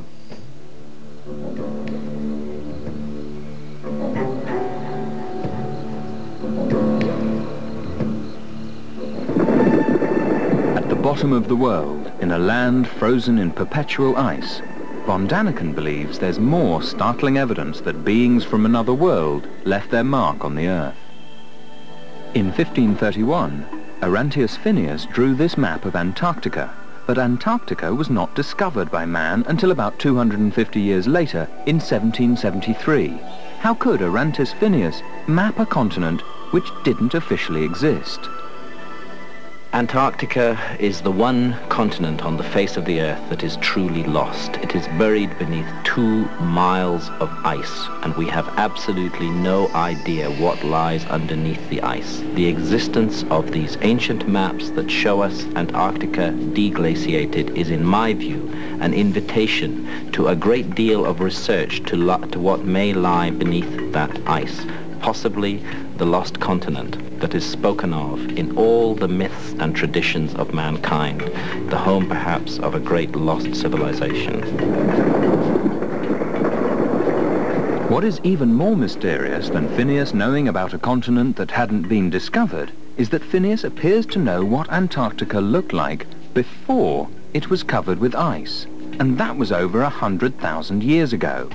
At the bottom of the world, in a land frozen in perpetual ice, von Daniken believes there's more startling evidence that beings from another world left their mark on the Earth. In 1531, Orontius Phineas drew this map of Antarctica, but Antarctica was not discovered by man until about 250 years later, in 1773. How could Orontius Phineas map a continent which didn't officially exist? Antarctica is the one continent on the face of the Earth that is truly lost. It is buried beneath 2 miles of ice, and we have absolutely no idea what lies underneath the ice. The existence of these ancient maps that show us Antarctica deglaciated is, in my view, an invitation to a great deal of research to what may lie beneath that ice, possibly the lost continent that is spoken of in all the myths and traditions of mankind, the home perhaps of a great lost civilization. What is even more mysterious than Phineas knowing about a continent that hadn't been discovered is that Phineas appears to know what Antarctica looked like before it was covered with ice, and that was over 100,000 years ago.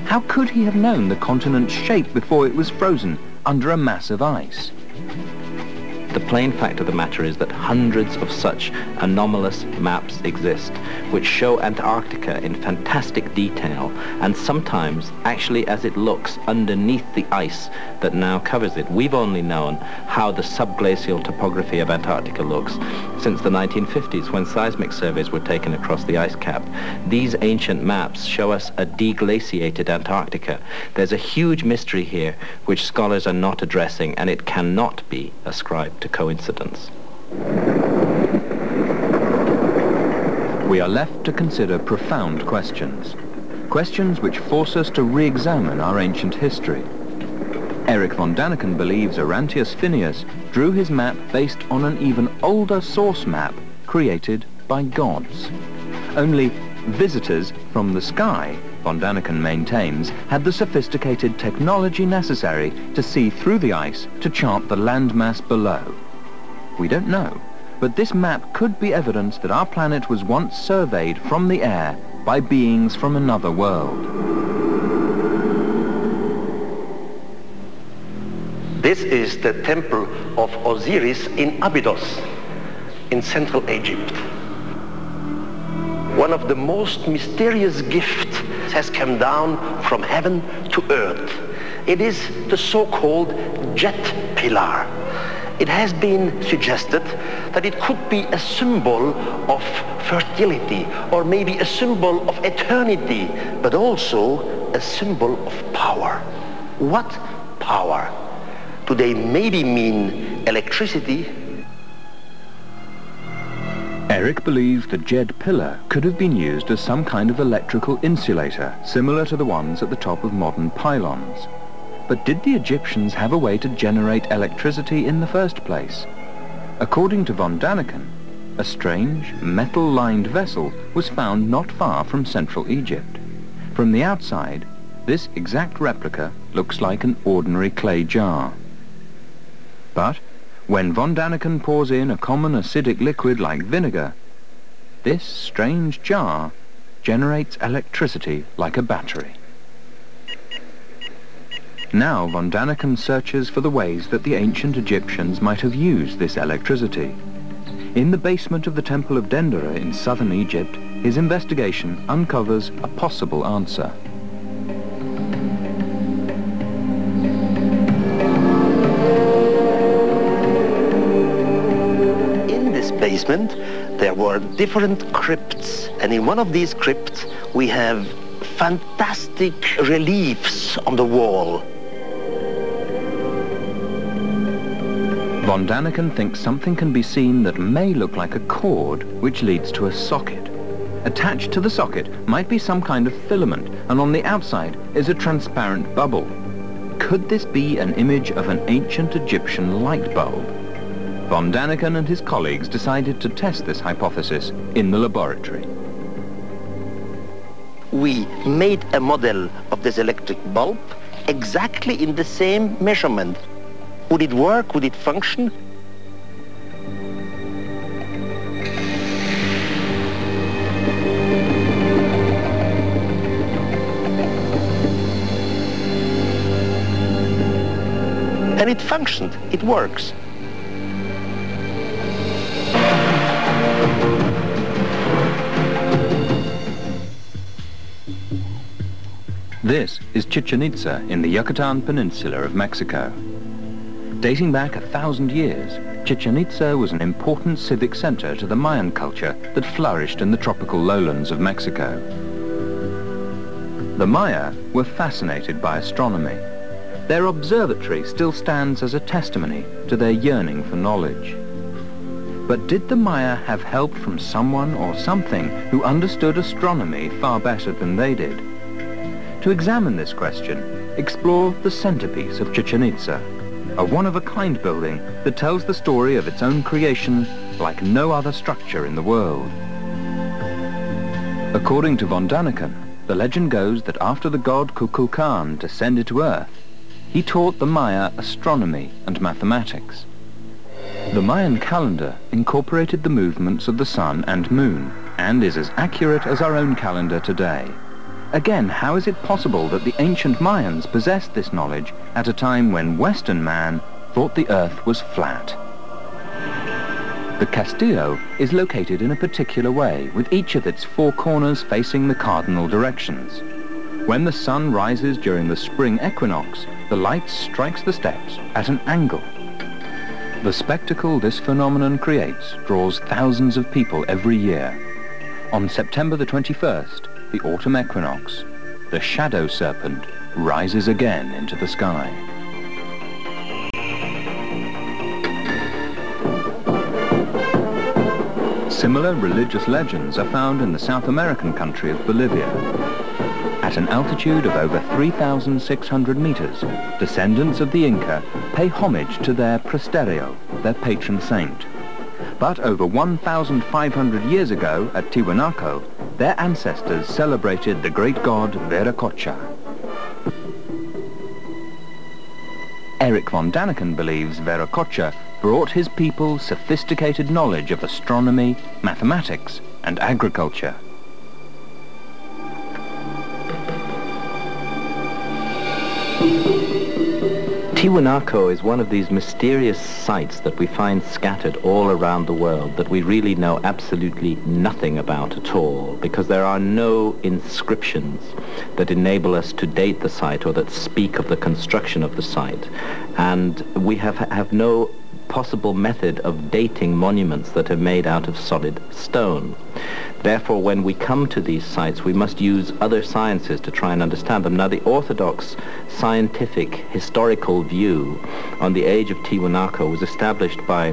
How could he have known the continent's shape before it was frozen under a mass of ice? The plain fact of the matter is that hundreds of such anomalous maps exist, which show Antarctica in fantastic detail, and sometimes actually as it looks underneath the ice that now covers it. We've only known how the subglacial topography of Antarctica looks since the 1950s, when seismic surveys were taken across the ice cap. These ancient maps show us a deglaciated Antarctica. There's a huge mystery here which scholars are not addressing, and it cannot be ascribed to coincidence. We are left to consider profound questions. Questions which force us to re-examine our ancient history. Eric von Daniken believes Orontius Phineas drew his map based on an even older source map created by gods. Only visitors from the sky, von Daniken maintains, had the sophisticated technology necessary to see through the ice to chart the landmass below. We don't know, but this map could be evidence that our planet was once surveyed from the air by beings from another world. This is the temple of Osiris in Abydos, in Central Egypt. One of the most mysterious gifts has come down from heaven to earth. It is the so-called jet pillar. It has been suggested that it could be a symbol of fertility, or maybe a symbol of eternity, but also a symbol of power. What power? Do they maybe mean electricity? Eric believes the Jed pillar could have been used as some kind of electrical insulator, similar to the ones at the top of modern pylons. But did the Egyptians have a way to generate electricity in the first place? According to von Daniken, a strange, metal-lined vessel was found not far from central Egypt. From the outside, this exact replica looks like an ordinary clay jar. But when von Daniken pours in a common acidic liquid like vinegar, this strange jar generates electricity like a battery. Now von Daniken searches for the ways that the ancient Egyptians might have used this electricity. In the basement of the Temple of Dendera in southern Egypt, his investigation uncovers a possible answer. In this basement, there were different crypts, and in one of these crypts, we have fantastic reliefs on the wall. Von Daniken thinks something can be seen that may look like a cord which leads to a socket. Attached to the socket might be some kind of filament, and on the outside is a transparent bubble. Could this be an image of an ancient Egyptian light bulb? Von Daniken and his colleagues decided to test this hypothesis in the laboratory. We made a model of this electric bulb exactly in the same measurement. Would it work? Would it function? And it functioned. It works. This is Chichen Itza in the Yucatan Peninsula of Mexico. Dating back 1,000 years, Chichen Itza was an important civic center to the Mayan culture that flourished in the tropical lowlands of Mexico. The Maya were fascinated by astronomy. Their observatory still stands as a testimony to their yearning for knowledge. But did the Maya have help from someone or something who understood astronomy far better than they did? To examine this question, explore the centerpiece of Chichen Itza, a one-of-a-kind building that tells the story of its own creation like no other structure in the world. According to von Daniken, the legend goes that after the god Kukulkan descended to Earth, he taught the Maya astronomy and mathematics. The Mayan calendar incorporated the movements of the sun and moon, and is as accurate as our own calendar today. Again, how is it possible that the ancient Mayans possessed this knowledge at a time when Western man thought the Earth was flat? The Castillo is located in a particular way, with each of its four corners facing the cardinal directions. When the sun rises during the spring equinox, the light strikes the steps at an angle. The spectacle this phenomenon creates draws thousands of people every year. On September the 21st, the autumn equinox, the shadow serpent rises again into the sky. Similar religious legends are found in the South American country of Bolivia. At an altitude of over 3,600 meters, descendants of the Inca pay homage to their Presterio, their patron saint. But over 1,500 years ago at Tiwanaku, their ancestors celebrated the great god Viracocha. Eric von Daniken believes Viracocha brought his people sophisticated knowledge of astronomy, mathematics, and agriculture. Tiwanaku is one of these mysterious sites that we find scattered all around the world that we really know absolutely nothing about at all, because there are no inscriptions that enable us to date the site or that speak of the construction of the site. And we have no possible method of dating monuments that are made out of solid stone. Therefore, when we come to these sites, we must use other sciences to try and understand them. Now, the orthodox scientific historical view on the age of Tiwanaku was established by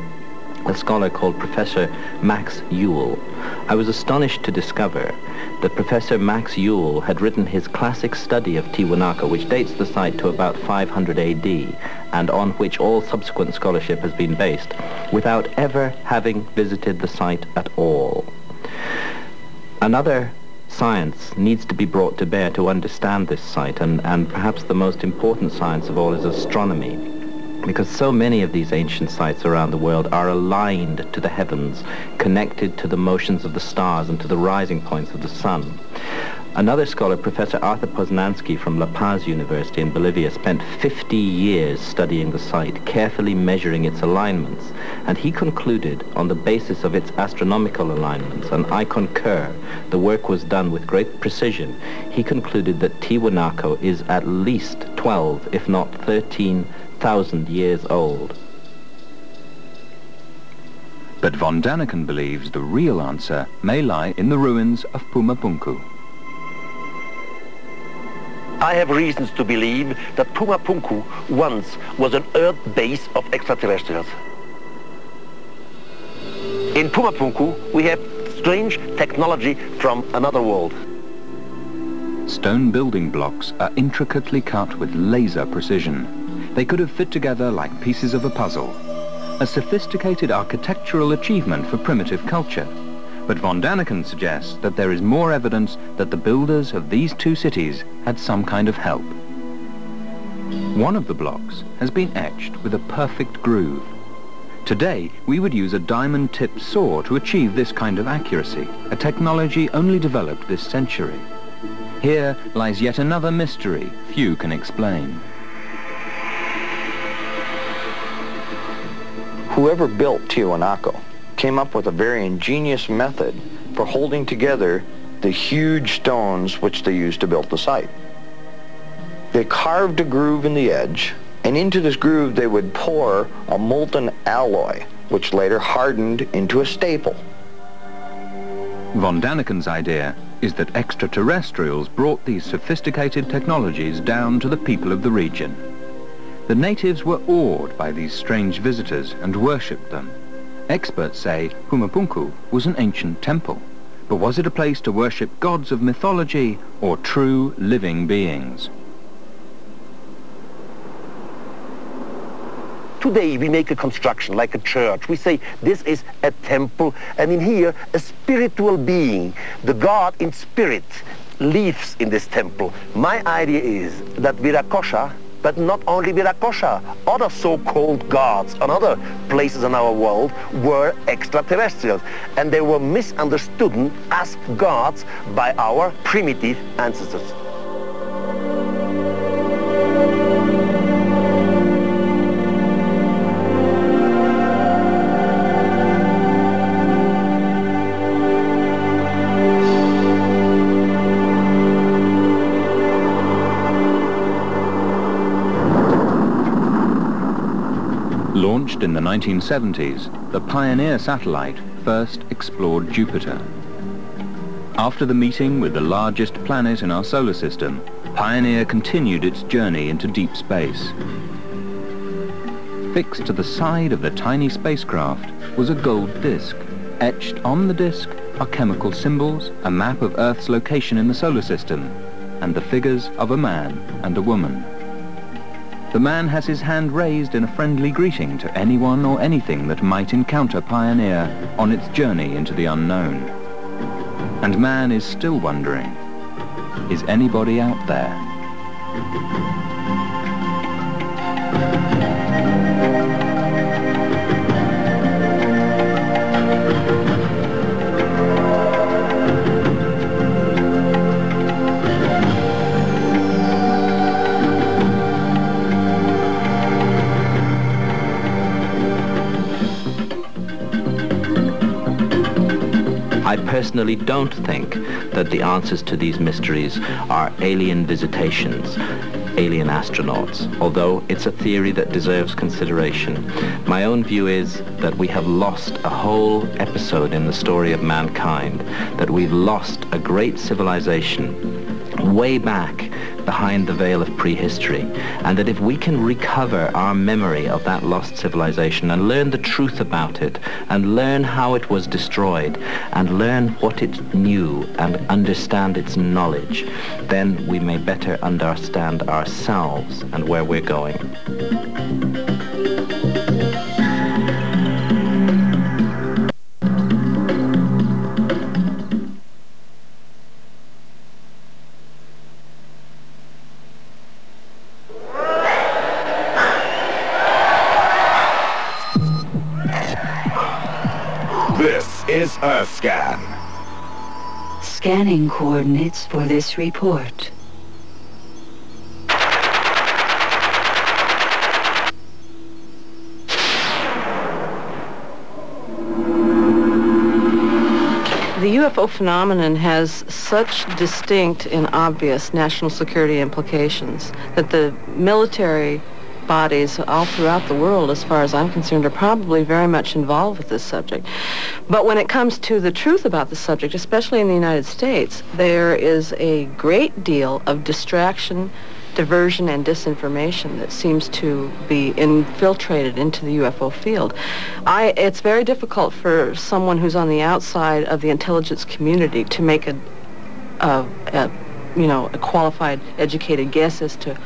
a scholar called Professor Max Ewell. I was astonished to discover that Professor Max Ewell had written his classic study of Tiwanaku, which dates the site to about 500 AD, and on which all subsequent scholarship has been based, without ever having visited the site at all. Another science needs to be brought to bear to understand this site, and perhaps the most important science of all is astronomy, because so many of these ancient sites around the world are aligned to the heavens, connected to the motions of the stars and to the rising points of the sun. Another scholar, Professor Arthur Poznansky from La Paz University in Bolivia, spent 50 years studying the site, carefully measuring its alignments, and he concluded on the basis of its astronomical alignments, and I concur, the work was done with great precision. He concluded that Tiwanaku is at least 12, if not 13,000 years old. But von Daniken believes the real answer may lie in the ruins of Pumapunku. I have reasons to believe that Pumapunku once was an Earth base of extraterrestrials. In Pumapunku, we have strange technology from another world. Stone building blocks are intricately cut with laser precision. They could have fit together like pieces of a puzzle. A sophisticated architectural achievement for primitive culture. But von Daniken suggests that there is more evidence that the builders of these two cities had some kind of help. One of the blocks has been etched with a perfect groove. Today, we would use a diamond-tipped saw to achieve this kind of accuracy, a technology only developed this century. Here lies yet another mystery few can explain. Whoever built Tiwanaku came up with a very ingenious method for holding together the huge stones which they used to build the site. They carved a groove in the edge, and into this groove they would pour a molten alloy, which later hardened into a staple. Von Daniken's idea is that extraterrestrials brought these sophisticated technologies down to the people of the region. The natives were awed by these strange visitors and worshipped them. Experts say Pumapunku was an ancient temple, but was it a place to worship gods of mythology or true living beings? Today we make a construction like a church. We say this is a temple, and in here a spiritual being, the God in spirit, lives in this temple. My idea is that Virakosha, but not only Virakosha, other so-called gods and other places in our world were extraterrestrials, and they were misunderstood as gods by our primitive ancestors. Launched in the 1970s, the Pioneer satellite first explored Jupiter. After the meeting with the largest planet in our solar system, Pioneer continued its journey into deep space. Fixed to the side of the tiny spacecraft was a gold disk. Etched on the disk are chemical symbols, a map of Earth's location in the solar system, and the figures of a man and a woman. The man has his hand raised in a friendly greeting to anyone or anything that might encounter Pioneer on its journey into the unknown. And man is still wondering, is anybody out there? I personally don't think that the answers to these mysteries are alien visitations, alien astronauts, although it's a theory that deserves consideration. My own view is that we have lost a whole episode in the story of mankind, that we've lost a great civilization way back behind the veil of prehistory, and that if we can recover our memory of that lost civilization and learn the truth about it, and learn how it was destroyed, and learn what it knew and understand its knowledge, then we may better understand ourselves and where we're going. This is Earthscan. Scanning coordinates for this report. The UFO phenomenon has such distinct and obvious national security implications that the military bodies all throughout the world, as far as I'm concerned, are probably very much involved with this subject. But when it comes to the truth about the subject, especially in the United States, there is a great deal of distraction, diversion, and disinformation that seems to be infiltrated into the UFO field. It's very difficult for someone who's on the outside of the intelligence community to make a qualified, educated guess as to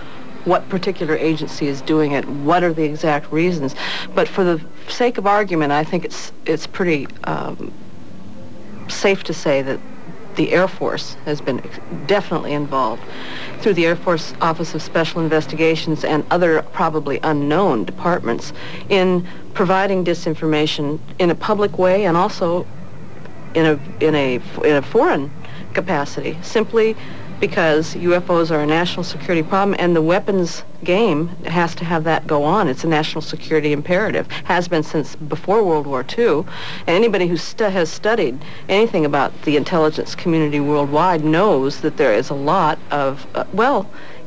what particular agency is doing it, what are the exact reasons. But for the sake of argument, I think it's pretty safe to say that the Air Force has been definitely involved through the Air Force Office of Special Investigations and other probably unknown departments in providing disinformation in a public way and also in a foreign capacity, simply because UFOs are a national security problem, and the weapons game has to have that go on. It's a national security imperative. Has been since before World War II. And anybody who has studied anything about the intelligence community worldwide knows that there is a lot of,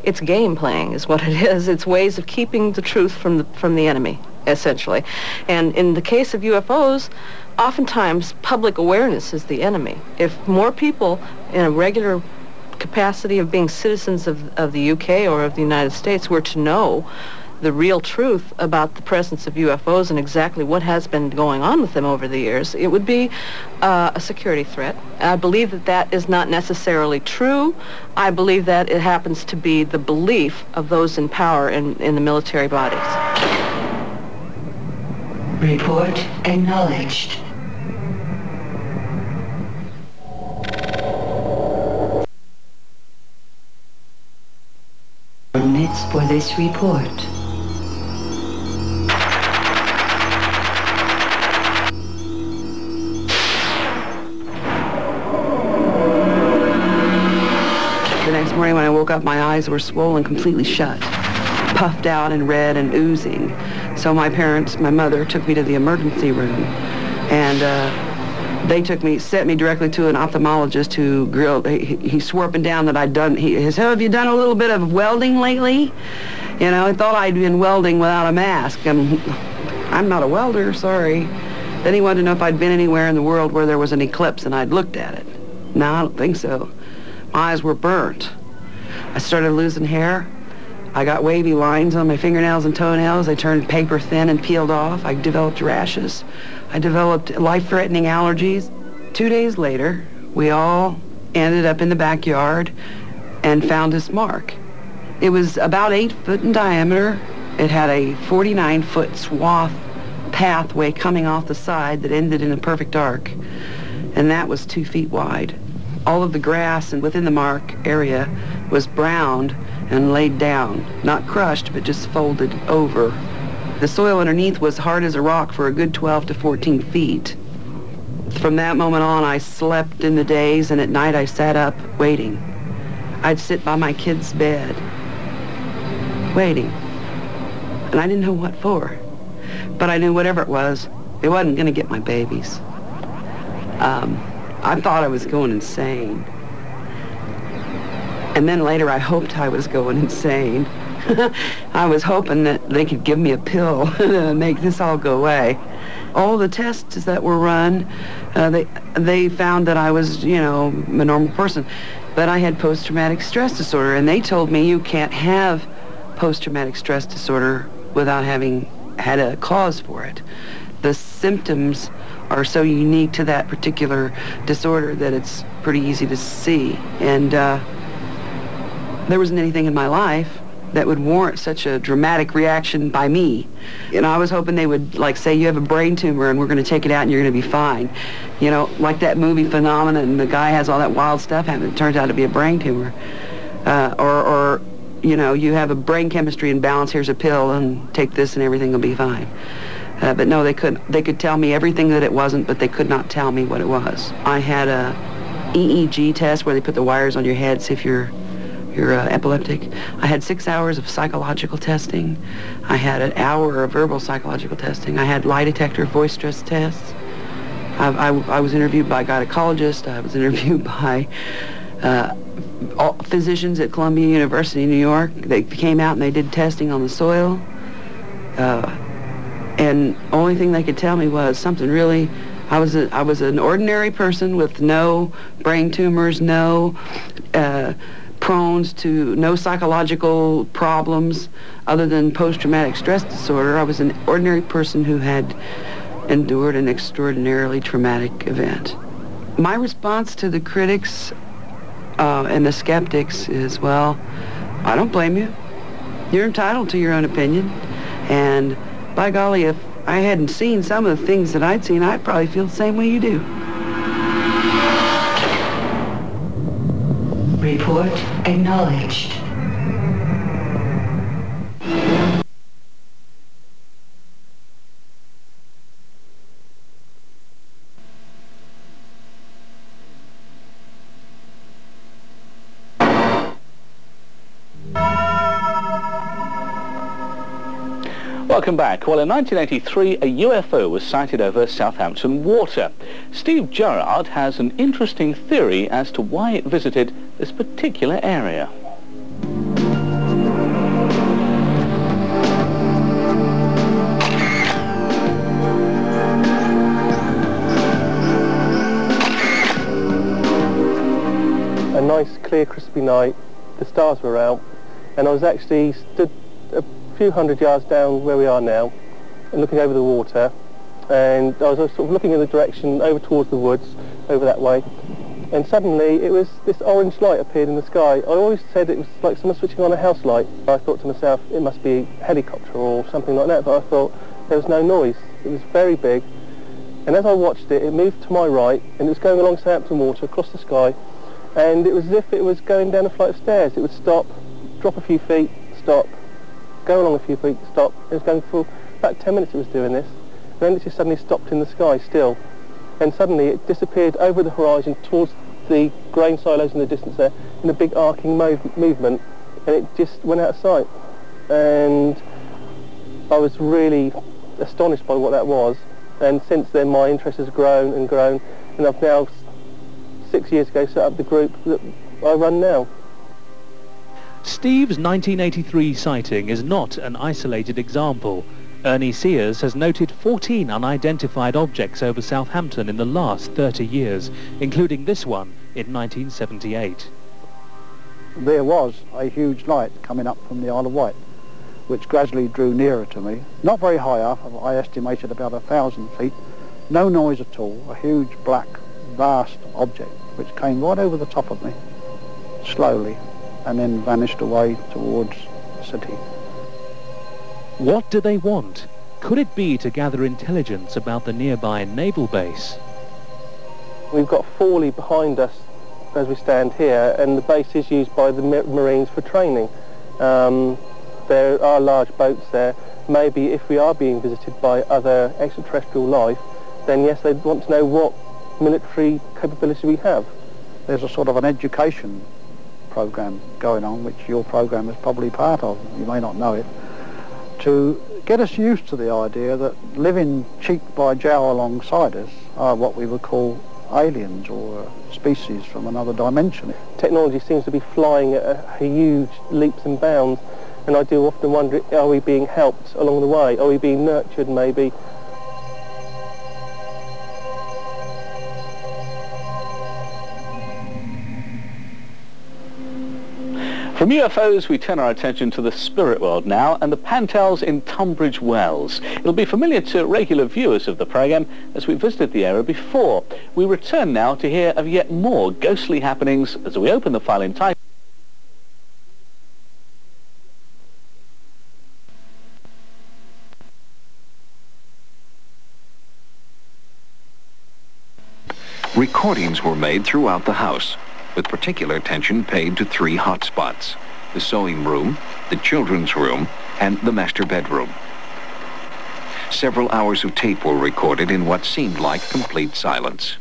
it's game playing is what it is. It's ways of keeping the truth from the enemy, essentially. And in the case of UFOs, oftentimes public awareness is the enemy. If more people in a regular capacity of being citizens of the UK or of the United States were to know the real truth about the presence of UFOs and exactly what has been going on with them over the years, it would be a security threat. I believe that that is not necessarily true. I believe that it happens to be the belief of those in power in the military bodies. Report acknowledged. Coordinates for this report. The next morning when I woke up, my eyes were swollen completely shut, puffed out and red and oozing. So my mother took me to the emergency room, and they sent me directly to an ophthalmologist who grilled. He swore up and down that I'd done. He said, "Have you done a little bit of welding lately?" You know, I thought I'd been welding without a mask. I'm not a welder, sorry. Then he wanted to know if I'd been anywhere in the world where there was an eclipse, and I'd looked at it. No, I don't think so. My eyes were burnt. I started losing hair. I got wavy lines on my fingernails and toenails. They turned paper thin and peeled off. I developed rashes. I developed life-threatening allergies. 2 days later, we all ended up in the backyard and found this mark. It was about 8 foot in diameter. It had a 49-foot swath pathway coming off the side that ended in a perfect arc, and that was 2 feet wide. All of the grass and within the mark area was browned and laid down, not crushed, but just folded over. The soil underneath was hard as a rock for a good 12 to 14 feet. From that moment on, I slept in the days, and at night I sat up waiting. I'd sit by my kid's bed, waiting. And I didn't know what for. But I knew whatever it wasn't going to get my babies. I thought I was going insane. And then later I hoped I was going insane. I was hoping that they could give me a pill to make this all go away. All the tests that were run, they found that I was, a normal person. But I had post-traumatic stress disorder, and they told me you can't have post-traumatic stress disorder without having had a cause for it. The symptoms are so unique to that particular disorder that it's pretty easy to see. And there wasn't anything in my life that would warrant such a dramatic reaction by me. I was hoping they would, say, you have a brain tumor and we're going to take it out and you're going to be fine. Like that movie Phenomenon, and the guy has all that wild stuff happen. It turns out to be a brain tumor. Or you have a brain chemistry imbalance, here's a pill, and take this and everything will be fine. But no, they could tell me everything that it wasn't, but they could not tell me what it was. I had a EEG test where they put the wires on your head, see if you're epileptic. I had 6 hours of psychological testing. I had an hour of verbal psychological testing. I had lie detector voice stress tests. I was interviewed by a gynecologist. I was interviewed by physicians at Columbia University, New York. They came out and they did testing on the soil. And only thing they could tell me was something really, I was an ordinary person with no brain tumors, no prone to no psychological problems other than post-traumatic stress disorder. I was an ordinary person who had endured an extraordinarily traumatic event. My response to the critics and the skeptics is, well, I don't blame you. You're entitled to your own opinion. And by golly, if I hadn't seen some of the things that I'd seen, I'd probably feel the same way you do. Report acknowledged. Welcome back. Well, in 1983, a UFO was sighted over Southampton water. Steve Gerrard has an interesting theory as to why it visited this particular area. A nice, clear, crispy night. The stars were out, and I was actually stood a few hundred yards down where we are now and looking over the water, and I was sort of looking in the direction over towards the woods over that way, and suddenly it was this orange light appeared in the sky. I always said it was like someone switching on a house light. I thought to myself it must be a helicopter or something like that, but I thought there was no noise. It was very big, and as I watched it, it moved to my right and it was going along Southampton water across the sky, and it was as if it was going down a flight of stairs. It would stop, drop a few feet, stop, go along a few feet, stop. It was going for about 10 minutes it was doing this. And then it just suddenly stopped in the sky still. And suddenly it disappeared over the horizon towards the grain silos in the distance there in a big arcing movement. And it just went out of sight. And I was really astonished by what that was. And since then my interest has grown and grown. And I've now, 6 years ago, set up the group that I run now. Steve's 1983 sighting is not an isolated example. Ernie Sears has noted 14 unidentified objects over Southampton in the last 30 years, including this one in 1978. There was a huge light coming up from the Isle of Wight, which gradually drew nearer to me. Not very high up, I estimated about 1,000 feet. No noise at all, a huge black, vast object, which came right over the top of me, slowly, and then vanished away towards the city. What do they want? Could it be to gather intelligence about the nearby naval base? We've got Fawley behind us as we stand here, and the base is used by the Marines for training. There are large boats there. Maybe if we are being visited by other extraterrestrial life, then yes, they'd want to know what military capability we have. There's a sort of an education program going on, which your program is probably part of, you may not know it, to get us used to the idea that living cheek by jowl alongside us are what we would call aliens or species from another dimension. Technology seems to be flying at huge leaps and bounds, and I do often wonder, are we being helped along the way? Are we being nurtured maybe? From UFOs, we turn our attention to the spirit world now and the Pantels in Tunbridge Wells. It'll be familiar to regular viewers of the programme as we visited the area before. We return now to hear of yet more ghostly happenings as we open the file entitled Recordings were made throughout the house, with particular attention paid to 3 hotspots: the sewing room, the children's room, and the master bedroom. several hours of tape were recorded in what seemed like complete silence.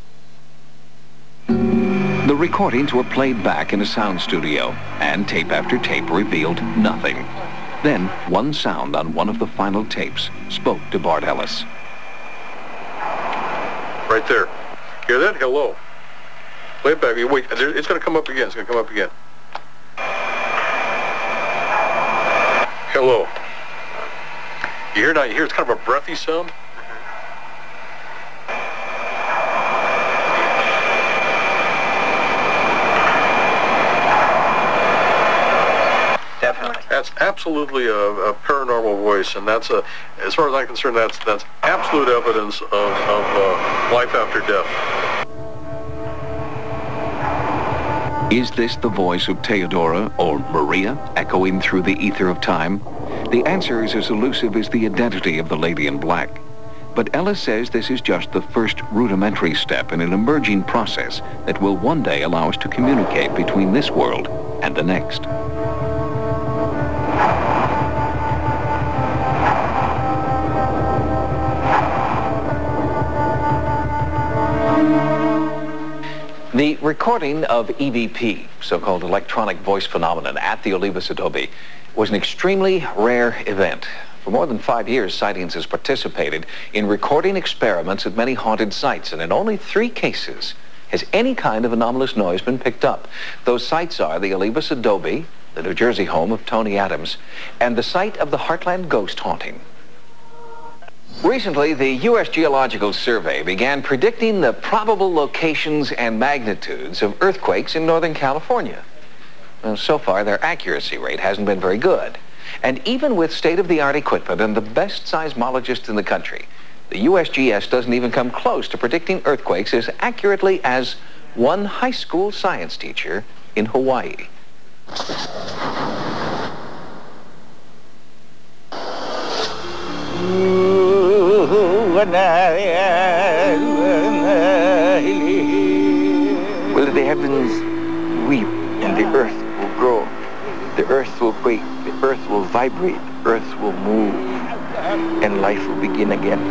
The recordings were played back in a sound studio, and tape after tape revealed nothing. Then, one sound on one of the final tapes spoke to Bart Ellis. Right there. Hear that? Hello. Play it back. Wait, it's going to come up again. It's going to come up again. Hello. You hear now? You hear it's kind of a breathy sound? Definitely. That's absolutely a paranormal voice, and that's as far as I'm concerned, that's absolute evidence of life after death. Is this the voice of Theodora or Maria echoing through the ether of time? The answer is as elusive as the identity of the lady in black. But Ellis says this is just the first rudimentary step in an emerging process that will one day allow us to communicate between this world and the next. The recording of EVP, so-called electronic voice phenomenon, at the Olivos Adobe was an extremely rare event. For more than 5 years, Sightings has participated in recording experiments at many haunted sites, and in only 3 cases has any kind of anomalous noise been picked up. Those sites are the Olivos Adobe, the New Jersey home of Tony Adams, and the site of the Heartland ghost haunting. Recently, the U.S. Geological Survey began predicting the probable locations and magnitudes of earthquakes in Northern California. Well, so far, their accuracy rate hasn't been very good. And even with state-of-the-art equipment and the best seismologists in the country, the USGS doesn't even come close to predicting earthquakes as accurately as one high school science teacher in Hawaii. Will the heavens weep and the earth will grow? The earth will quake, the earth will vibrate, the earth will move, and life will begin again.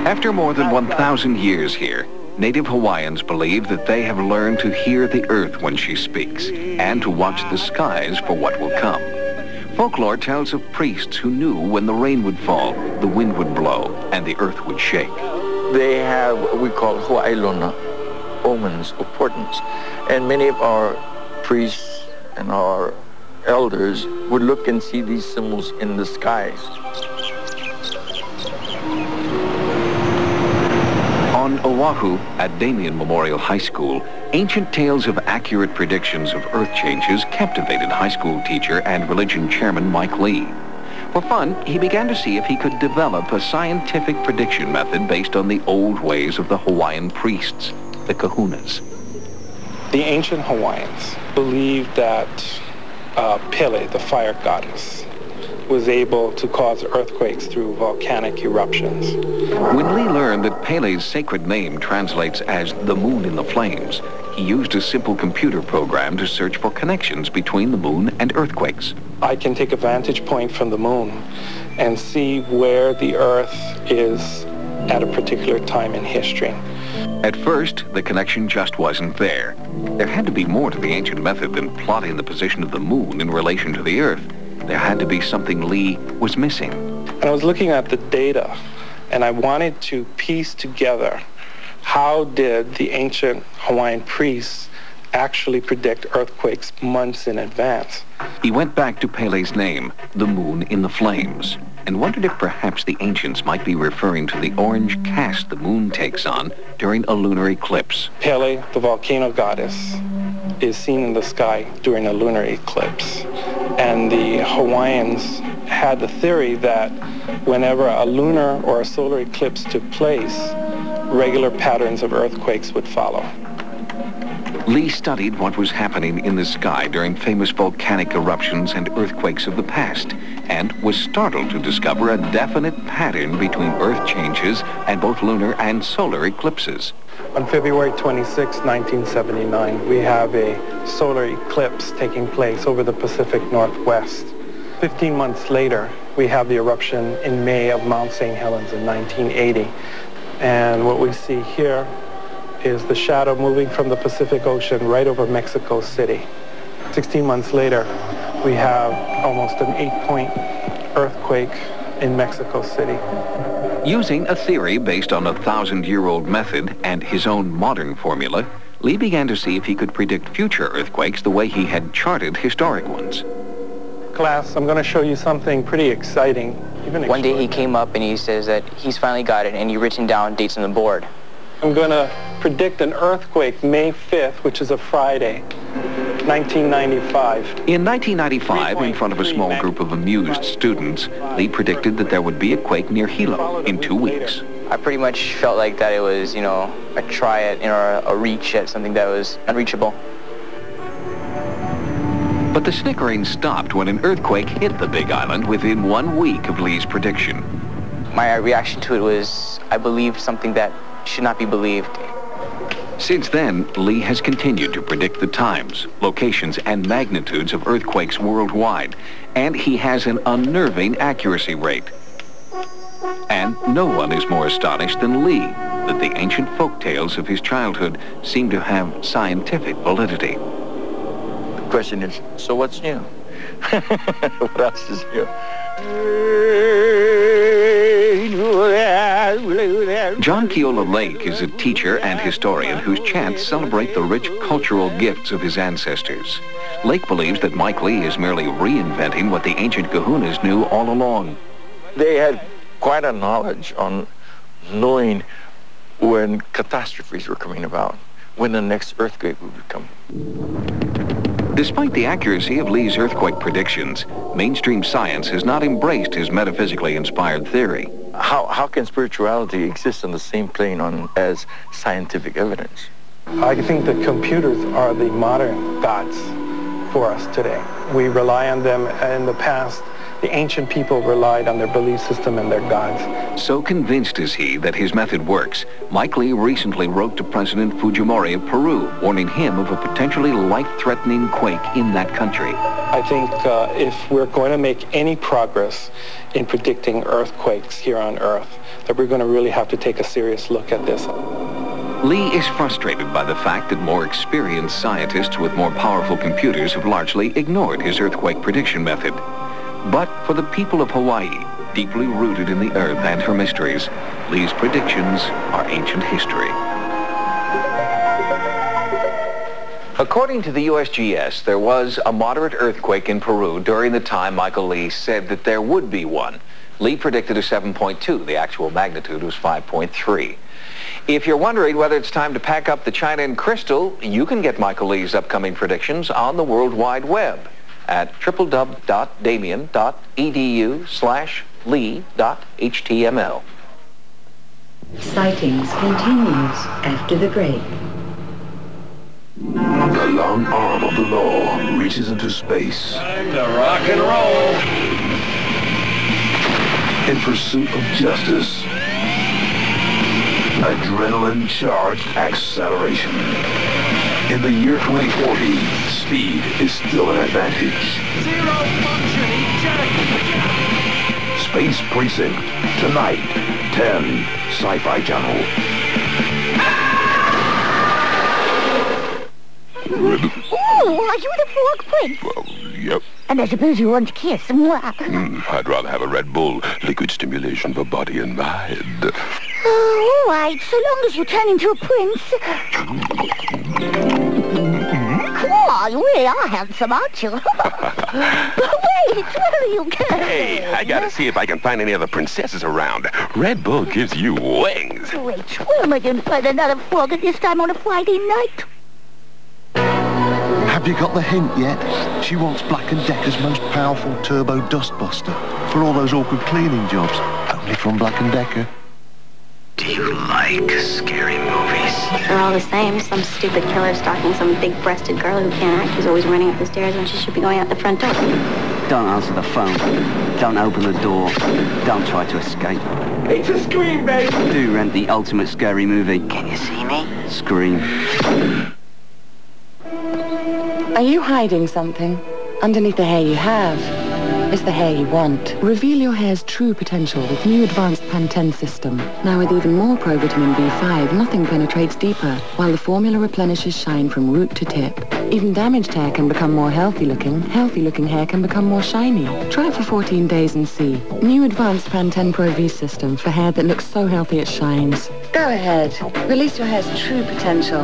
After more than 1,000 years here, native Hawaiians believe that they have learned to hear the earth when she speaks and to watch the skies for what will come. Folklore tells of priests who knew when the rain would fall, the wind would blow, and the earth would shake. They have what we call hua'ilona, omens or portents, and many of our priests and our elders would look and see these symbols in the skies. On Oahu, at Damien Memorial High School, ancient tales of accurate predictions of earth changes captivated high school teacher and religion chairman Mike Lee. For fun, he began to see if he could develop a scientific prediction method based on the old ways of the Hawaiian priests, the kahunas. The ancient Hawaiians believed that Pele, the fire goddess, was able to cause earthquakes through volcanic eruptions. When Lee learned that Pele's sacred name translates as the moon in the flames, he used a simple computer program to search for connections between the moon and earthquakes. I can take a vantage point from the moon and see where the earth is at a particular time in history. At first, the connection just wasn't there. There had to be more to the ancient method than plotting the position of the moon in relation to the earth. There had to be something Lee was missing. And I was looking at the data, and I wanted to piece together how did the ancient Hawaiian priests actually predict earthquakes months in advance. He went back to Pele's name, the moon in the flames, and wondered if perhaps the ancients might be referring to the orange cast the moon takes on during a lunar eclipse. Pele, the volcano goddess, is seen in the sky during a lunar eclipse. And the Hawaiians had the theory that whenever a lunar or a solar eclipse took place, regular patterns of earthquakes would follow. Lee studied what was happening in the sky during famous volcanic eruptions and earthquakes of the past, and was startled to discover a definite pattern between earth changes and both lunar and solar eclipses. On February 26, 1979, we have a solar eclipse taking place over the Pacific Northwest. 15 months later, we have the eruption in May of Mount St. Helens in 1980. And what we see here is the shadow moving from the Pacific Ocean right over Mexico City. 16 months later, we have almost an 8-point earthquake in Mexico City. Using a theory based on a 1,000-year-old method and his own modern formula, Lee began to see if he could predict future earthquakes the way he had charted historic ones. Class, I'm going to show you something pretty exciting. One day he came up and he says that he's finally got it, and he written down dates on the board. I'm going to predict an earthquake May 5th, which is a Friday, 1995. In 1995, in front of a small group of amused students, Lee predicted that there would be a quake near Hilo in 2 weeks. I pretty much felt like that it was, you know, a try at, or a reach at something that was unreachable. But the snickering stopped when an earthquake hit the Big Island within 1 week of Lee's prediction. My reaction to it was, I believed something that should not be believed. Since then, Lee has continued to predict the times, locations, and magnitudes of earthquakes worldwide, and he has an unnerving accuracy rate. And no one is more astonished than Lee that the ancient folk tales of his childhood seem to have scientific validity. The question is, so what's new? What else is new? John Keola Lake is a teacher and historian whose chants celebrate the rich cultural gifts of his ancestors. Lake believes that Mike Lee is merely reinventing what the ancient kahunas knew all along. They had quite a knowledge on knowing when catastrophes were coming about, when the next earthquake would come. Despite the accuracy of Lee's earthquake predictions, mainstream science has not embraced his metaphysically inspired theory. How can spirituality exist on the same plane as scientific evidence? I think that computers are the modern gods for us today. We rely on them. In the past, the ancient people relied on their belief system and their gods. So convinced is he that his method works, Mike Lee recently wrote to President Fujimori of Peru, warning him of a potentially life-threatening quake in that country. I think if we're going to make any progress in predicting earthquakes here on Earth, that we're going to really have to take a serious look at this. Lee is frustrated by the fact that more experienced scientists with more powerful computers have largely ignored his earthquake prediction method. But for the people of Hawaii, deeply rooted in the earth and her mysteries, Lee's predictions are ancient history. According to the USGS, there was a moderate earthquake in Peru during the time Michael Lee said that there would be one. Lee predicted a 7.2. The actual magnitude was 5.3. If you're wondering whether it's time to pack up the china and crystal, you can get Michael Lee's upcoming predictions on the World Wide Web at www.damien.edu/lee.html. Sightings continues after the break. The long arm of the law reaches into space. Time to rock and roll. In pursuit of justice. Adrenaline-charged acceleration. In the year 2040, speed is still an advantage. Zero function eject. Space Precinct, tonight, 10, Sci-Fi Channel. Oh, are you the Frog Prince? Well, yep. And I suppose you want to kiss. I'd rather have a Red Bull, liquid stimulation for body and mind. Oh, all right, so long as you turn into a prince. Come on, you really are handsome, aren't you? But wait, where are you going? Hey, I gotta see if I can find any other princesses around. Red Bull gives you wings. Wait, where am I going to find another frog at this time on a Friday night? Have you got the hint yet? She wants Black & Decker's most powerful turbo dustbuster for all those awkward cleaning jobs. Only from Black & Decker. Do you like scary movies? They're all the same. Some stupid killer stalking some big-breasted girl who can't act, who's always running up the stairs when she should be going out the front door. Don't answer the phone. Don't open the door. Don't try to escape. It's a Scream, baby! Do rent the ultimate scary movie. Can you see me? Scream. Are you hiding something underneath the hair you have? It's the hair you want. Reveal your hair's true potential with new advanced Pantene system. Now with even more provitamin B5, nothing penetrates deeper, while the formula replenishes shine from root to tip. Even damaged hair can become more healthy looking hair can become more shiny. Try it for 14 days and see. New advanced Pantene Pro V system for hair that looks so healthy it shines. Go ahead. Release your hair's true potential.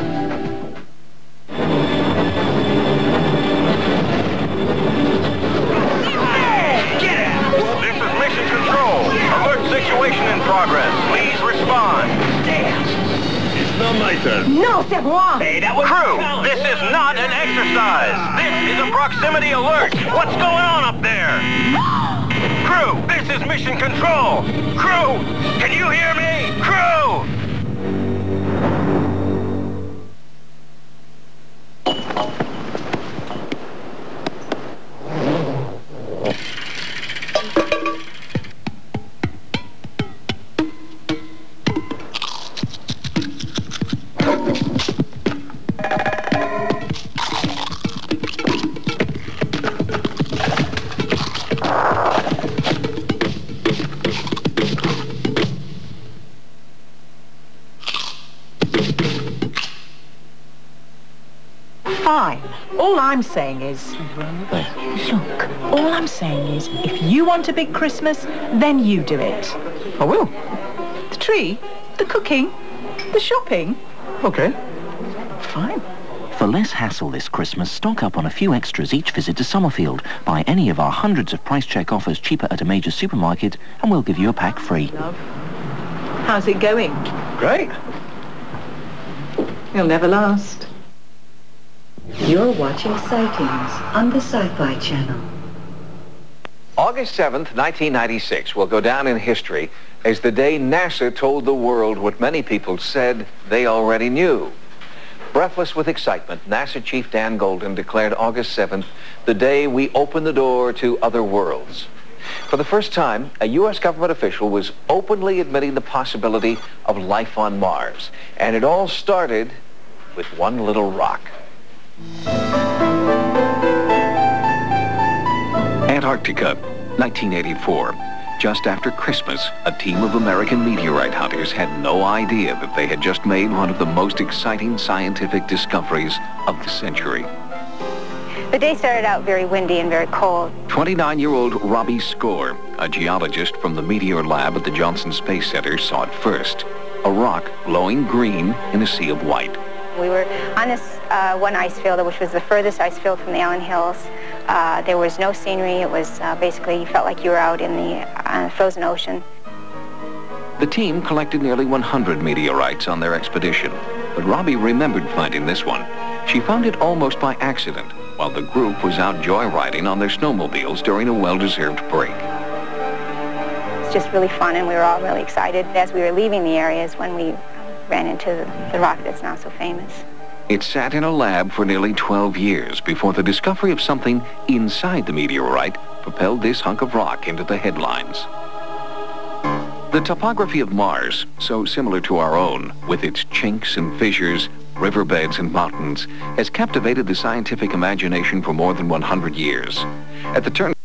Situation in progress. Please respond. It's not my turn. No, c'est moi. Hey, that was crew. This is not an exercise. This is a proximity alert. What's going on up there? Crew, this is mission control. Crew, can you hear me? Crew! Fine. All I'm saying is... Look, all I'm saying is, if you want a big Christmas, then you do it. I will. The tree, the cooking, the shopping. Okay. Fine. For less hassle this Christmas, stock up on a few extras each visit to Summerfield. Buy any of our hundreds of price check offers cheaper at a major supermarket, and we'll give you a pack free. Love. How's it going? Great. You'll never last. You're watching Sightings on the Sci-Fi Channel. August 7th, 1996 will go down in history as the day NASA told the world what many people said they already knew. Breathless with excitement, NASA Chief Dan Golden declared August 7th the day we open the door to other worlds. For the first time, a U.S. government official was openly admitting the possibility of life on Mars. And it all started with one little rock. Antarctica, 1984. Just after Christmas, a team of American meteorite hunters had no idea that they had just made one of the most exciting scientific discoveries of the century. The day started out very windy and very cold. 29-year-old Robbie Score, a geologist from the Meteor Lab at the Johnson Space Center, saw it first. A rock glowing green in a sea of white. We were on this one ice field, which was the furthest ice field from the Allen Hills. There was no scenery. It was basically, you felt like you were out in the frozen ocean. The team collected nearly 100 meteorites on their expedition, but Robbie remembered finding this one. She found it almost by accident while the group was out joyriding on their snowmobiles during a well-deserved break. It's just really fun, and we were all really excited. As we were leaving the area is when we ran into the rock that's now so famous. It sat in a lab for nearly 12 years before the discovery of something inside the meteorite propelled this hunk of rock into the headlines. The topography of Mars, so similar to our own, with its chinks and fissures, riverbeds and mountains, has captivated the scientific imagination for more than 100 years. At the turn